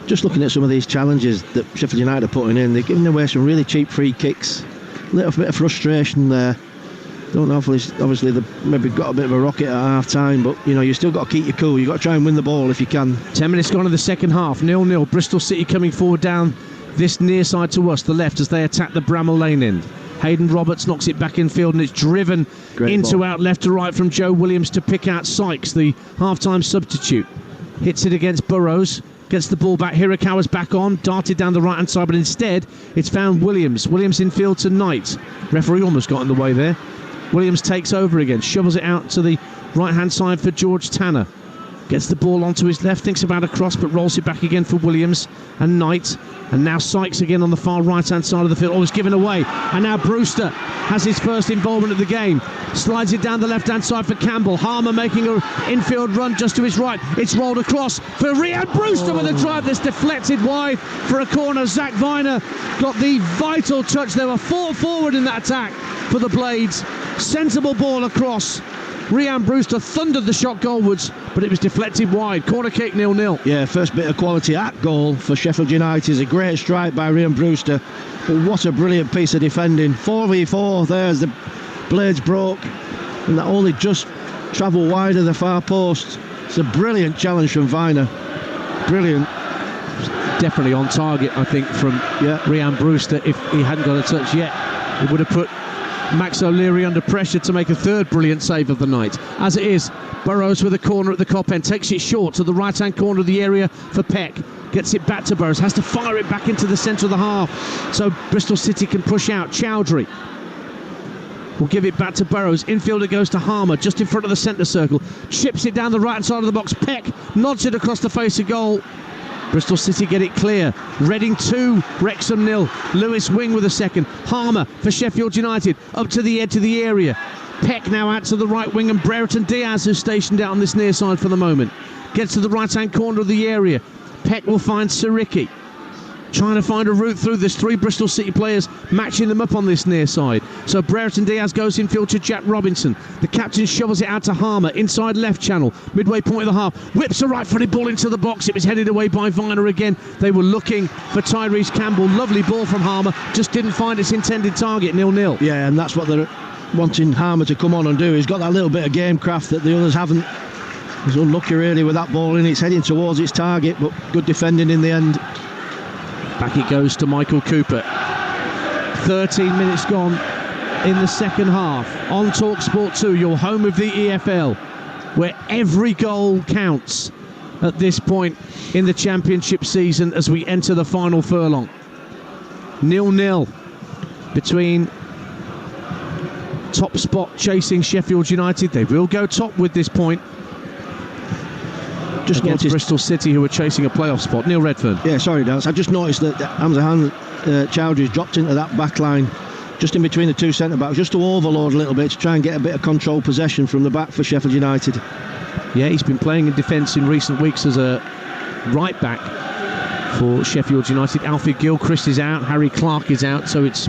just looking at some of these challenges that Sheffield United are putting in, they're giving away some really cheap free kicks. A little bit of frustration there. Don't know if obviously they've maybe got a bit of a rocket at half time, but you still got to keep your cool. You've got to try and win the ball if you can. 10 minutes gone in the second half, 0-0. Bristol City coming forward down this near side to us, the left, as they attack the Bramall Lane end. Hayden Roberts knocks it back in field, and it's driven out left to right from Joe Williams to pick out Sykes, the half-time substitute. Hits it against Burrows, gets the ball back. Hirakawa's back on, darted down the right-hand side, but instead it's found Williams. Williams in field to Knight. Referee almost got in the way there. Williams takes over again, shovels it out to the right-hand side for George Tanner. Gets the ball onto his left, thinks about a cross, but rolls it back again for Williams and Knight. And now Sykes again on the far right-hand side of the field. Oh, it's given away. And now Brewster has his first involvement of the game. Slides it down the left-hand side for Campbell. Harmer making an infield run just to his right. It's rolled across for Rhian Brewster with a drive that's deflected wide for a corner. Zach Viner got the vital touch. There were 4 forward in that attack for the Blades. Sensible ball across. Rhian Brewster thundered the shot goalwards, but it was deflected wide. Corner kick, 0-0. Yeah, first bit of quality at goal for Sheffield United is a great strike by Rhian Brewster. But what a brilliant piece of defending. 4v4 there as the blades broke, and that only just travelled wide of the far post. It's a brilliant challenge from Viner. Brilliant. Definitely on target, I think, from Rhian Brewster. If he hadn't got a touch yet, it would have put Max O'Leary under pressure to make a third brilliant save of the night. As it is, Burrows with a corner at the cop end, takes it short to the right-hand corner of the area for Peck. Gets it back to Burrows, has to fire it back into the centre of the half so Bristol City can push out. Chowdhury will give it back to Burrows. Infield it goes to Harmer, just in front of the centre circle. Chips it down the right-hand side of the box. Peck nods it across the face of goal. Bristol City get it clear. Reading 2, Wrexham 0. Lewis Wing with a second. Harmer for Sheffield United up to the edge of the area. Peck now out to the right wing, and Brereton Diaz, who's stationed out on this near side for the moment, gets to the right-hand corner of the area. Peck will find Siriki, trying to find a route through. There's 3 Bristol City players matching them up on this near side. So Brereton Diaz goes infield to Jack Robinson. The captain shovels it out to Harmer, inside left channel, midway point of the half. Whips a right-footed ball into the box. It was headed away by Viner again. They were looking for Tyrese Campbell. Lovely ball from Harmer, just didn't find its intended target. 0-0. Yeah, and that's what they're wanting Harmer to come on and do. He's got that little bit of game craft that the others haven't. He's unlucky really with that ball in. It's heading towards its target, but good defending in the end. Back it goes to Michael Cooper. 13 minutes gone in the second half. On Talksport 2, your home of the EFL, where every goal counts at this point in the championship season as we enter the final furlong. 0-0 between top spot chasing Sheffield United. They will go top with this point. Just against Bristol City, who are chasing a playoff spot. Neil Redfern. Yeah, sorry, Dance. I just noticed that Hamza Chowdhury's dropped into that back line, just in between the 2 centre-backs, just to overload a little bit, to try and get a bit of control possession from the back for Sheffield United. Yeah, he's been playing in defence in recent weeks as a right-back for Sheffield United. Alfie Gilchrist is out, Harry Clark is out, so it's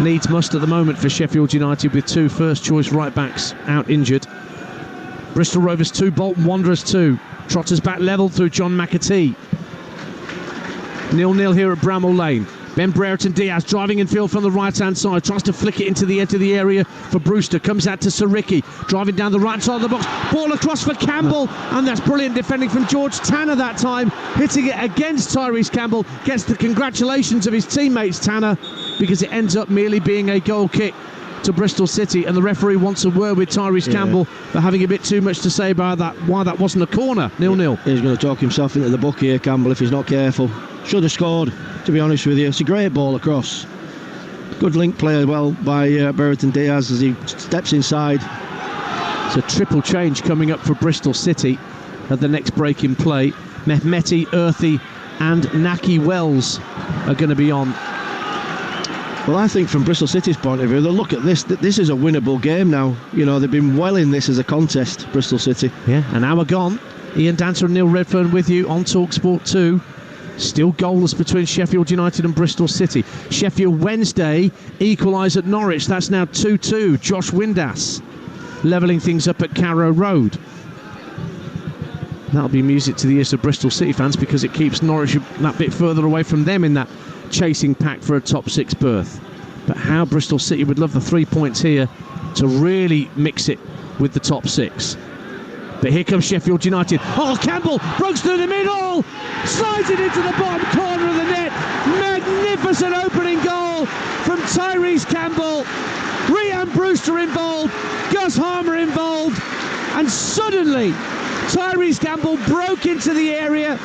needs must at the moment for Sheffield United, with 2 first-choice right-backs out injured. Bristol Rovers 2, Bolton Wanderers 2. Trotters back level through John McAtee. 0-0 here at Bramall Lane. Ben Brereton Diaz driving in field from the right-hand side. Tries to flick it into the edge of the area for Brewster. Comes out to Siriki. Driving down the right side of the box. Ball across for Campbell. And that's brilliant defending from George Tanner that time. Hitting it against Tyrese Campbell. Gets the congratulations of his teammates, Tanner, because it ends up merely being a goal kick to Bristol City, and the referee wants a word with Tyrese Campbell for having a bit too much to say about that, why that wasn't a corner. 0-0. He's going to talk himself into the book here, Campbell, if he's not careful. Should have scored, to be honest with you. It's a great ball across. Good link play as well by Brereton Diaz as he steps inside. It's a triple change coming up for Bristol City at the next break in play. Mehmeti, Earthy and Naki Wells are going to be on. Well, I think from Bristol City's point of view, they'll look at this. This is a winnable game now. You know, they've been well in this as a contest, Bristol City. Yeah, an hour gone. Ian Dancer and Neil Redfern with you on Talksport 2. Still goalless between Sheffield United and Bristol City. Sheffield Wednesday equalise at Norwich. That's now 2-2. Josh Windass levelling things up at Carrow Road. That'll be music to the ears of Bristol City fans, because it keeps Norwich that bit further away from them in that chasing pack for a top 6 berth. But how Bristol City would love the 3 points here to really mix it with the top 6. But here comes Sheffield United. Oh, Campbell breaks through the middle, slides it into the bottom corner of the net. Magnificent opening goal from Tyrese Campbell. Rhian Brewster involved, Gus Harmer involved, and suddenly Tyrese Campbell broke into the area,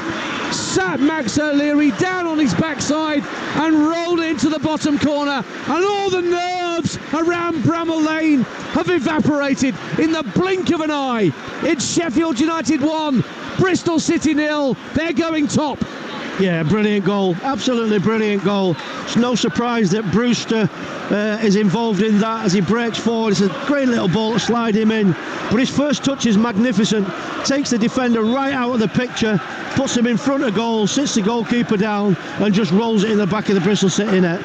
sat Max O'Leary down on his backside and rolled it into the bottom corner, and all the nerves around Bramall Lane have evaporated in the blink of an eye. It's Sheffield United 1, Bristol City 0. They're going top. Yeah, brilliant goal. Absolutely brilliant goal. It's no surprise that Brewster is involved in that as he breaks forward. It's a great little ball to slide him in. But his first touch is magnificent. Takes the defender right out of the picture, puts him in front of goal, sits the goalkeeper down and just rolls it in the back of the Bristol City net.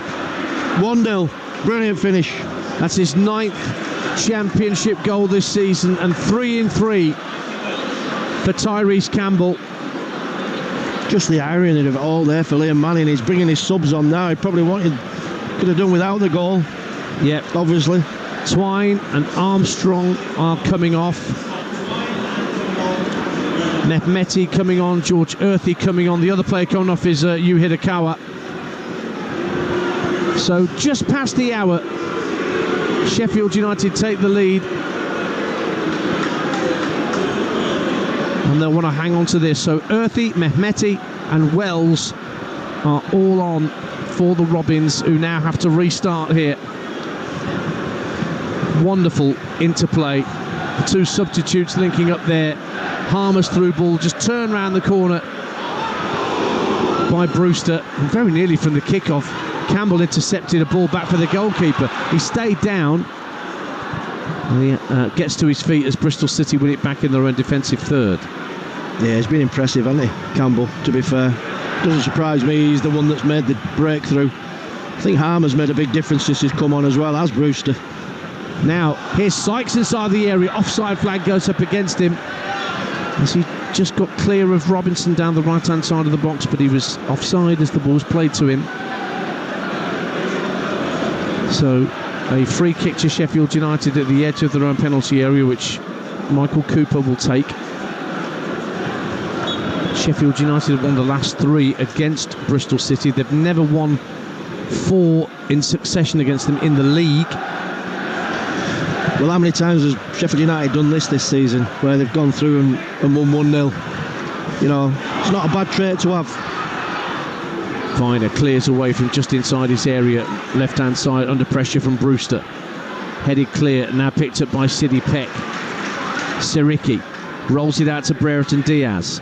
1-0. Brilliant finish. That's his 9th championship goal this season, and 3 in 3 for Tyrese Campbell. Just the irony of it all there for Liam Manning. He's bringing his subs on now. He probably could have done without the goal. Yeah, obviously. Twine and Armstrong are coming off. Mehmeti coming on, George Earthy coming on. The other player coming off is Yu Hidakawa. So just past the hour, Sheffield United take the lead. And they'll want to hang on to this. So Earthy, Mehmeti and Wells are all on for the Robins, who now have to restart here. Wonderful interplay. The 2 substitutes linking up there. Harmer's through ball, just turned round the corner by Brewster. And very nearly from the kickoff, Campbell intercepted a ball back for the goalkeeper. He stayed down. And he gets to his feet as Bristol City win it back in their own defensive third. Yeah, he's been impressive, hasn't he, Campbell, to be fair. Doesn't surprise me, he's the one that's made the breakthrough. I think Harmer's made a big difference since he's come on as well as Brewster. Now, here's Sykes inside the area. Offside flag goes up against him as he just got clear of Robinson down the right-hand side of the box, but he was offside as the ball was played to him. So a free kick to Sheffield United at the edge of their own penalty area, which Michael Cooper will take. Sheffield United have won the last 3 against Bristol City. They've never won 4 in succession against them in the league. Well, how many times has Sheffield United done this season, where they've gone through and won 1-0? You know, it's not a bad trait to have. Viner clears away from just inside his area, left-hand side, under pressure from Brewster. Headed clear, now picked up by Sidi Peck. Siriki rolls it out to Brereton Diaz.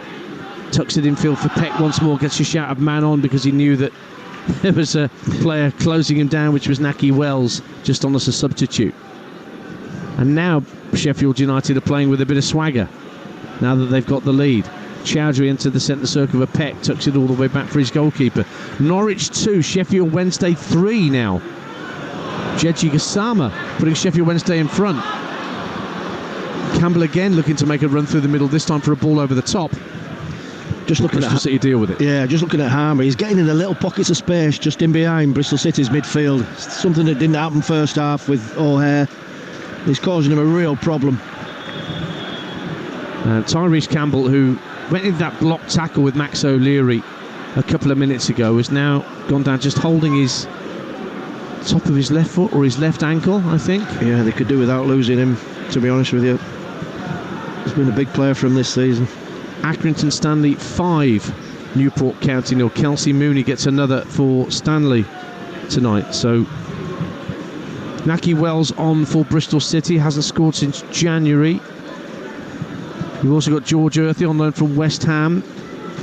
Tucks it infield for Peck once more, gets a shout of man on because he knew that there was a player closing him down, which was Naki Wells, just on as a substitute. And now Sheffield United are playing with a bit of swagger, now that they've got the lead. Chowdhury into the centre circle of Peck, tucks it all the way back for his goalkeeper. Norwich 2, Sheffield Wednesday 3 now. Jeji Gassama putting Sheffield Wednesday in front. Campbell again looking to make a run through the middle, this time for a ball over the top. Just looking Bristol City deal with it. Yeah, just looking at Harmer. He's getting in the little pockets of space just in behind Bristol City's midfield. Something that didn't happen first half with O'Hare. He's causing him a real problem. Tyrese Campbell, who went into that block tackle with Max O'Leary a couple of minutes ago, has now gone down just holding his top of his left foot or his left ankle, I think. Yeah, they could do without losing him, to be honest with you. He's been a big player from this season. Accrington Stanley 5, Newport County 0. Kelsey Mooney gets another for Stanley tonight. So Naki Wells on for Bristol City, hasn't scored since January. You've also got George Earthy on loan from West Ham,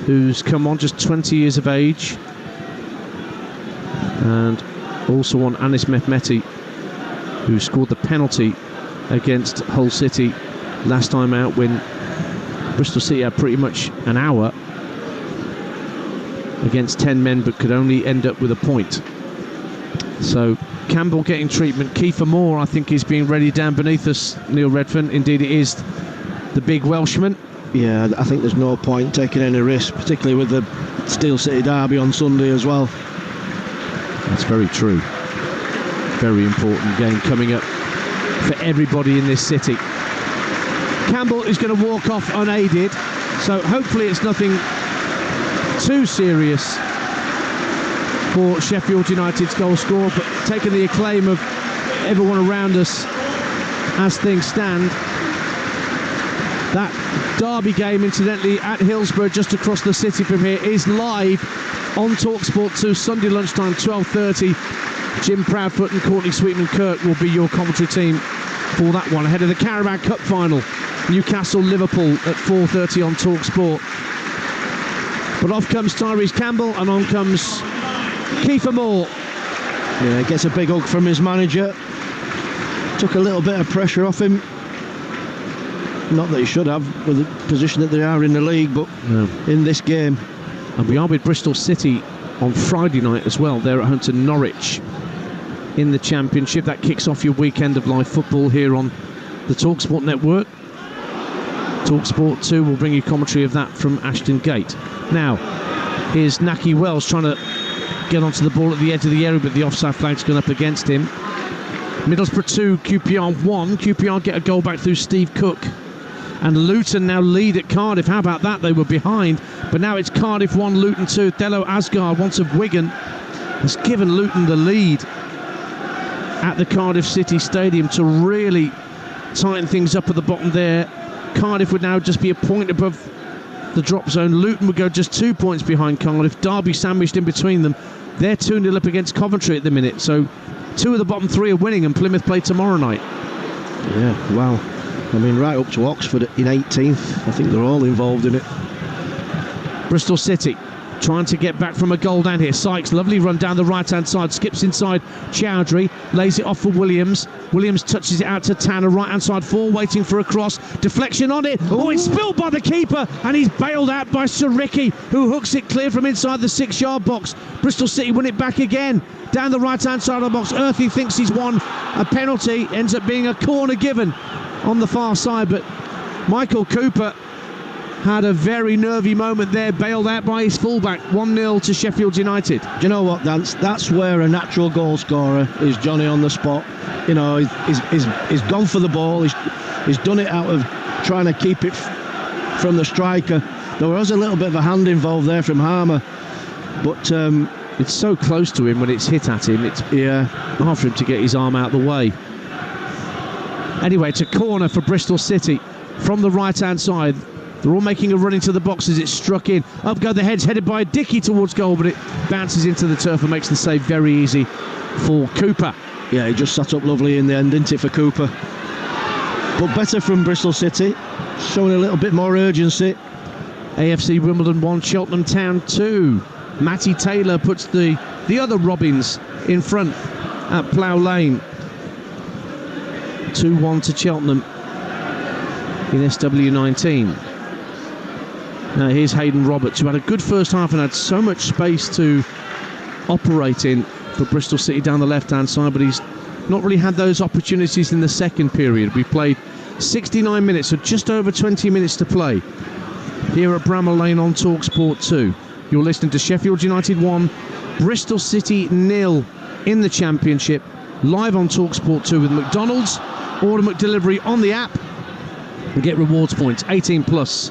who's come on, just 20 years of age. And also on Anis Mehmeti, who scored the penalty against Hull City last time out when Bristol City had pretty much an hour against 10 men but could only end up with a point. So Campbell getting treatment. Kiefer Moore, I think, is being ready down beneath us, Neil Redfern. Indeed it is, the big Welshman. Yeah, I think there's no point taking any risk, particularly with the Steel City derby on Sunday as well. That's very true. Very important game coming up for everybody in this city. Campbell is going to walk off unaided, so hopefully it's nothing too serious for Sheffield United's goal scorer, but taking the acclaim of everyone around us as things stand. That derby game, incidentally, at Hillsborough, just across the city from here, is live on Talksport 2, Sunday lunchtime, 12:30. Jim Proudfoot and Courtney Sweetman-Kirk will be your commentary team for that one, ahead of the Carabao Cup final, Newcastle-Liverpool at 4:30 on Talksport. But off comes Tyrese Campbell, and on comes Kiefer Moore. Yeah, gets a big hug from his manager. Took a little bit of pressure off him. Not that he should have, with the position that they are in the league, but in this game. And we are with Bristol City on Friday night as well. They're at home to Norwich in the Championship. That kicks off your weekend of live football here on the Talksport network. Talksport 2 will bring you commentary of that from Ashton Gate. Now, here's Naki Wells trying to get onto the ball at the edge of the area, but the offside flag's gone up against him. Middlesbrough 2, QPR 1. QPR get a goal back through Steve Cook. And Luton now lead at Cardiff. How about that? They were behind, but now it's Cardiff 1, Luton 2. Thello Asgard, once of Wigan, has given Luton the lead at the Cardiff City Stadium to really tighten things up at the bottom there. Cardiff would now just be a point above the drop zone. Luton would go just 2 points behind Cardiff. Derby sandwiched in between them. They're 2-0 up against Coventry at the minute, so 2 of the bottom 3 are winning, and Plymouth play tomorrow night. Yeah, wow. I mean, right up to Oxford in 18th. I think they're all involved in it. Bristol City trying to get back from a goal down here. Sykes, lovely run down the right-hand side, skips inside Chowdhury, lays it off for Williams. Williams touches it out to Tanner, right-hand side, 4 waiting for a cross. Deflection on it. Oh, it's spilled by the keeper, and he's bailed out by Siriki, who hooks it clear from inside the 6-yard box. Bristol City win it back again. Down the right-hand side of the box. Earthy thinks he's won a penalty. Ends up being a corner given on the far side, but Michael Cooper had a very nervy moment there, bailed out by his fullback. 1-0 to Sheffield United. Do you know what, that's where a natural goal scorer is Johnny on the spot. You know, he's gone for the ball. He's done it out of trying to keep it from the striker. There was a little bit of a hand involved there from Harmer, but it's so close to him when it's hit at him. It's hard for him to get his arm out of the way. Anyway, it's a corner for Bristol City from the right-hand side. They're all making a run into the box as it's struck in. Up go the heads, headed by Dickey towards goal, but it bounces into the turf and makes the save very easy for Cooper. Yeah, he just sat up lovely in the end, didn't it, for Cooper? But better from Bristol City, showing a little bit more urgency. AFC Wimbledon 1, Cheltenham Town 2. Matty Taylor puts the other Robins in front at Plough Lane. 2-1 to Cheltenham in SW19. Now here's Hayden Roberts, who had a good first half and had so much space to operate in for Bristol City down the left-hand side, but he's not really had those opportunities in the second period. We played 69 minutes, so just over 20 minutes to play here at Bramall Lane on Talksport 2. You're listening to Sheffield United 1, Bristol City 0 in the Championship, live on Talksport 2 with McDonald's. Order McDelivery on the app and get rewards points. 18 plus.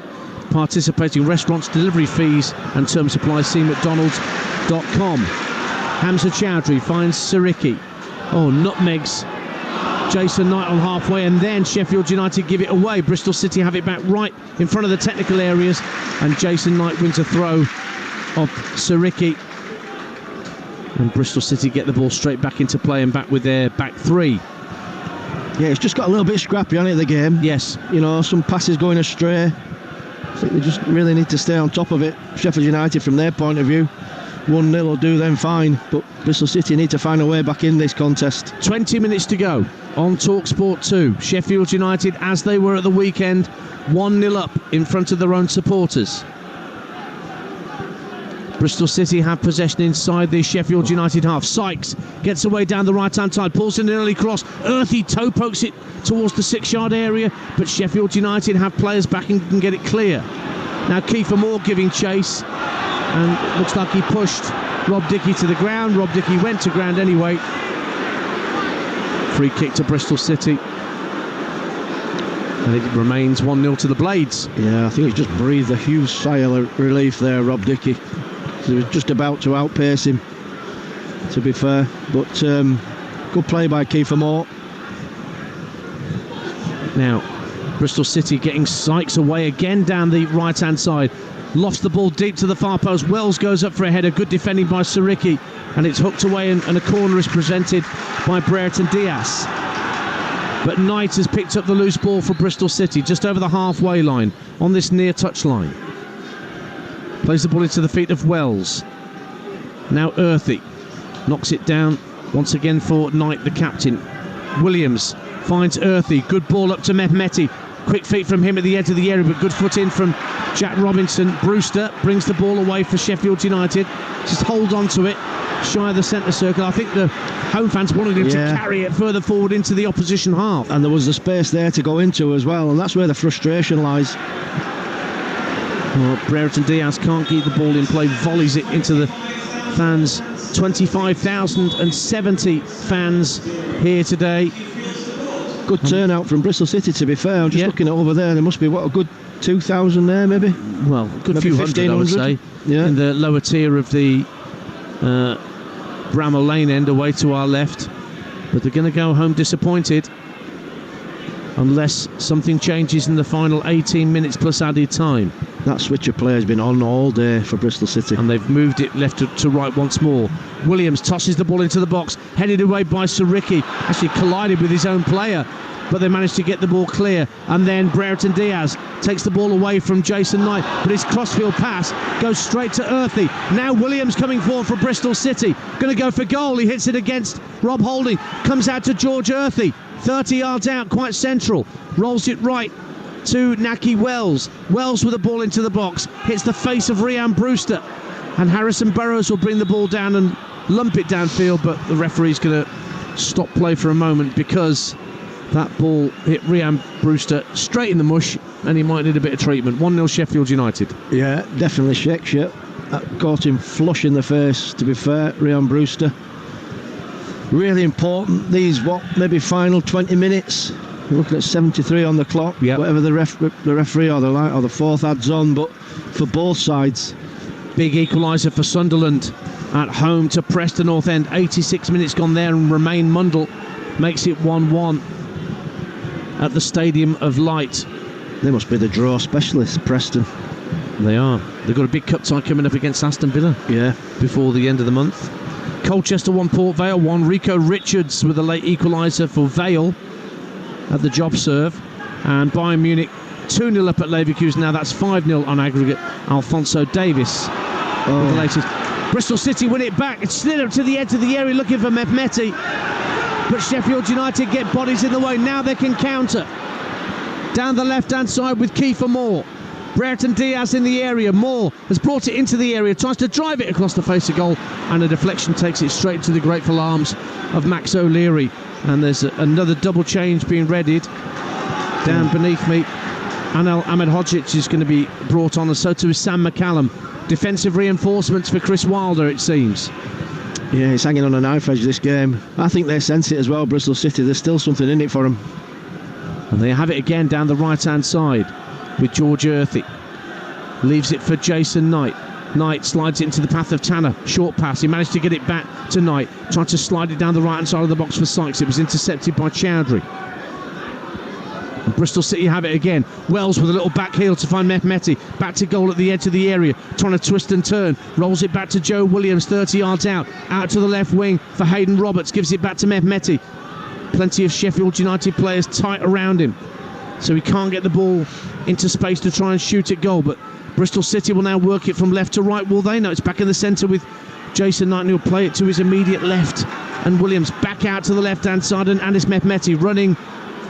Participating restaurants, delivery fees and term supplies. See mcdonalds.com. Hamza Chowdhury finds Siriki. Oh, nutmegs Jason Knight on halfway, and then Sheffield United give it away. Bristol City have it back right in front of the technical areas, and Jason Knight wins a throw of Siriki. And Bristol City get the ball straight back into play and back with their back 3. Yeah, it's just got a little bit scrappy on it, the game. Yes. You know, some passes going astray. I think they just really need to stay on top of it. Sheffield United, from their point of view, 1-0 will do them fine, but Bristol City need to find a way back in this contest. 20 minutes to go on Talksport 2. Sheffield United, as they were at the weekend, 1-0 up in front of their own supporters. Bristol City have possession inside the Sheffield United half. Sykes gets away down the right-hand side, pulls in an early cross. Earthy toe pokes it towards the 6-yard area, but Sheffield United have players back and can get it clear. Now Kiefer Moore giving chase, and it looks like he pushed Rob Dickie to the ground. Rob Dickie went to ground anyway. Free kick to Bristol City. And it remains 1-0 to the Blades. Yeah, I think he's just breathed a huge sigh of relief there, Rob Dickie. He was just about to outpace him, to be fair. But good play by Kiefer Moore. Now, Bristol City getting Sykes away again down the right-hand side. Lofts the ball deep to the far post. Wells goes up for a header. Good defending by Saricki. And it's hooked away, and a corner is presented by Brereton Diaz. But Knight has picked up the loose ball for Bristol City, just over the halfway line, on this near touch line. Plays the ball into the feet of Wells. Now Earthy knocks it down once again for Knight, the captain. Williams finds Earthy. Good ball up to Mehmeti. Quick feet from him at the edge of the area, but good foot in from Jack Robinson. Brewster brings the ball away for Sheffield United. Just hold on to it, shy of the centre circle. I think the home fans wanted him to carry it further forward into the opposition half. And there was the space there to go into as well, and that's where the frustration lies. Well, Brereton Diaz can't keep the ball in play, volleys it into the fans. 25,070 fans here today. Good turnout from Bristol City, to be fair. I'm just looking at over there. There must be, what, a good 2,000 there, maybe? Well, a good few hundred, I would say. Yeah. In the lower tier of the Bramall Lane end, away to our left. But they're going to go home disappointed unless something changes in the final 18 minutes plus added time. That switch of play has been on all day for Bristol City. And they've moved it left to right once more. Williams tosses the ball into the box, headed away by Saricki. Actually collided with his own player, but they managed to get the ball clear. And then Brereton Diaz takes the ball away from Jason Knight, but his crossfield pass goes straight to Earthy. Now Williams coming forward for Bristol City. Going to go for goal. He hits it against Rob Holding. Comes out to George Earthy. 30 yards out, quite central. Rolls it right to Naki Wells. Wells with the ball into the box. Hits the face of Rhian Brewster. And Harrison Burrows will bring the ball down and lump it downfield, but the referee's going to stop play for a moment because that ball hit Rhian Brewster straight in the mush, and he might need a bit of treatment. 1-0 Sheffield United. Yeah, definitely shakes you. That caught him flush in the face, to be fair, Rhian Brewster. Really important, these, maybe final 20 minutes. We're looking at 73 on the clock, whatever the referee or the fourth adds on, but for both sides. Big equaliser for Sunderland at home to Preston North End. 86 minutes gone there, and Romain Mundle makes it 1-1 at the Stadium of Light. They must be the draw specialists, Preston. They are. They've got a big cup tie coming up against Aston Villa before the end of the month. Colchester 1, Port Vale 1. Rico Richards with a late equaliser for Vale at the job serve. And Bayern Munich 2-0 up at Leverkusen. Now that's 5-0 on aggregate. Alphonso Davies with the latest. Bristol City win it back. It's slid up to the edge of the area looking for Mehmeti. But Sheffield United get bodies in the way. Now they can counter. Down the left-hand side with Kiefer Moore. Brereton Diaz in the area. Moore has brought it into the area, tries to drive it across the face of goal, and a deflection takes it straight to the grateful arms of Max O'Leary. And there's another double change being readied down beneath me. Anel Ahmedhodzic is going to be brought on, and so too is Sam McCallum. Defensive reinforcements for Chris Wilder, it seems. Yeah, he's hanging on a knife edge this game. I think they sense it as well, Bristol City. There's still something in it for them. And they have it again down the right-hand side with George Earthy. Leaves it for Jason Knight. Knight slides it into the path of Tanner. Short pass. He managed to get it back to Knight. Tried to slide it down the right-hand side of the box for Sykes. It was intercepted by Chowdhury. And Bristol City have it again. Wells with a little back heel to find Mehmeti. Back to goal at the edge of the area. Trying to twist and turn. Rolls it back to Joe Williams, 30 yards out. Out to the left wing for Hayden Roberts. Gives it back to Mehmeti. Plenty of Sheffield United players tight around him, so he can't get the ball into space to try and shoot at goal. But Bristol City will now work it from left to right. Will they? No, it's back in the centre with Jason Knight, who will play it to his immediate left. And Williams back out to the left-hand side, and Anis Mehmeti running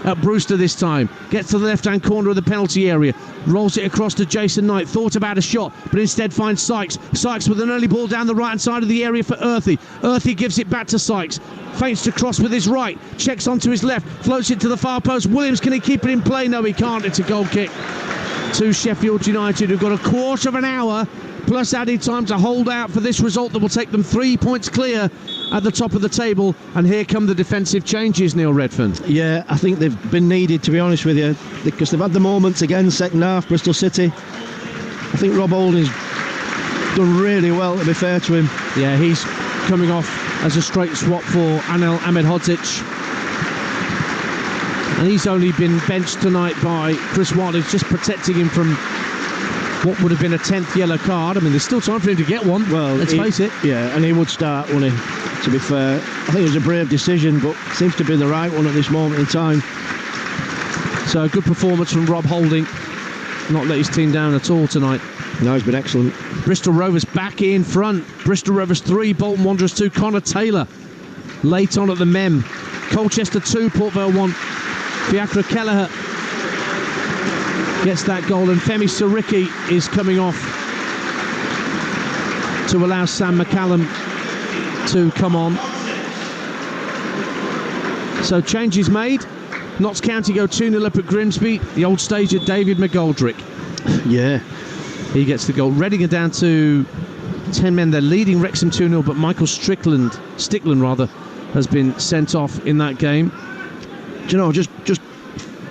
at Brewster this time. Gets to the left-hand corner of the penalty area. Rolls it across to Jason Knight. Thought about a shot, but instead finds Sykes. Sykes with an early ball down the right-hand side of the area for Earthy. Earthy gives it back to Sykes. Feints to cross with his right. Checks onto his left. Floats it to the far post. Williams, can he keep it in play? No, he can't. It's a goal kick to Sheffield United, who've got a quarter of an hour plus added time to hold out for this result that will take them 3 points clear at the top of the table. And here come the defensive changes, Neil Redfern. Yeah, I think they've been needed, to be honest with you, because they've had the moments again, second half, Bristol City. I think Rob Holding's done really well, to be fair to him. Yeah, he's coming off as a straight swap for Anel Ahmedhodzic. And he's only been benched tonight by Chris Wilder, just protecting him from what would have been a 10th yellow card. I mean, there's still time for him to get one, well, let's face it. Yeah, and he would start, wouldn't he, to be fair. I think it was a brave decision, but seems to be the right one at this moment in time. So a good performance from Rob Holding. Not let his team down at all tonight. No, he's been excellent. Bristol Rovers back in front. Bristol Rovers 3, Bolton Wanderers 2. Connor Taylor late on at the Mem. Colchester 2, Port Vale 1. Fiacre Kelleher gets that goal, and Femi Siriki is coming off to allow Sam McCallum to come on. So changes made. Notts County go 2-0 up at Grimsby. The old stager David McGoldrick. Yeah. He gets the goal. Reading are down to 10 men. They're leading Wrexham 2-0, but Michael Stickland has been sent off in that game. Do you know, just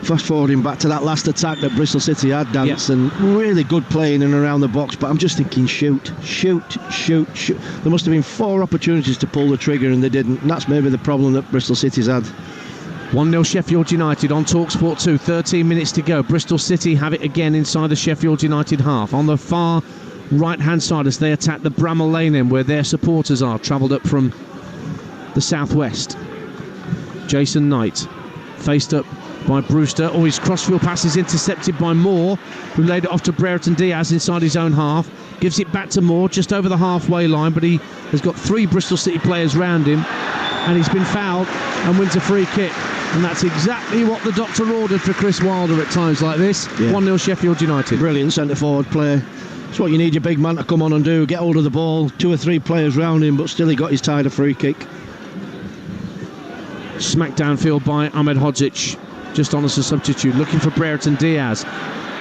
fast forwarding back to that last attack that Bristol City had, Dance, and really good playing in and around the box, but I'm just thinking shoot. There must have been 4 opportunities to pull the trigger and they didn't, and that's maybe the problem that Bristol City's had. 1-0 Sheffield United on Talksport 2, 13 minutes to go. Bristol City have it again inside the Sheffield United half. On the far right-hand side as they attack the Bramall Lane end where their supporters are, travelled up from the southwest. Jason Knight, faced up by Brewster. Oh, his crossfield pass is intercepted by Moore, who laid it off to Brereton Diaz inside his own half. Gives it back to Moore just over the halfway line, but he has got 3 Bristol City players round him, and he's been fouled and wins a free kick. And that's exactly what the doctor ordered for Chris Wilder at times like this. 1-0 Sheffield United. Brilliant centre-forward play. It's what you need your big man to come on and do. Get hold of the ball, 2 or 3 players round him, but still he got his tied a free kick. Smacked downfield by Ahmedhodzic, just on as a substitute, looking for Brereton Diaz.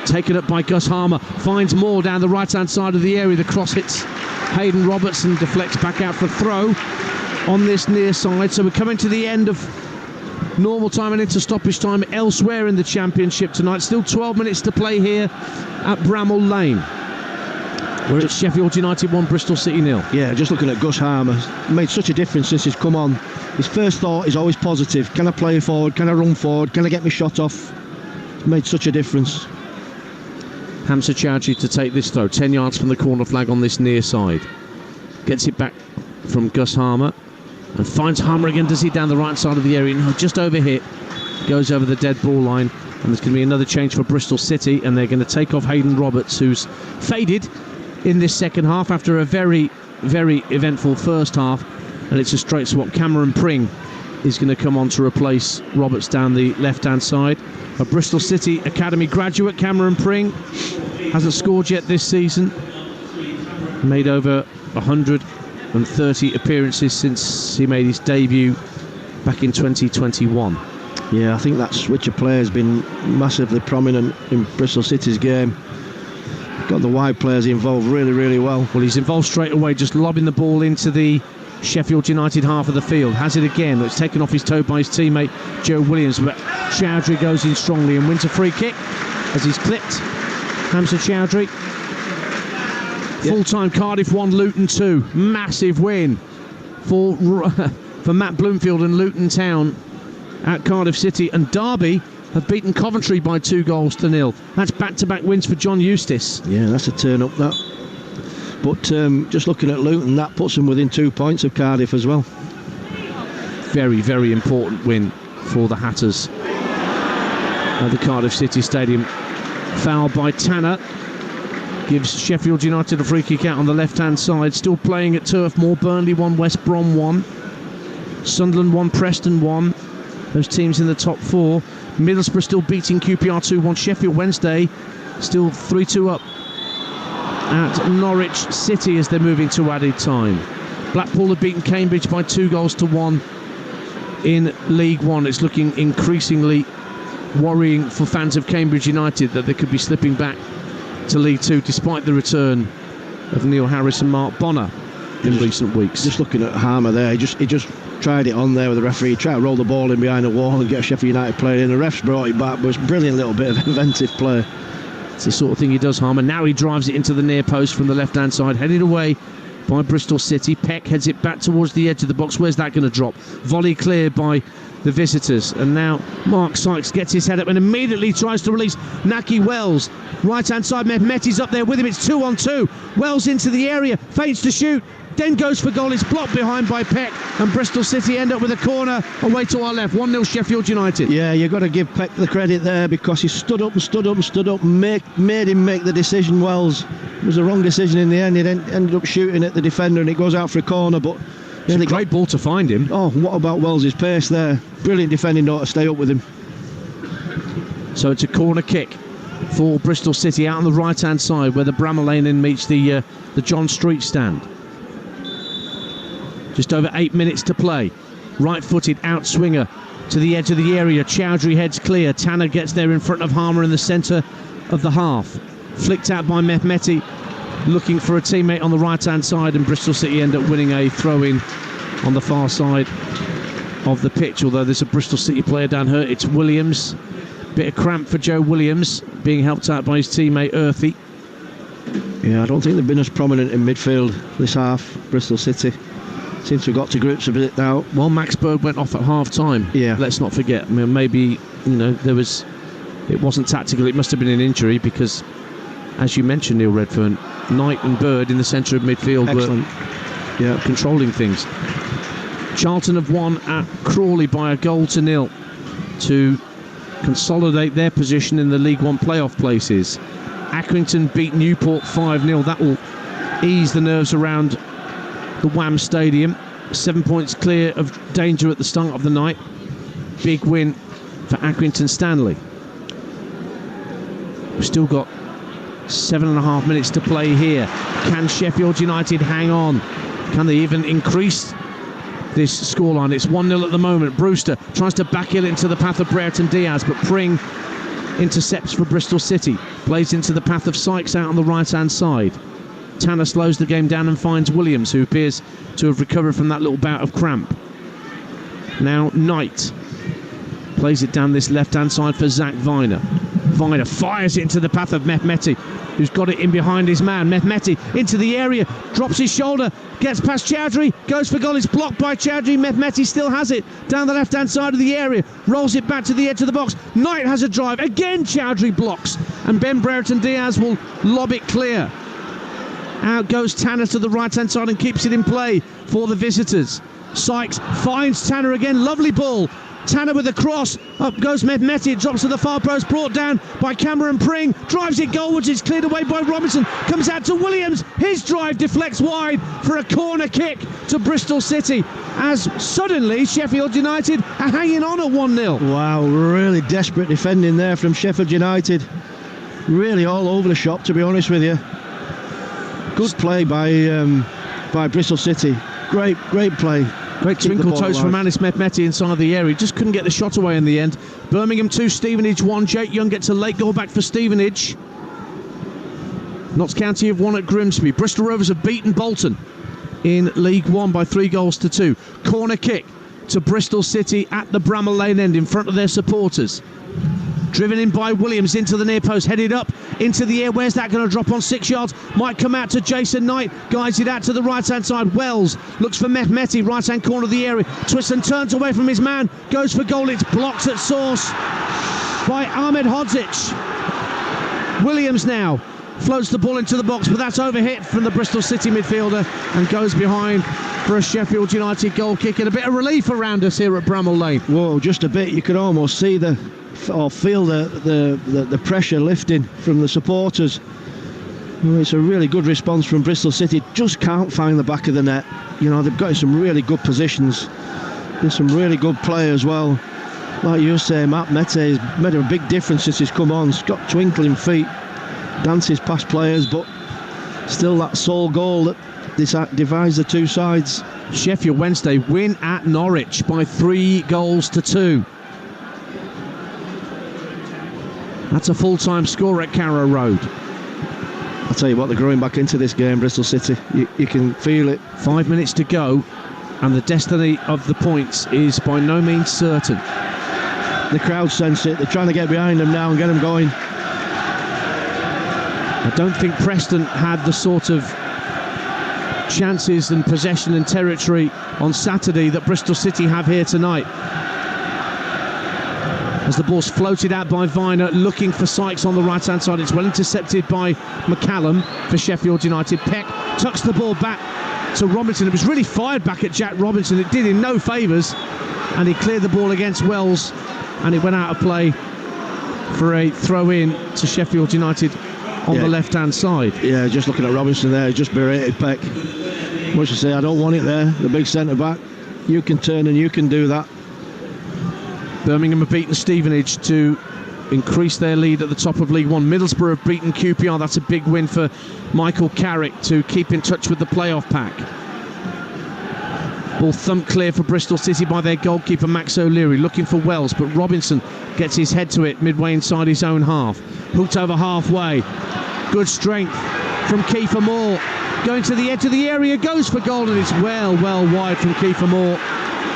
Taken up by Gus Harmer, finds Moore down the right-hand side of the area. The cross hits Hayden Roberts and deflects back out for throw on this near side. So we're coming to the end of normal time and into stoppage time elsewhere in the Championship tonight. Still 12 minutes to play here at Bramall Lane, where it's Sheffield United 1, Bristol City 0. Yeah, just looking at Gus Harmer, made such a difference since he's come on. His first thought is always positive. Can I play forward? Can I run forward? Can I get my shot off? It's made such a difference. Hamza Chowdhury to take this throw, 10 yards from the corner flag on this near side. Gets it back from Gus Harmer and finds Harmer again. Does he down the right side of the area? No, just overhit. Goes over the dead ball line. And there's going to be another change for Bristol City, and they're going to take off Hayden Roberts, who's faded in this second half after a very, very eventful first half. And it's a straight swap. Cameron Pring is going to come on to replace Roberts down the left-hand side. A Bristol City Academy graduate, Cameron Pring, hasn't scored yet this season. Made over 130 appearances since he made his debut back in 2021. Yeah, I think that switch of play has been massively prominent in Bristol City's game. Got the wide players involved really, really well. Well, he's involved straight away, just lobbing the ball into the Sheffield United half of the field. Has it again. It's taken off his toe by his teammate Joe Williams, but Chowdhury goes in strongly and wins a free kick as he's clipped. Hamza Chowdhury. Full-time Cardiff 1, Luton 2. Massive win for Matt Bloomfield and Luton Town at Cardiff City. And Derby have beaten Coventry by 2-0. That's back-to-back wins for John Eustace. Yeah, that's a turn-up, that. But just looking at Luton, that puts them within 2 points of Cardiff as well. Very, very important win for the Hatters at the Cardiff City Stadium. Foul by Tanner gives Sheffield United a free kick out on the left-hand side. Still playing at Turf Moor. Burnley 1, West Brom 1. Sunderland 1, Preston 1. Those teams in the top 4. Middlesbrough still beating QPR 2-1. Sheffield Wednesday still 3-2 up at Norwich City as they're moving to added time. Blackpool have beaten Cambridge by 2-1 in League One. It's looking increasingly worrying for fans of Cambridge United that they could be slipping back to League Two despite the return of Neil Harris and Mark Bonner in recent weeks. Just looking at Harmer there, he just tried it on there with the referee. He tried to roll the ball in behind the wall and get a Sheffield United player in. The refs brought it back, but it's a brilliant little bit of inventive play. It's the sort of thing he does, Harmer. Now he drives it into the near post from the left-hand side, headed away by Bristol City. Peck heads it back towards the edge of the box. Where's that going to drop? Volley cleared by the visitors. And now Mark Sykes gets his head up and immediately tries to release Naki Wells. Right-hand side, Mehmeti's up there with him. It's 2-on-2. Wells into the area, feints to shoot, then goes for goal. It's blocked behind by Peck, and Bristol City end up with a corner away to our left. 1-0 Sheffield United. Yeah, you've got to give Peck the credit there because he stood up, made him make the decision. Wells, it was the wrong decision in the end. He then ended up shooting at the defender and it goes out for a corner, but it's a great ball to find him. Oh, what about Wells' pace there? Brilliant defending, though, to stay up with him. So it's a corner kick for Bristol City out on the right-hand side where the Bramall Lane Inn meets the John Street stand. Just over 8 minutes to play. Right-footed outswinger to the edge of the area. Chowdhury heads clear. Tanner gets there in front of Harmer in the centre of the half. Flicked out by Mehmeti, looking for a teammate on the right-hand side, and Bristol City end up winning a throw-in on the far side of the pitch. Although there's a Bristol City player down hurt. It's Williams. Bit of cramp for Joe Williams, being helped out by his teammate Earthy. Yeah, I don't think they've been as prominent in midfield this half, Bristol City. Seems to have got to grips a bit now. Well, Max Bird went off at half-time. Yeah. Let's not forget. I mean, maybe, it wasn't tactical. It must have been an injury because, as you mentioned, Neil Redfern, Knight and Bird in the centre of midfield were controlling things. Charlton have won at Crawley by 1-0 to consolidate their position in the League One playoff places. Accrington beat Newport 5-0. That will ease the nerves around the Wham Stadium. 7 points clear of danger at the start of the night. Big win for Accrington Stanley. We've still got 7.5 minutes to play here. Can Sheffield United hang on? Can they even increase this scoreline? It's 1-0 at the moment. Brewster tries to backheel it into the path of Brereton Diaz, but Pring intercepts for Bristol City. Plays into the path of Sykes out on the right-hand side. Tanner slows the game down and finds Williams, who appears to have recovered from that little bout of cramp. Now Knight plays it down this left-hand side for Zach Viner. Viner fires it into the path of Mehmeti, who's got it in behind his man. Mehmeti into the area, drops his shoulder, gets past Chowdhury, goes for goal. It's blocked by Chowdhury. Mehmeti still has it down the left-hand side of the area, rolls it back to the edge of the box. Knight has a drive. Again, Chowdhury blocks, and Ben Brereton Diaz will lob it clear. Out goes Tanner to the right-hand side and keeps it in play for the visitors. Sykes finds Tanner again. Lovely ball. Tanner with a cross. Up goes Mehmeti. It drops to the far post. Brought down by Cameron Pring. Drives it goalwards. It's cleared away by Robinson. Comes out to Williams. His drive deflects wide for a corner kick to Bristol City. As suddenly Sheffield United are hanging on at 1-0. Wow, really desperate defending there from Sheffield United. Really all over the shop, to be honest with you. Good play by Bristol City. Great play. Great twinkle toes from Anis Mehmeti inside the area. Just couldn't get the shot away in the end. Birmingham 2, Stevenage 1. Jake Young gets a late goal back for Stevenage. Notts County have won at Grimsby. Bristol Rovers have beaten Bolton in League One by 3-2. Corner kick to Bristol City at the Bramall Lane end in front of their supporters. Driven in by Williams into the near post, headed up into the air. Where's that going to drop on 6 yards? Might come out to Jason Knight, guides it out to the right-hand side. Wells looks for Mehmeti, right-hand corner of the area. Twists and turns away from his man, goes for goal. It's blocked at source by Ahmed Hodzic. Williams now floats the ball into the box, but that's overhit from the Bristol City midfielder and goes behind for a Sheffield United goal kick. And a bit of relief around us here at Bramall Lane. Whoa, just a bit. You could almost see feel the pressure lifting from the supporters. Well, it's a really good response from Bristol City. Just can't find the back of the net. They've got some really good positions. There's some really good play as well. Like you say, Matt Mete has made a big difference since he's come on. He's got twinkling feet, dances past players, but still that sole goal that divides the two sides. Sheffield Wednesday win at Norwich by 3-2. That's a full-time score at Carrow Road. I'll tell you what, they're growing back into this game, Bristol City. You can feel it. 5 minutes to go, and the destiny of the points is by no means certain. The crowd sense it. They're trying to get behind them now and get them going. I don't think Preston had the sort of chances and possession and territory on Saturday that Bristol City have here tonight. As the ball's floated out by Viner, looking for Sykes on the right-hand side. It's well intercepted by McCallum for Sheffield United. Peck tucks the ball back to Robinson. It was really fired back at Jack Robinson. It did him no favours, and he cleared the ball against Wells, and it went out of play for a throw-in to Sheffield United on the left-hand side. Yeah, just looking at Robinson there, just berated Peck. Much to say, I don't want it there, the big centre-back. You can turn and you can do that. Birmingham have beaten Stevenage to increase their lead at the top of League One. Middlesbrough have beaten QPR. That's a big win for Michael Carrick to keep in touch with the playoff pack. Ball thumped clear for Bristol City by their goalkeeper Max O'Leary, looking for Wells, but Robinson gets his head to it midway inside his own half. Hooked over halfway. Good strength from Kiefer Moore. Going to the edge of the area, goes for goal, and it's well wide from Kiefer Moore.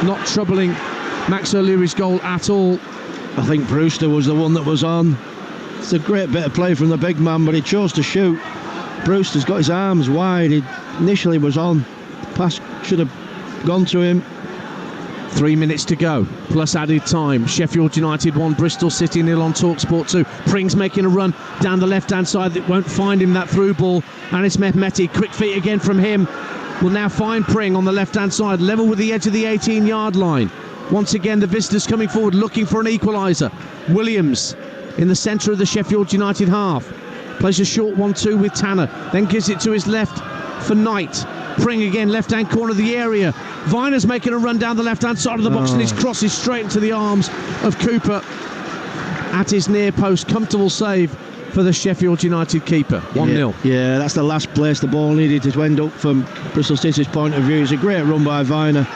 Not troubling Max O'Leary's goal at all. I think Brewster was the one that was on. It's a great bit of play from the big man, but he chose to shoot. Brewster's got his arms wide. He initially was on. The pass should have gone to him. 3 minutes to go, plus added time. Sheffield United 1, Bristol City 0 on Talksport 2. Pring's making a run down the left-hand side that won't find him, that through ball. And it's Mehmeti, quick feet again from him. Will now find Pring on the left-hand side, level with the edge of the 18-yard line. Once again, the visitors coming forward, looking for an equaliser. Williams in the centre of the Sheffield United half. Plays a short 1-2 with Tanner, then gives it to his left for Knight. Pring again, left-hand corner of the area. Viner's making a run down the left-hand side of the box, and his cross is straight into the arms of Cooper at his near post. Comfortable save for the Sheffield United keeper. 1-0. Yeah, that's the last place the ball needed to end up from Bristol City's point of view. It's a great run by Viner,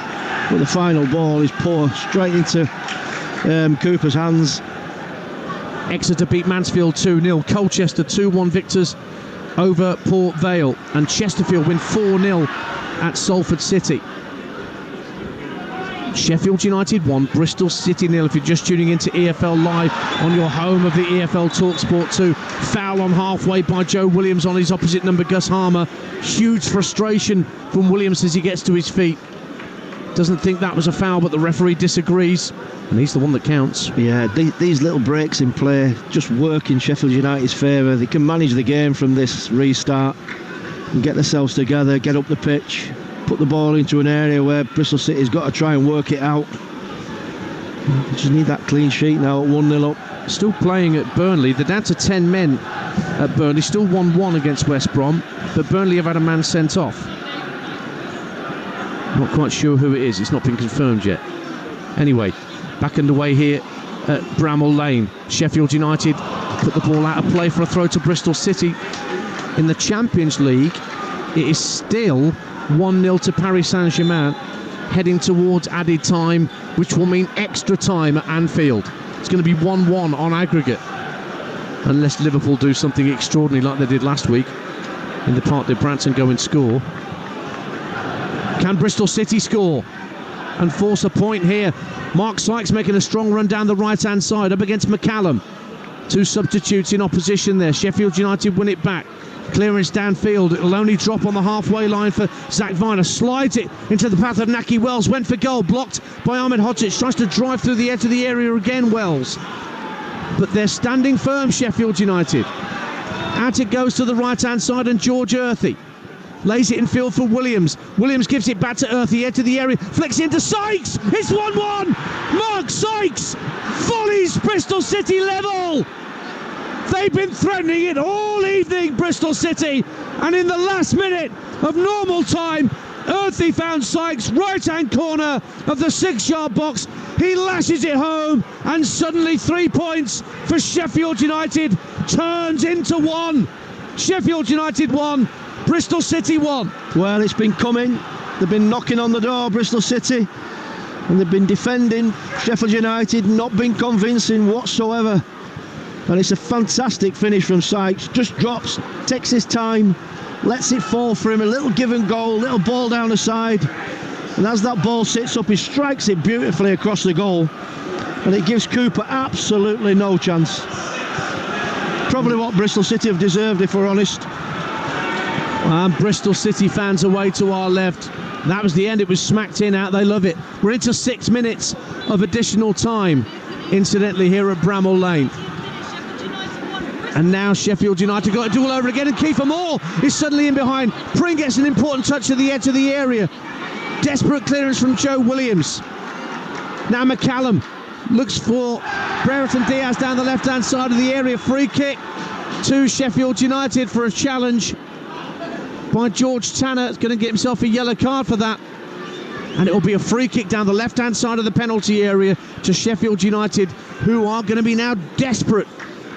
but the final ball is poor, straight into Cooper's hands. Exeter beat Mansfield 2-0. Colchester 2-1 victors over Port Vale, and Chesterfield win 4-0 at Salford City. Sheffield United 1, Bristol City 0. If you're just tuning into EFL Live on your home of the EFL Talksport 2, foul on halfway by Joe Williams on his opposite number, Gus Harmer. Huge frustration from Williams as he gets to his feet. Doesn't think that was a foul, but the referee disagrees, and he's the one that counts. Yeah, these little breaks in play just work in Sheffield United's favour. They can manage the game from this restart and get themselves together, get up the pitch, put the ball into an area where Bristol City's got to try and work it out. They just need that clean sheet now at 1-0 up. Still playing at Burnley. They're down to 10 men at Burnley. Still 1-1 against West Brom, but Burnley have had a man sent off. Not quite sure who it is. It's not been confirmed yet. Anyway, back underway here at Bramall Lane. Sheffield United put the ball out of play for a throw to Bristol City. In the Champions League, it is still 1-0 to Paris Saint-Germain, heading towards added time, which will mean extra time at Anfield. It's going to be 1-1 on aggregate, unless Liverpool do something extraordinary like they did last week in the Parc des Princes and go and score. Can Bristol City score and force a point here? Mark Sykes making a strong run down the right-hand side up against McCallum. Two substitutes in opposition there. Sheffield United win it back. Clearance downfield. It'll only drop on the halfway line for Zach Viner. Slides it into the path of Naki Wells. Went for goal. Blocked by Ahmed Hodzic. Tries to drive through the edge of the area again, Wells. But they're standing firm, Sheffield United. Out it goes to the right-hand side, and George Earthy lays it in field for Williams. Williams gives it back to Earthy, edge of the area, flicks into Sykes. It's 1-1. Mark Sykes volleys Bristol City level. They've been threatening it all evening, Bristol City, and in the last minute of normal time, Earthy found Sykes right-hand corner of the 6-yard box, He lashes it home, and suddenly 3 points for Sheffield United turns into 1. Sheffield United 1, Bristol City 1. Well, it's been coming. They've been knocking on the door, Bristol City, and they've been defending. Sheffield United not been convincing whatsoever. And it's a fantastic finish from Sykes. Just drops, takes his time, lets it fall for him. A little give and go, little ball down the side. And as that ball sits up, he strikes it beautifully across the goal. And it gives Cooper absolutely no chance. Probably what Bristol City have deserved, if we're honest. And Bristol City fans away to our left. That was the end. It was smacked in out. They love it. We're into 6 minutes of additional time, incidentally, here at Bramall Lane. And now Sheffield United got to do all over again, and Kiefer Moore is suddenly in behind. Pring gets an important touch to the edge of the area. Desperate clearance from Joe Williams. Now McCallum looks for Brereton Diaz down the left-hand side of the area. Free kick to Sheffield United for a challenge by George Tanner. It's going to get himself a yellow card for that. And it will be a free kick down the left-hand side of the penalty area to Sheffield United, who are going to be now desperate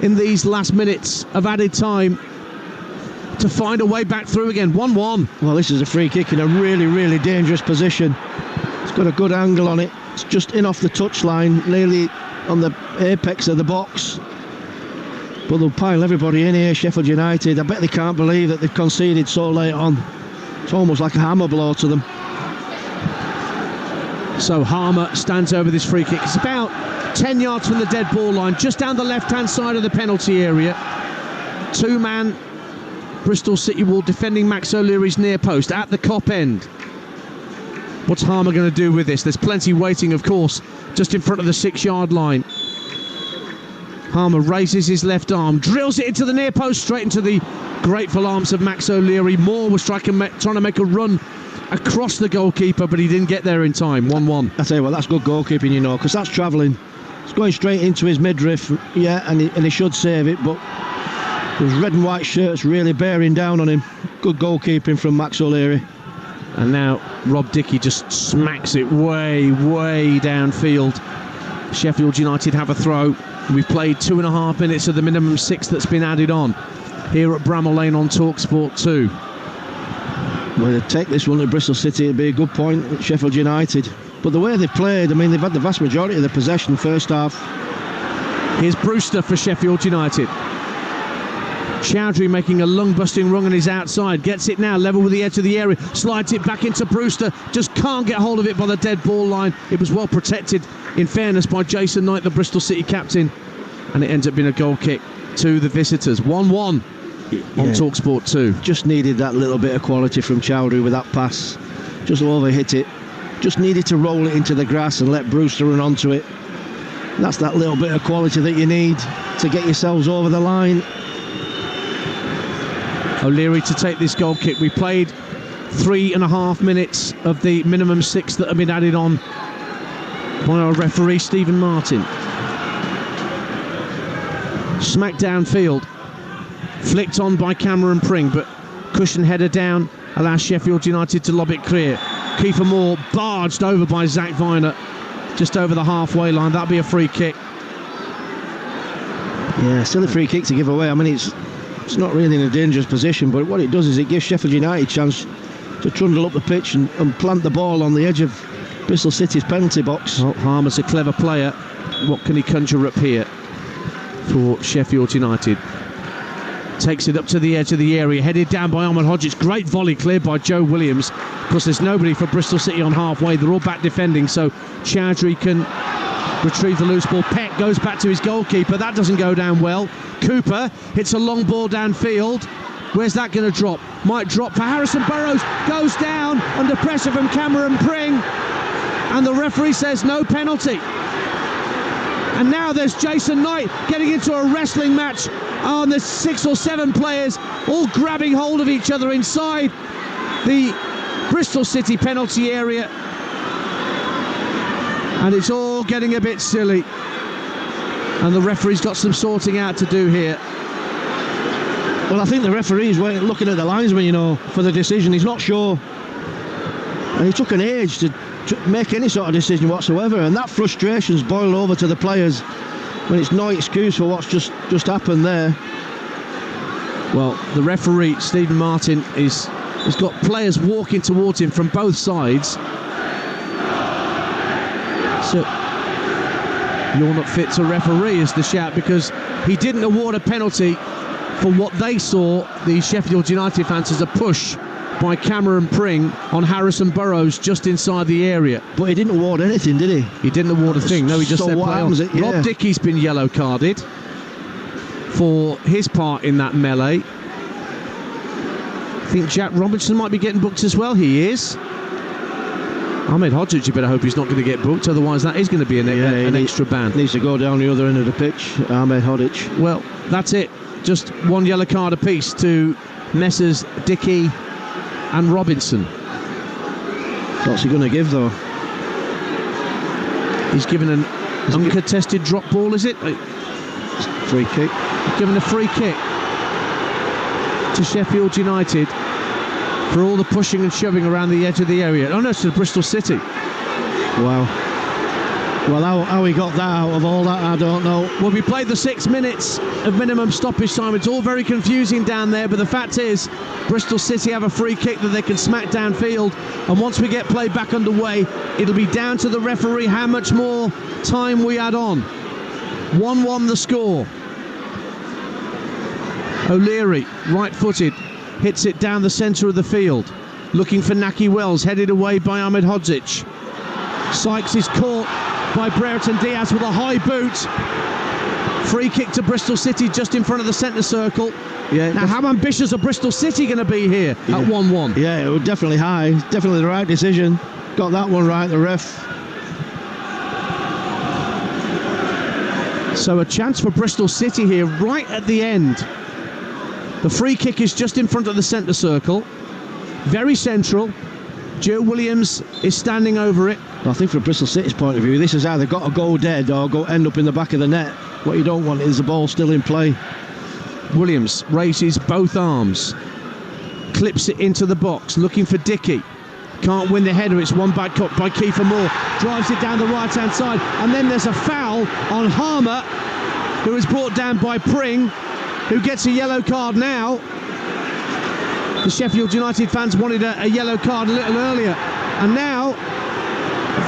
in these last minutes of added time to find a way back through again. 1-1. Well, this is a free kick in a really, really dangerous position. It's got a good angle on it. It's just in off the touchline, nearly on the apex of the box. But they'll pile everybody in here, Sheffield United. I bet they can't believe that they've conceded so late on. It's almost like a hammer blow to them. So Harmer stands over this free kick. It's about 10 yards from the dead ball line, just down the left-hand side of the penalty area. Two-man Bristol City wall defending Max O'Leary's near post at the Kop end. What's Harmer going to do with this? There's plenty waiting, of course, just in front of the 6-yard line. Harmer raises his left arm, drills it into the near post, straight into the grateful arms of Max O'Leary. Moore was trying to make a run across the goalkeeper, but he didn't get there in time. 1-1. I tell you what, that's good goalkeeping, you know, because that's travelling. It's going straight into his midriff, yeah, and he should save it, but those red and white shirts really bearing down on him. Good goalkeeping from Max O'Leary. And now Rob Dickey just smacks it way, way downfield. Sheffield United have a throw. We've played 2.5 minutes of the minimum 6 that's been added on here at Bramall Lane on Talksport 2. Well, to take this one to Bristol City, it'd be a good point at Sheffield United. But the way they've played, I mean, they've had the vast majority of the possession first half. Here's Brewster for Sheffield United. Chowdhury making a lung-busting run on his outside. Gets it now, level with the edge of the area. Slides it back into Brewster. Just can't get hold of it by the dead ball line. It was well protected, in fairness, by Jason Knight, the Bristol City captain. And it ends up being a goal kick to the visitors. 1-1 on Talksport 2. Just needed that little bit of quality from Chowdhury with that pass. Just overhit it. Just needed to roll it into the grass and let Brewster run onto it. That's that little bit of quality that you need to get yourselves over the line. O'Leary to take this goal kick. We played 3.5 minutes of the minimum 6 that have been added on by our referee Stephen Martin. Smack downfield, flicked on by Cameron Pring, but cushion header down allows Sheffield United to lob it clear. Kiefer Moore barged over by Zach Viner just over the halfway line. That'll be a free kick. Yeah, still a free kick to give away. I mean, it's not really in a dangerous position, but what it does is it gives Sheffield United a chance to trundle up the pitch and plant the ball on the edge of Bristol City's penalty box. Well, Harmer's a clever player. What can he conjure up here for Sheffield United? Takes it up to the edge of the area, headed down by Ahmed Hodges. Great volley cleared by Joe Williams. Of course, there's nobody for Bristol City on halfway. They're all back defending, so Chowdhury can retrieve the loose ball. Peck goes back to his goalkeeper. That doesn't go down well. Cooper hits a long ball downfield. Where's that going to drop? Might drop for Harrison Burrows. Goes down under pressure from Cameron Pring. And the referee says no penalty. And now there's Jason Knight getting into a wrestling match. Oh, and there's 6 or 7 players all grabbing hold of each other inside the Bristol City penalty area. And it's all getting a bit silly. And the referee's got some sorting out to do here. Well, I think the referee's looking at the linesman, you know, for the decision. He's not sure. And he took an age to make any sort of decision whatsoever, and that frustration's boiled over to the players when it's no excuse for what's just happened there. Well, the referee, Stephen Martin, has got players walking towards him from both sides. So, you're not fit to referee is the shout, because he didn't award a penalty for what they saw, the Sheffield United fans, as a push by Cameron Pring on Harrison Burrows just inside the area. But he didn't award anything, did he? He didn't award a thing. No, he just so said what play on. Yeah. Rob Dickey's been yellow carded for his part in that melee. I think Jack Robinson might be getting booked as well. He is. Ahmed Hodzic, you better hope he's not going to get booked, otherwise that is going to be an extra ban. Needs to go down the other end of the pitch, Ahmed Hodzic. Well, that's it. Just one yellow card apiece to Messrs Dickey and Robinson. What's he going to give, though? He's given an uncontested drop ball, is it? Free kick. Given a free kick to Sheffield United for all the pushing and shoving around the edge of the area. Oh no, it's to Bristol City. Wow. Well, how he got that out of all that, I don't know. Well, we played the 6 minutes of minimum stoppage time. It's all very confusing down there, but the fact is, Bristol City have a free kick that they can smack downfield, and once we get play back underway, it'll be down to the referee how much more time we add on. 1-1 the score. O'Leary, right-footed, hits it down the centre of the field, looking for Naki Wells, headed away by Ahmed Hodzic. Sykes is caught by Brereton Diaz with a high boot. Free kick to Bristol City just in front of the centre circle. Yeah. Now, how ambitious are Bristol City going to be here at 1-1? Yeah, it was definitely high. Definitely the right decision. Got that one right, the ref. So a chance for Bristol City here right at the end. The free kick is just in front of the centre circle. Very central. Joe Williams is standing over it. Well, I think from Bristol City's point of view, this has either got to go dead or end up in the back of the net. What you don't want is the ball still in play. Williams raises both arms, clips it into the box, looking for Dickey. Can't win the header, it's won by Kiefer Moore. Drives it down the right-hand side, and then there's a foul on Harmer, who is brought down by Pring, who gets a yellow card now. The Sheffield United fans wanted a yellow card a little earlier, and now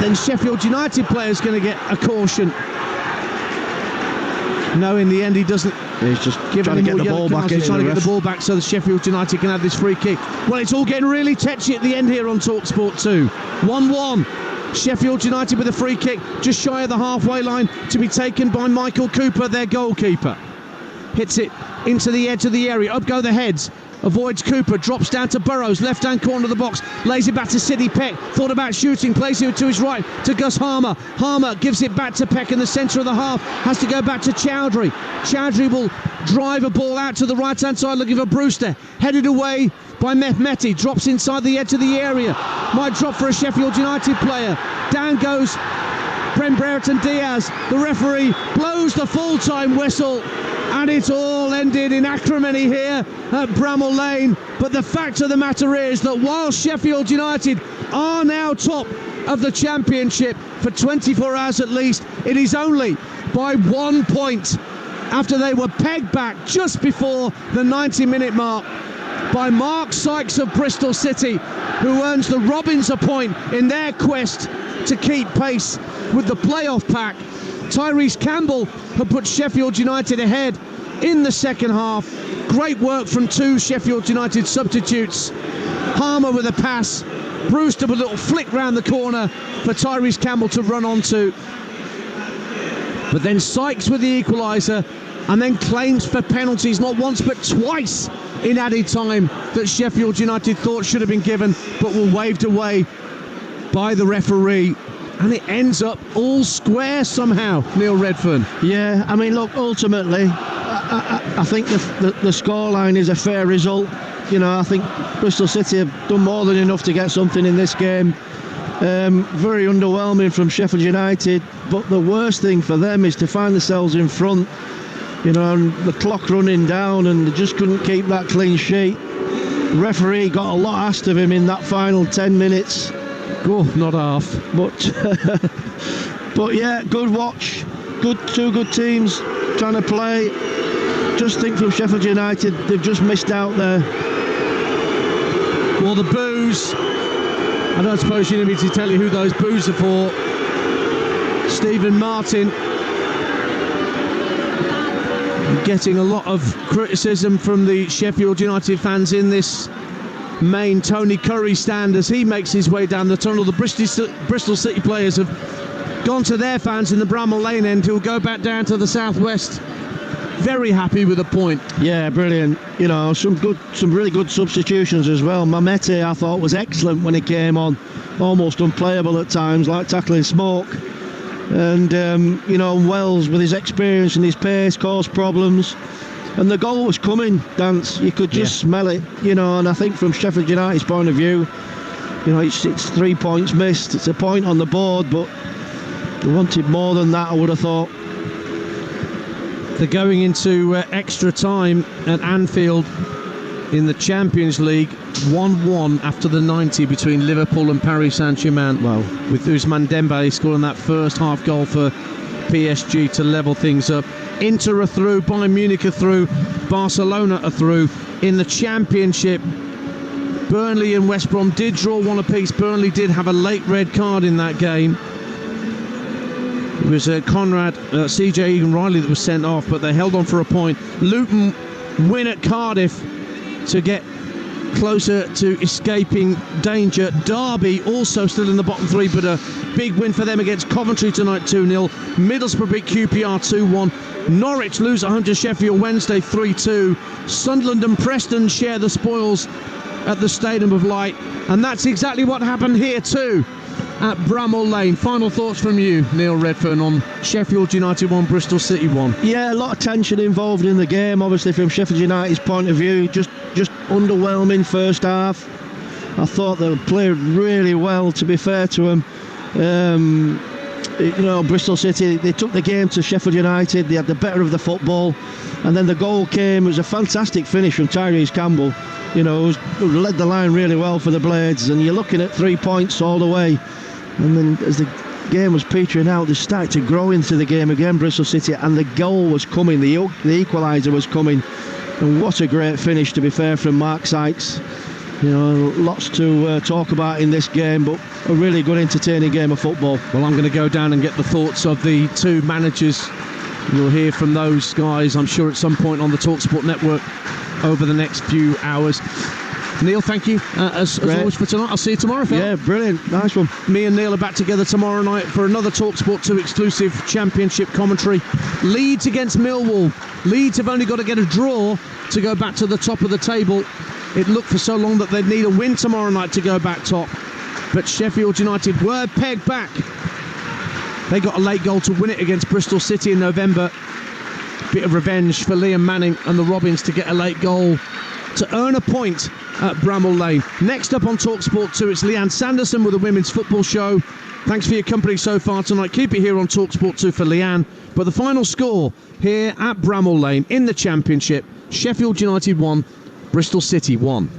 then Sheffield United player's going to get a caution. No, in the end he doesn't. He's just trying to get the ball back. He's trying to get the ball back so the Sheffield United can have this free kick. Well, it's all getting really tetchy at the end here on Talksport 2. 1-1. Sheffield United with a free kick just shy of the halfway line to be taken by Michael Cooper, their goalkeeper. Hits it into the edge of the area. Up go the heads. Avoids Cooper, drops down to Burrows, left-hand corner of the box, lays it back to Sidney Peck, thought about shooting, plays it to his right to Gus Harmer. Harmer gives it back to Peck in the centre of the half, has to go back to Chowdhury. Chowdhury will drive a ball out to the right-hand side looking for Brewster, headed away by Mehmeti, drops inside the edge of the area, might drop for a Sheffield United player. Down goes Brereton Diaz. The referee blows the full-time whistle, and it's all ended in acrimony here at Bramall Lane. But the fact of the matter is that while Sheffield United are now top of the Championship for 24 hours at least, it is only by 1 point after they were pegged back just before the 90-minute mark by Mark Sykes of Bristol City, who earns the Robins a point in their quest to keep pace with the playoff pack. Tyrese Campbell had put Sheffield United ahead in the second half. Great work from two Sheffield United substitutes. Harmer with a pass, Brewster with a little flick round the corner for Tyrese Campbell to run onto. But then Sykes with the equaliser, and then claims for penalties, not once but twice in added time, that Sheffield United thought should have been given but were waved away by the referee. And it ends up all square somehow, Neil Redfern. Yeah, I mean, look, ultimately, I think the scoreline is a fair result. You know, I think Bristol City have done more than enough to get something in this game. Very underwhelming from Sheffield United, but the worst thing for them is to find themselves in front, you know, and the clock running down, and they just couldn't keep that clean sheet. The referee got a lot asked of him in that final 10 minutes. Oh, not half. But yeah, good watch. Two good teams trying to play. Just think from Sheffield United, they've just missed out there. Well, the boos. I don't suppose you need me to tell you who those boos are for. Stephen Martin getting a lot of criticism from the Sheffield United fans in this main Tony Curry stand as he makes his way down the tunnel. The Bristol City players have gone to their fans in the Bramall Lane end, who will go back down to the southwest. Very happy with the point. Yeah, brilliant. You know, some really good substitutions as well. Mamete, I thought, was excellent when he came on. Almost unplayable at times, like tackling smoke. And, you know, Wells, with his experience and his pace, caused problems. And the goal was coming, Dance. You could just smell it, you know. And I think from Sheffield United's point of view, you know, it's 3 points missed. It's a point on the board, but they wanted more than that, I would have thought. They're going into extra time at Anfield in the Champions League, 1-1 after the 90 between Liverpool and Paris Saint-Germain. Wow. With Ousmane Dembele scoring that first half goal for PSG to level things up. Inter are through, Bayern Munich are through, Barcelona are through. In the Championship, Burnley and West Brom did draw one apiece. Burnley did have a late red card in that game. It was CJ Egan-Riley that was sent off, but they held on for a point. Luton win at Cardiff to get closer to escaping danger. Derby also still in the bottom three, but a big win for them against Coventry tonight, 2-0. Middlesbrough beat QPR 2-1. Norwich lose at home to Sheffield Wednesday 3-2. Sunderland and Preston share the spoils at the Stadium of Light, and that's exactly what happened here too at Bramall Lane. Final thoughts from you, Neil Redfern, on Sheffield United 1, Bristol City 1. Yeah, a lot of tension involved in the game, obviously from Sheffield United's point of view. Just underwhelming first half. I thought they played really well, to be fair to them. You know, Bristol City, they took the game to Sheffield United. They had the better of the football, and then the goal came. It was a fantastic finish from Tyrese Campbell, you know, who led the line really well for the Blades. And you're looking at 3 points all the way. And then as the game was petering out, they started to grow into the game again, Bristol City, and the goal was coming, the equaliser was coming. And what a great finish, to be fair, from Mark Sykes. You know, lots to talk about in this game, but a really good, entertaining game of football. Well, I'm going to go down and get the thoughts of the two managers. You'll hear from those guys, I'm sure, at some point on the Talksport network over the next few hours. Neil, thank you as always for tonight. I'll see you tomorrow, Phil. Yeah, brilliant. Nice one. Me and Neil are back together tomorrow night for another Talksport 2 exclusive Championship commentary. Leeds against Millwall. Leeds have only got to get a draw to go back to the top of the table. It looked for so long that they'd need a win tomorrow night to go back top. But Sheffield United were pegged back. They got a late goal to win it against Bristol City in November. Bit of revenge for Liam Manning and the Robins to get a late goal to earn a point at Bramall Lane. Next up on Talksport 2, it's Leanne Sanderson with the Women's Football Show. Thanks for your company so far tonight. Keep it here on Talksport 2 for Leanne. But the final score here at Bramall Lane in the Championship, Sheffield United 1, Bristol City 1.